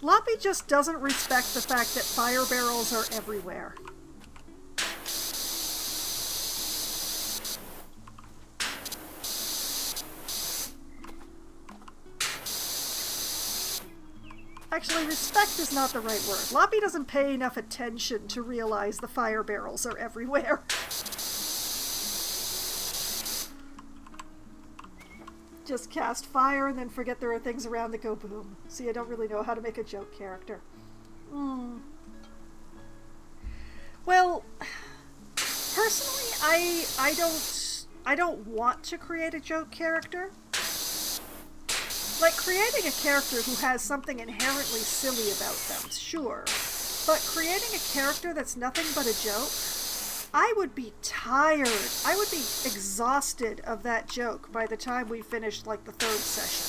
Loppy just doesn't respect the fact that fire barrels are everywhere. Actually, respect is not the right word. Loppy doesn't pay enough attention to realize the fire barrels are everywhere. Just cast fire and then forget there are things around that go boom. See, I don't really know how to make a joke character. Well, personally, I don't want to create a joke character. Like, creating a character who has something inherently silly about them, sure. But creating a character that's nothing but a joke, I would be tired. I would be exhausted of that joke by the time we finished, like, the third session.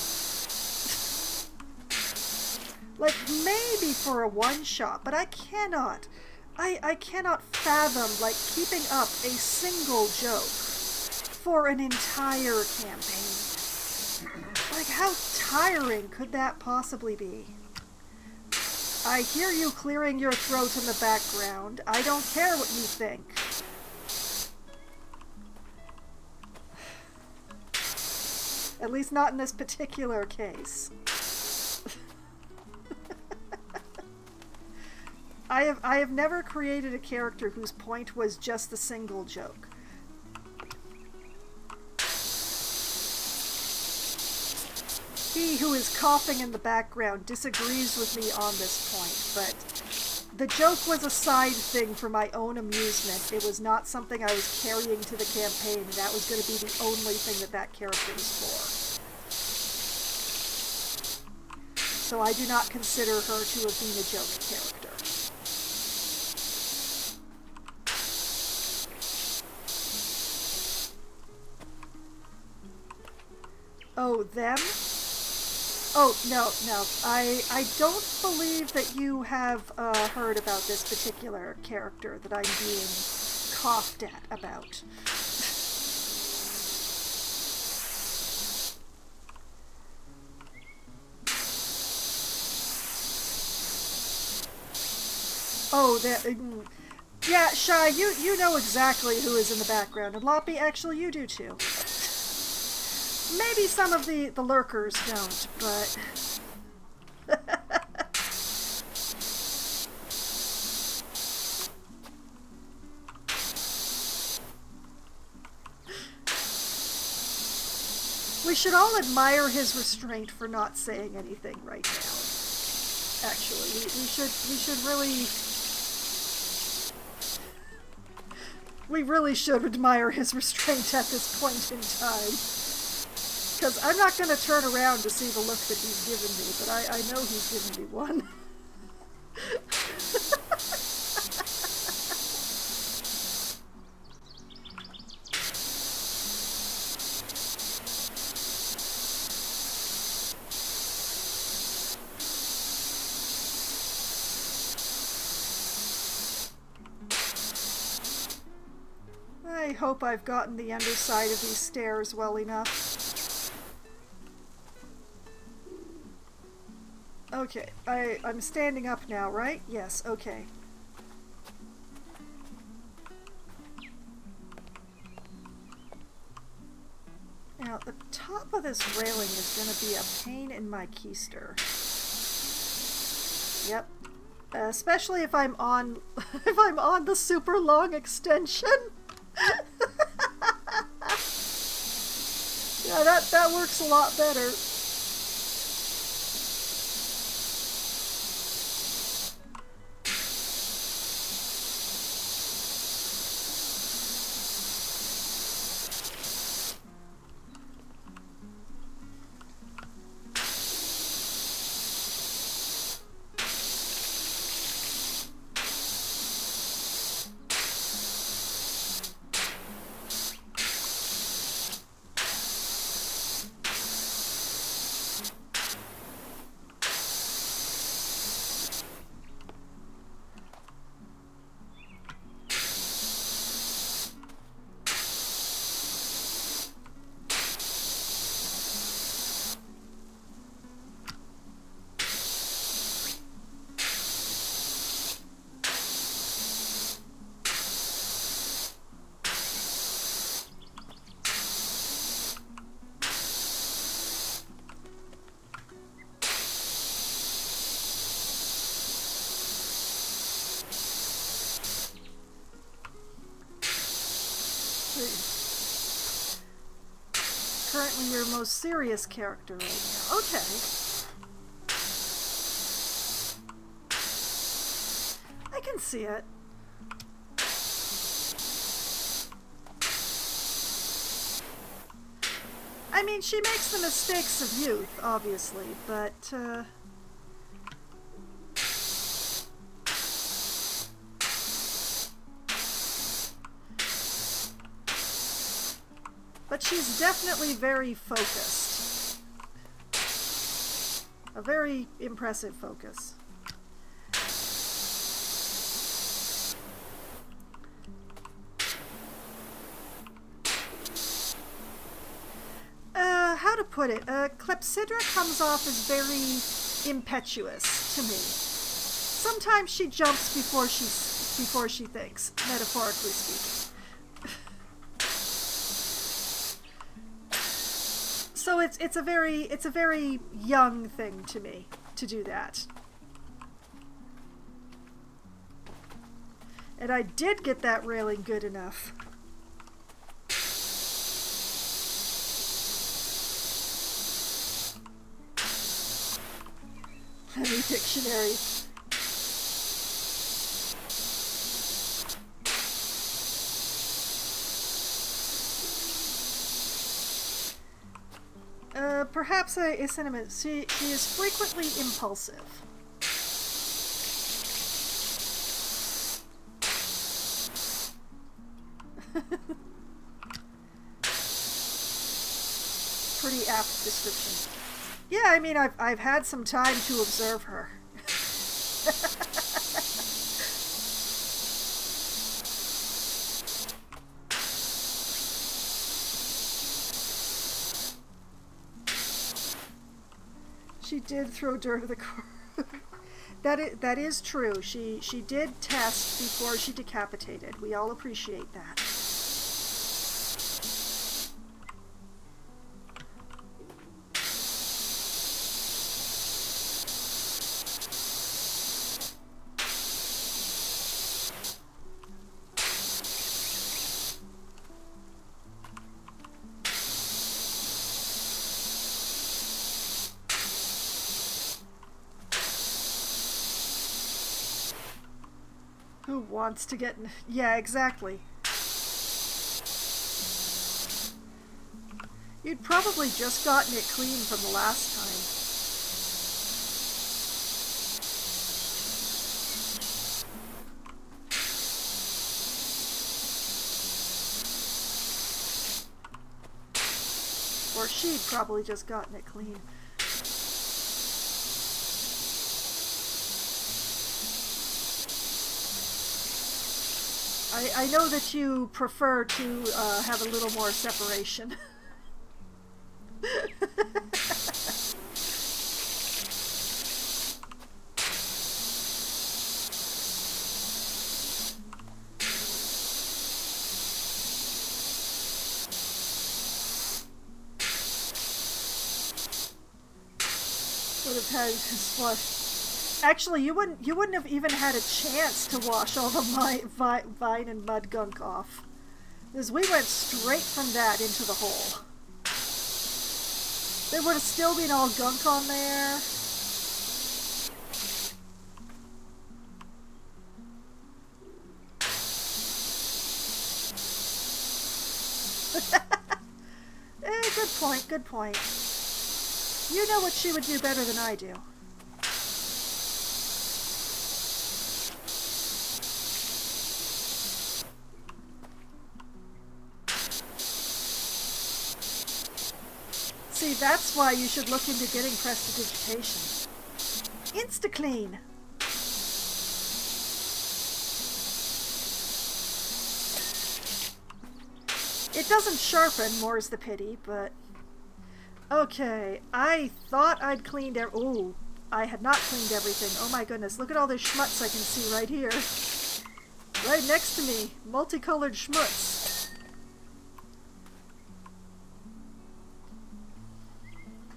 Like, maybe for a one-shot, but I cannot. I cannot fathom, like, keeping up a single joke for an entire campaign. Like, how tiring could that possibly be? I hear you clearing your throat in the background. I don't care what you think. At least not in this particular case. I have never created a character whose point was just a single joke. He who is coughing in the background disagrees with me on this point, but the joke was a side thing for my own amusement. It was not something I was carrying to the campaign, and that was going to be the only thing that character was for. So I do not consider her to have been a joke character. Oh, them? Oh, no. I don't believe that you have heard about this particular character that I'm being coughed at about. Oh, yeah, Shy, you know exactly who is in the background, and Loppy, actually, you do too. Maybe some of the lurkers don't, but... We should all admire his restraint for not saying anything right now. Actually, we should really... We really should admire his restraint at this point in time. Because I'm not going to turn around to see the look that he's given me, but I know he's given me one. I hope I've gotten the underside of these stairs well enough. Okay, I'm standing up now, right? Yes, okay. Now, the top of this railing is going to be a pain in my keister. Yep. Especially if I'm on the super long extension. Yeah, that works a lot better. currently your most serious character right now. Okay. I can see it. I mean, she makes the mistakes of youth, obviously, but, but she's definitely very focused. A very impressive focus. How to put it? Clepsydra comes off as very impetuous to me. Sometimes she jumps before she thinks, metaphorically speaking. So it's a very young thing to me to do that. And I did get that railing good enough. Any dictionary. Perhaps a sentiment. She is frequently impulsive. Pretty apt description. Yeah, I mean, I've had some time to observe her. She did throw dirt at the car. That is true. She did test before she decapitated. We all appreciate that. Who wants to get in? Yeah, exactly. You'd probably just gotten it clean from the last time. Or she'd probably just gotten it clean. I know that you prefer to have a little more separation. Would have had his flush. Actually, you wouldn't have even had a chance to wash all the vine and mud gunk off, because we went straight from that into the hole. There would have still been all gunk on there. Good point, good point. You know what she would do better than I do. See, that's why you should look into getting prestidigitation. Insta-clean! It doesn't sharpen, more's the pity, but... Okay, I thought I'd cleaned ooh, I had not cleaned everything. Oh my goodness, look at all this schmutz I can see right here. Right next to me, multicolored schmutz.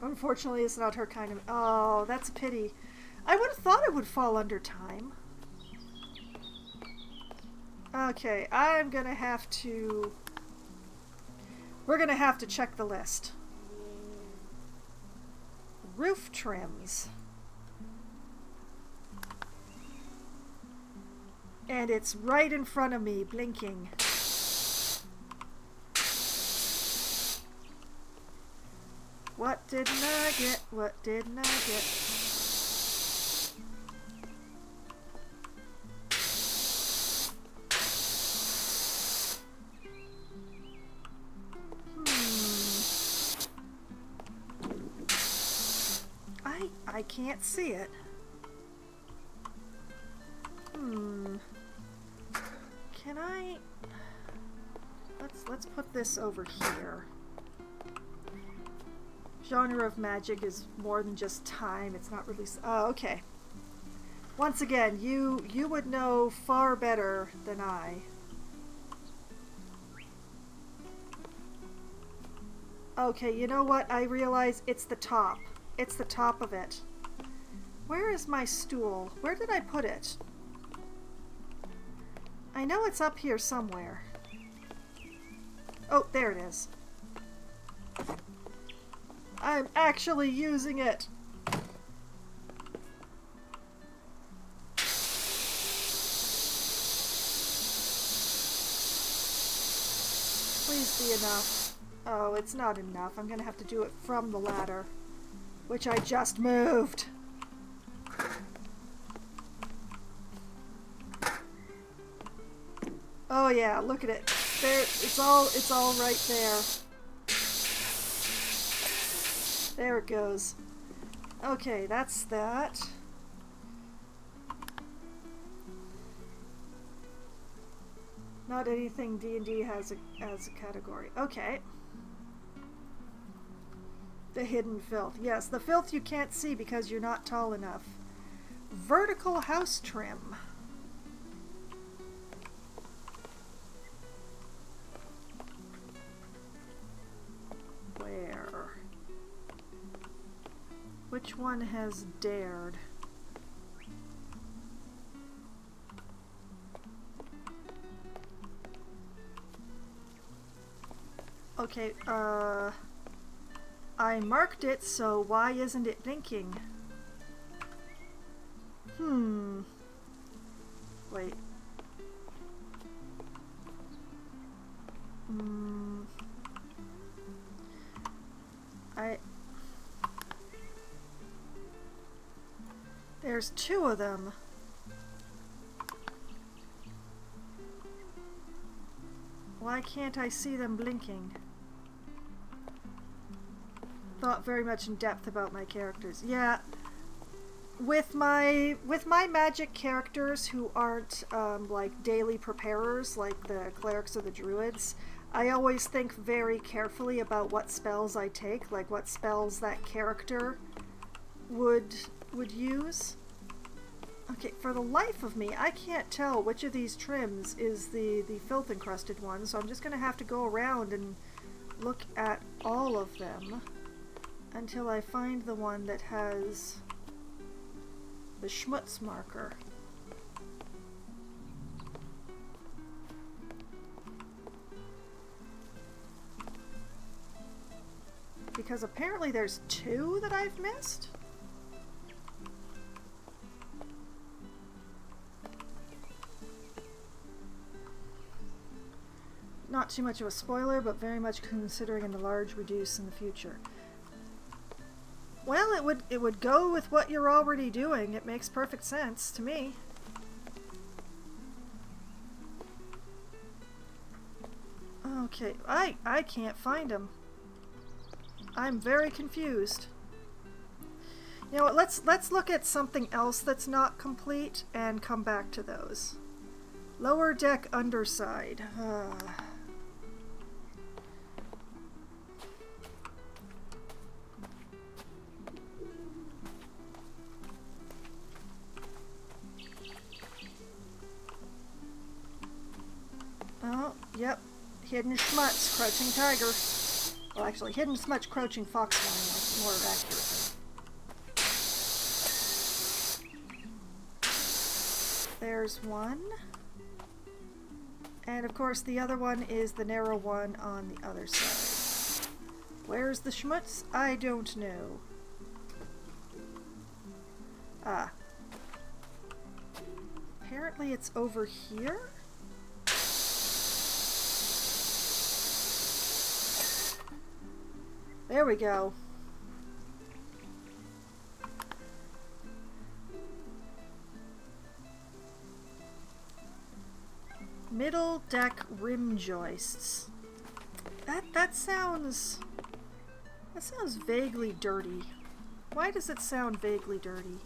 Unfortunately, it's not her kind of... Oh, that's a pity. I would have thought it would fall under time. Okay, I'm gonna have to... We're gonna have to check the list. roof trims. And it's right in front of me, blinking. What didn't I get? What didn't I get? I can't see it. Can I... Let's put this over here. Genre of magic is more than just time. It's not really... Oh, okay. Once again, you would know far better than I. Okay, you know what? I realize it's the top. It's the top of it. Where is my stool? Where did I put it? I know it's up here somewhere. Oh, there it is. I'm actually using it. Please be enough. Oh, it's not enough. I'm gonna have to do it from the ladder, which I just moved. Oh yeah, look at it. There, it's all right there. There it goes. Okay, that's that. Not anything D&D has as a category. Okay. The hidden filth. Yes, the filth you can't see because you're not tall enough. Vertical house trim. Where? Which one has dared? Okay, I marked it, so why isn't it blinking? Wait. There's two of them. Why can't I see them blinking? Thought very much in depth about my characters. Yeah, with my magic characters who aren't like daily preparers, like the clerics or the druids, I always think very carefully about what spells I take, like what spells that character would use. Okay, for the life of me, I can't tell which of these trims is the filth encrusted one, so I'm just gonna have to go around and look at all of them until I find the one that has the schmutz marker. Because apparently there's two that I've missed? Not too much of a spoiler, but very much considering in the large reduce in the future. Well, it would go with what you're already doing. It makes perfect sense to me. Okay, I can't find him. I'm very confused. You know what, let's look at something else that's not complete and come back to those. Lower deck underside. Oh, yep. Hidden schmutz, crouching tiger. Well, actually, hidden schmutz, crouching foxwine, like more accurate. There's one. And of course, the other one is the narrow one on the other side. Where's the schmutz? I don't know. Ah. Apparently it's over here? There we go. Middle deck rim joists. That sounds vaguely dirty. Why does it sound vaguely dirty?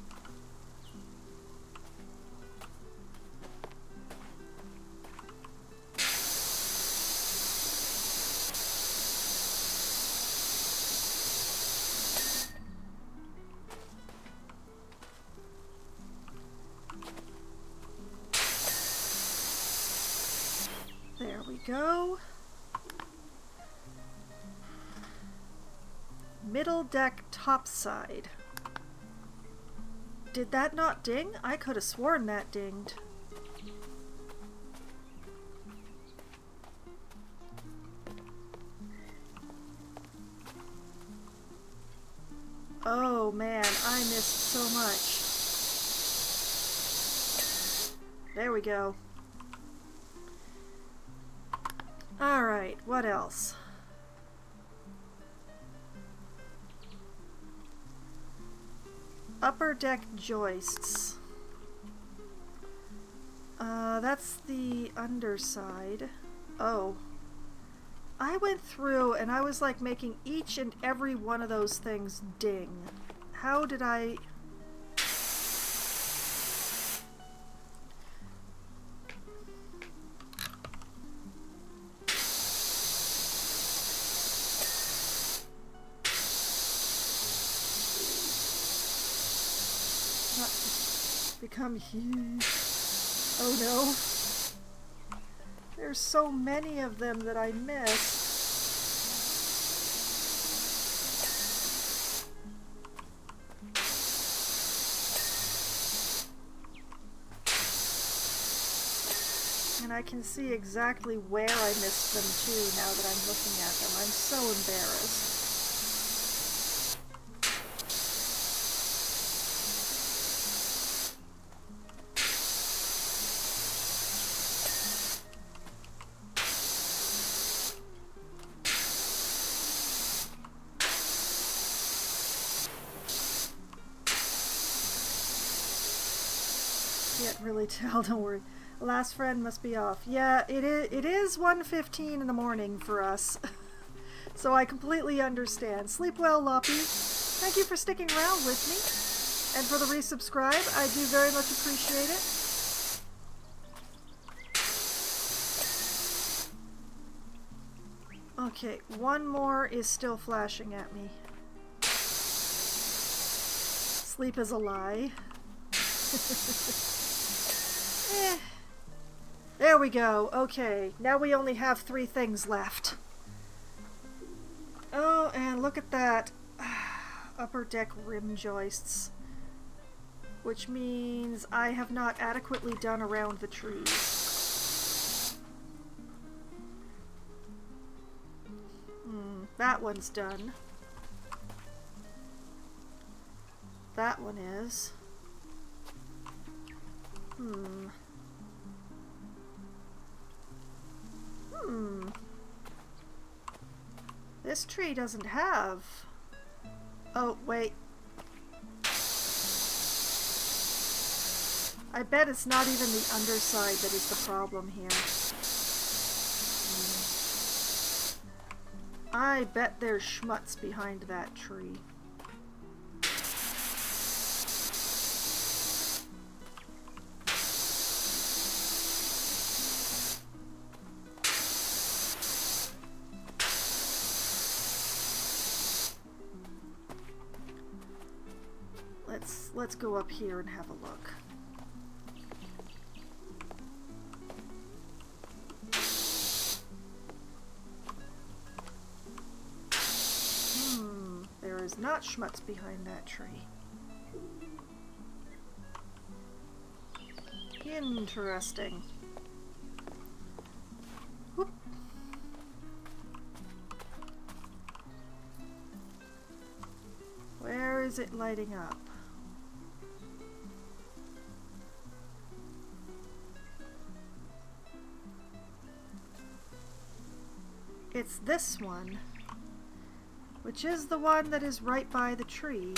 There we go. Middle deck topside. Did that not ding? I could have sworn that dinged. Oh man, I missed so much. There we go. Alright, what else? Upper deck joists. That's the underside. Oh. I went through and I was like making each and every one of those things ding. How did I... become huge. Oh no. There's so many of them that I missed. And I can see exactly where I missed them too now that I'm looking at them. I'm so embarrassed. Can't really tell, don't worry. Last friend must be off. Yeah, it is 1:15 in the morning for us. So I completely understand. Sleep well, Loppy. Thank you for sticking around with me. And for the resubscribe, I do very much appreciate it. Okay, one more is still flashing at me. Sleep is a lie. There we go. Okay, now we only have 3 things left. Oh, and look at that. Upper deck rim joists. Which means I have not adequately done around the trees. That one's done. That one is. This tree doesn't have... Oh, wait. I bet it's not even the underside that is the problem here. I bet there's schmutz behind that tree. Let's go up here and have a look. There is not schmutz behind that tree. Interesting. Whoop. Where is it lighting up? it's this one, which is the one that is right by the tree.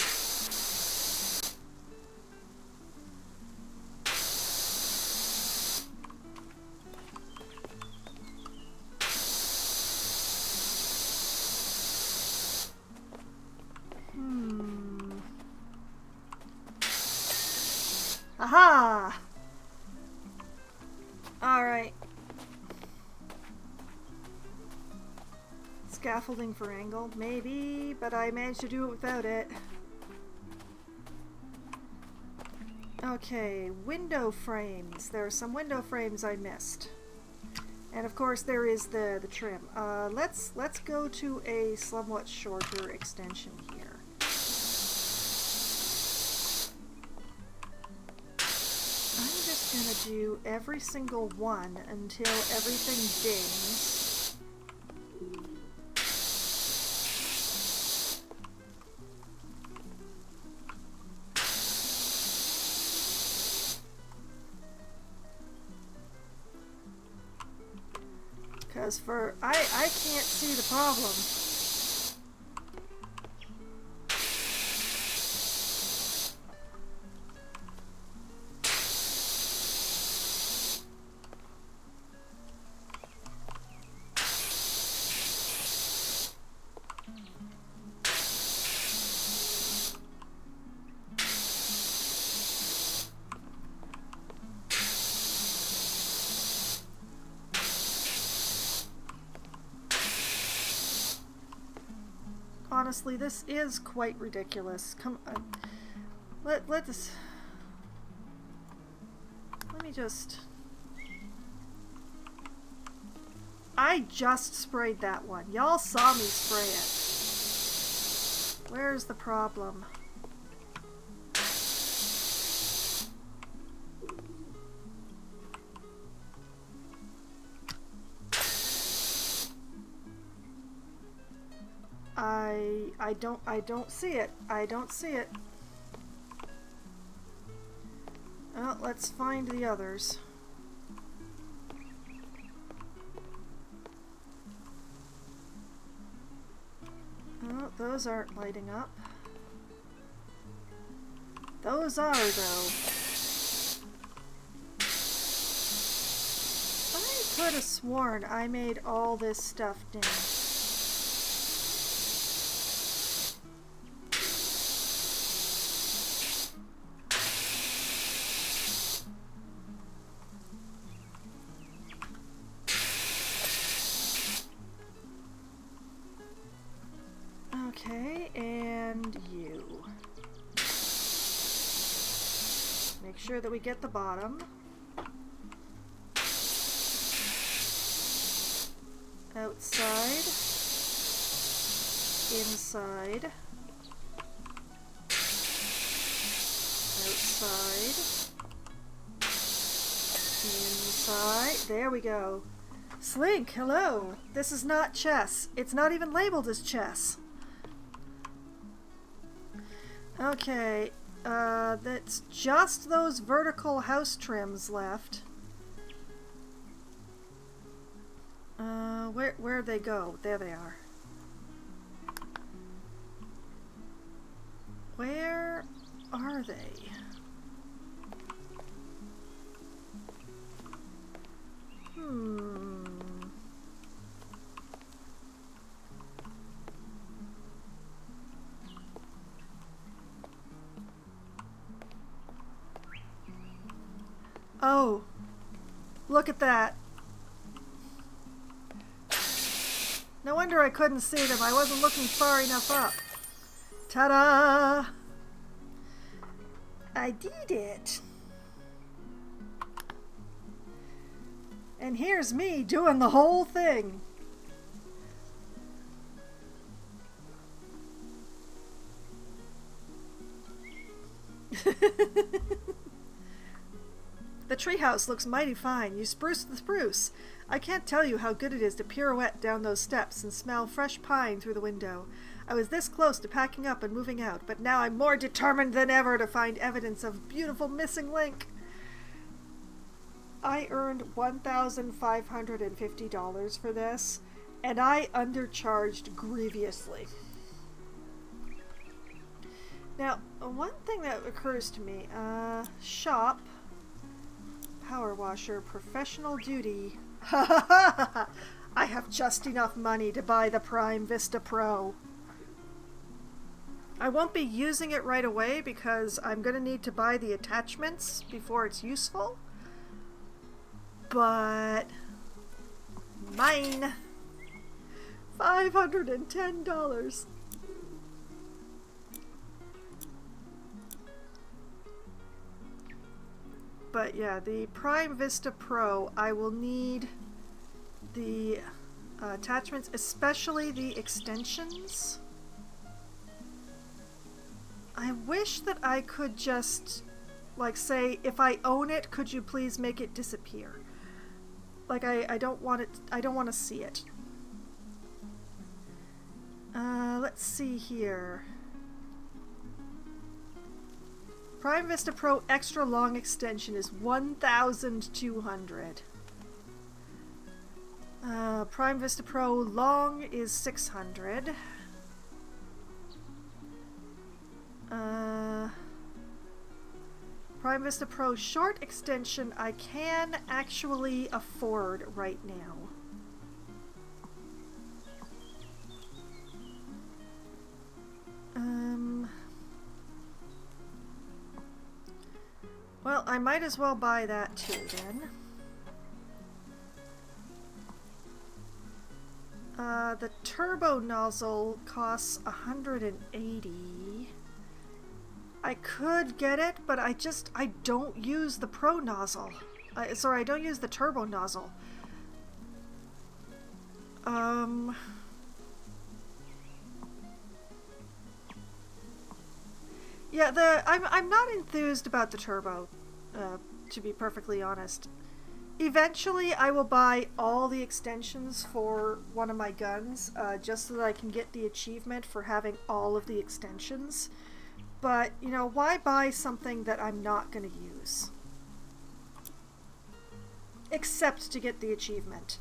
Aha! Alright. Scaffolding for angle, maybe, but I managed to do it without it. Okay, window frames. There are some window frames I missed. And of course there is the trim. Let's go to a somewhat shorter extension here. I'm just gonna do every single one until everything dings. Because I can't see the problem. Honestly, this is quite ridiculous. Come on. Let me just... I just sprayed that one. Y'all saw me spray it. Where's the problem? I don't see it. I don't see it. Well, let's find the others. Oh, those aren't lighting up. Those are, though. I could have sworn I made all this stuff dim. Okay, and you. Make sure that we get the bottom. Outside. Inside. Outside. Inside. There we go. Slink, hello. This is not chess. It's not even labeled as chess. Okay, that's just those vertical house trims left. Where'd they go? There they are. Where are they? Oh, look at that. No wonder I couldn't see them. I wasn't looking far enough up. Ta-da! I did it. And here's me doing the whole thing. The treehouse looks mighty fine. You spruced the spruce. I can't tell you how good it is to pirouette down those steps and smell fresh pine through the window. I was this close to packing up and moving out, but now I'm more determined than ever to find evidence of beautiful missing link. I earned $1,550 for this, and I undercharged grievously. Now, one thing that occurs to me, shop, power washer, professional duty. I have just enough money to buy the Prime Vista Pro. I won't be using it right away because I'm going to need to buy the attachments before it's useful. But mine, $510. But yeah, the Prime Vista Pro, I will need the attachments, especially the extensions. I wish that I could just, like, say, if I own it, could you please make it disappear? Like, I don't want it, I don't want to see it. Let's see here. Prime Vista Pro Extra Long Extension is $1,200. Prime Vista Pro Long is $600. Prime Vista Pro Short Extension I can actually afford right now. Well, I might as well buy that too then. The turbo nozzle costs $180. I could get it, but I don't use the pro nozzle. Sorry, I don't use the turbo nozzle. Yeah, I'm not enthused about the turbo, to be perfectly honest. Eventually, I will buy all the extensions for one of my guns, just so that I can get the achievement for having all of the extensions. But, you know, why buy something that I'm not going to use? Except to get the achievement.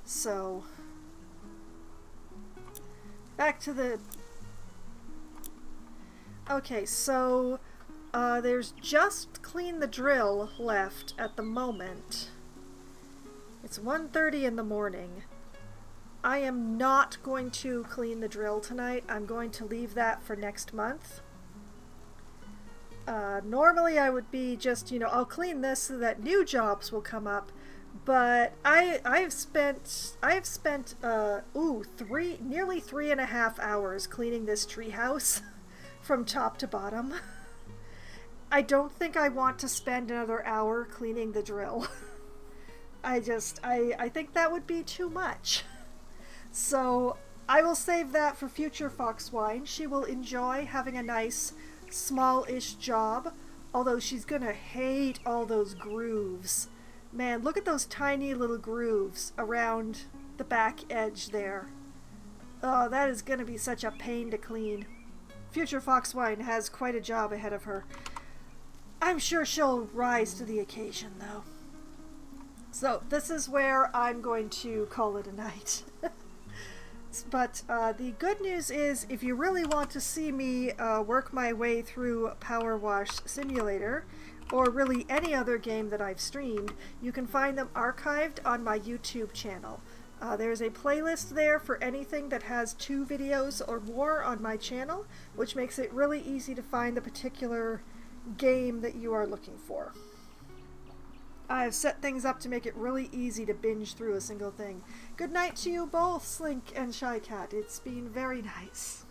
So, back to the... Okay, so there's just Clean the Drill left at the moment. It's 1:30 in the morning. I am not going to clean the drill tonight. I'm going to leave that for next month. Normally I would be just, you know, I'll clean this so that new jobs will come up, but I've spent nearly 3.5 hours cleaning this treehouse from top to bottom. I don't think I want to spend another hour cleaning the drill. I think that would be too much. So I will save that for future Foxwine. She will enjoy having a nice small-ish job, although she's gonna hate all those grooves. Man, look at those tiny little grooves around the back edge there. Oh, that is gonna be such a pain to clean. Future Foxwine has quite a job ahead of her. I'm sure she'll rise to the occasion, though. So, this is where I'm going to call it a night. But the good news is, if you really want to see me work my way through PowerWash Simulator, or really any other game that I've streamed, you can find them archived on my YouTube channel. There's a playlist there for anything that has 2 videos or more on my channel, which makes it really easy to find the particular game that you are looking for. I've set things up to make it really easy to binge through a single thing. Good night to you both, Slink and Shy Cat. It's been very nice.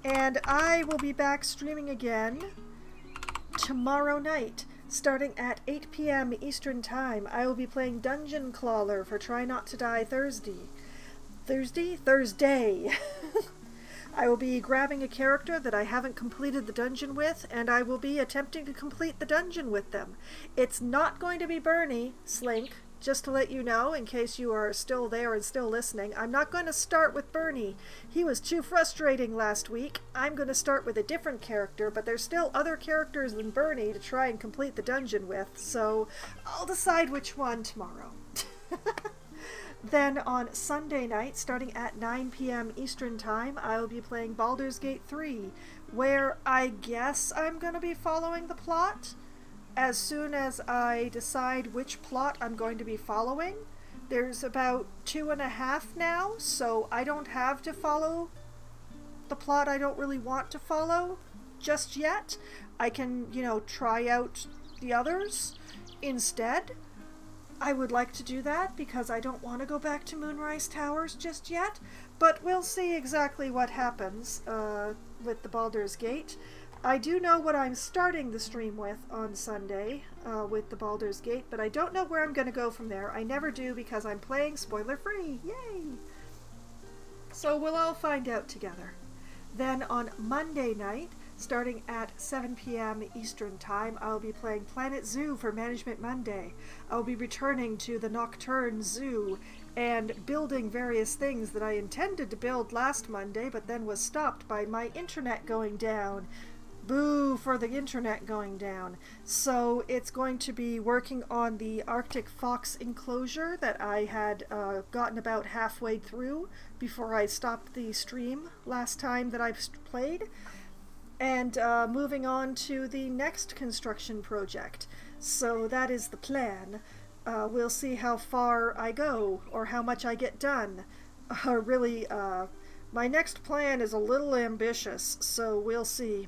And I will be back streaming again tomorrow night, starting at 8 p.m. Eastern Time. I will be playing Dungeon Crawler for Try Not to Die Thursday. Thursday! I will be grabbing a character that I haven't completed the dungeon with, and I will be attempting to complete the dungeon with them. It's not going to be Bernie, Slink. just to let you know, in case you are still there and still listening, I'm not going to start with Bernie. He was too frustrating last week. I'm going to start with a different character, but there's still other characters than Bernie to try and complete the dungeon with, so I'll decide which one tomorrow. Then on Sunday night, starting at 9 p.m. Eastern Time, I will be playing Baldur's Gate 3, where I guess I'm going to be following the plot as soon as I decide which plot I'm going to be following. There's about 2.5 now, so I don't have to follow the plot I don't really want to follow just yet. I can, try out the others instead. I would like to do that because I don't want to go back to Moonrise Towers just yet, but we'll see exactly what happens with the Baldur's Gate. I do know what I'm starting the stream with on Sunday with the Baldur's Gate, but I don't know where I'm going to go from there. I never do because I'm playing spoiler-free. Yay! So we'll all find out together. Then on Monday night, starting at 7 p.m. Eastern Time, I'll be playing Planet Zoo for Management Monday. I'll be returning to the Nocturne Zoo and building various things that I intended to build last Monday, but then was stopped by my internet going down. Boo for the internet going down. So it's going to be working on the Arctic fox enclosure that I had gotten about halfway through before I stopped the stream last time that I've played. And moving on to the next construction project. So that is the plan. We'll see how far I go or how much I get done. Really, my next plan is a little ambitious, so we'll see.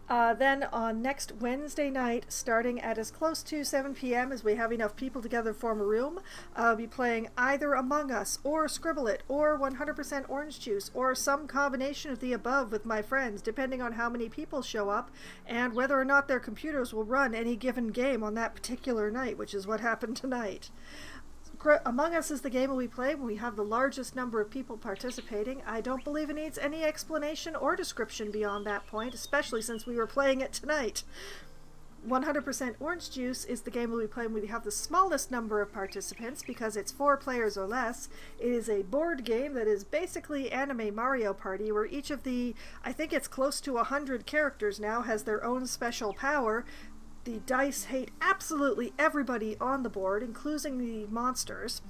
Then on next Wednesday night, starting at as close to 7 p.m. as we have enough people together to form a room, I'll be playing either Among Us, or Scribble It, or 100% Orange Juice, or some combination of the above with my friends, depending on how many people show up, and whether or not their computers will run any given game on that particular night, which is what happened tonight. Among Us is the game we play when we have the largest number of people participating. I don't believe it needs any explanation or description beyond that point, especially since we were playing it tonight. 100% Orange Juice is the game we play when we have the smallest number of participants because it's 4 players or less. It is a board game that is basically Anime Mario Party, where each of the, I think it's close to 100 characters now, has their own special power. The dice hate absolutely everybody on the board, including the monsters.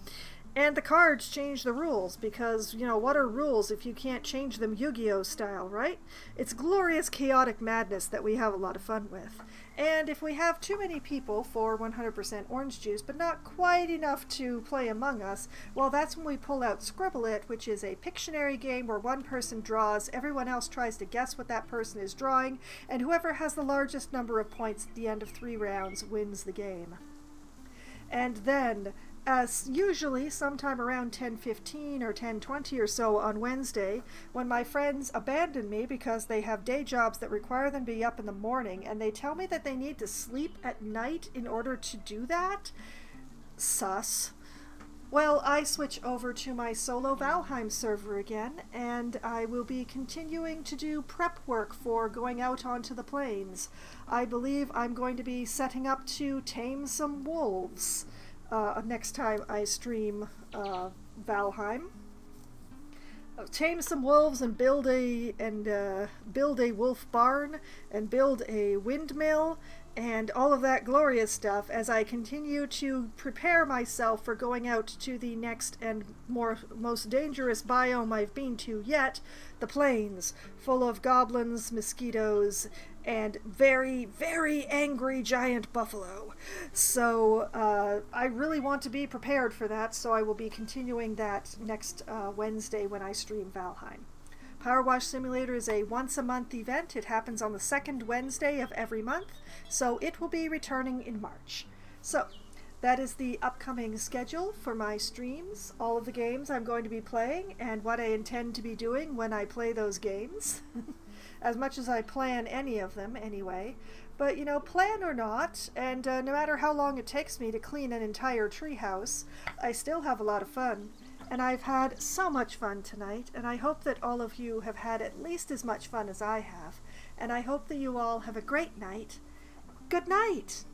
And the cards change the rules, because, what are rules if you can't change them Yu-Gi-Oh style, right? It's glorious chaotic madness that we have a lot of fun with. And if we have too many people for 100% Orange Juice, but not quite enough to play Among Us, well, that's when we pull out Scribble It, which is a Pictionary game where one person draws, everyone else tries to guess what that person is drawing, and whoever has the largest number of points at the end of 3 rounds wins the game. And then, as usually, sometime around 10:15 or 10:20 or so on Wednesday, when my friends abandon me because they have day jobs that require them to be up in the morning, and they tell me that they need to sleep at night in order to do that, sus. Well, I switch over to my solo Valheim server again, and I will be continuing to do prep work for going out onto the plains. I believe I'm going to be setting up to tame some wolves next time I stream Valheim. Tame some wolves and build a wolf barn and build a windmill and all of that glorious stuff as I continue to prepare myself for going out to the next and most dangerous biome I've been to yet, the plains, full of goblins, mosquitoes, and very, very angry giant buffalo. So I really want to be prepared for that, so I will be continuing that next Wednesday when I stream Valheim. PowerWash Simulator is a once-a-month event. It happens on the second Wednesday of every month, so it will be returning in March. So that is the upcoming schedule for my streams, all of the games I'm going to be playing, and what I intend to be doing when I play those games. As much as I plan any of them, anyway. But, plan or not, and no matter how long it takes me to clean an entire treehouse, I still have a lot of fun. And I've had so much fun tonight, and I hope that all of you have had at least as much fun as I have. And I hope that you all have a great night. Good night!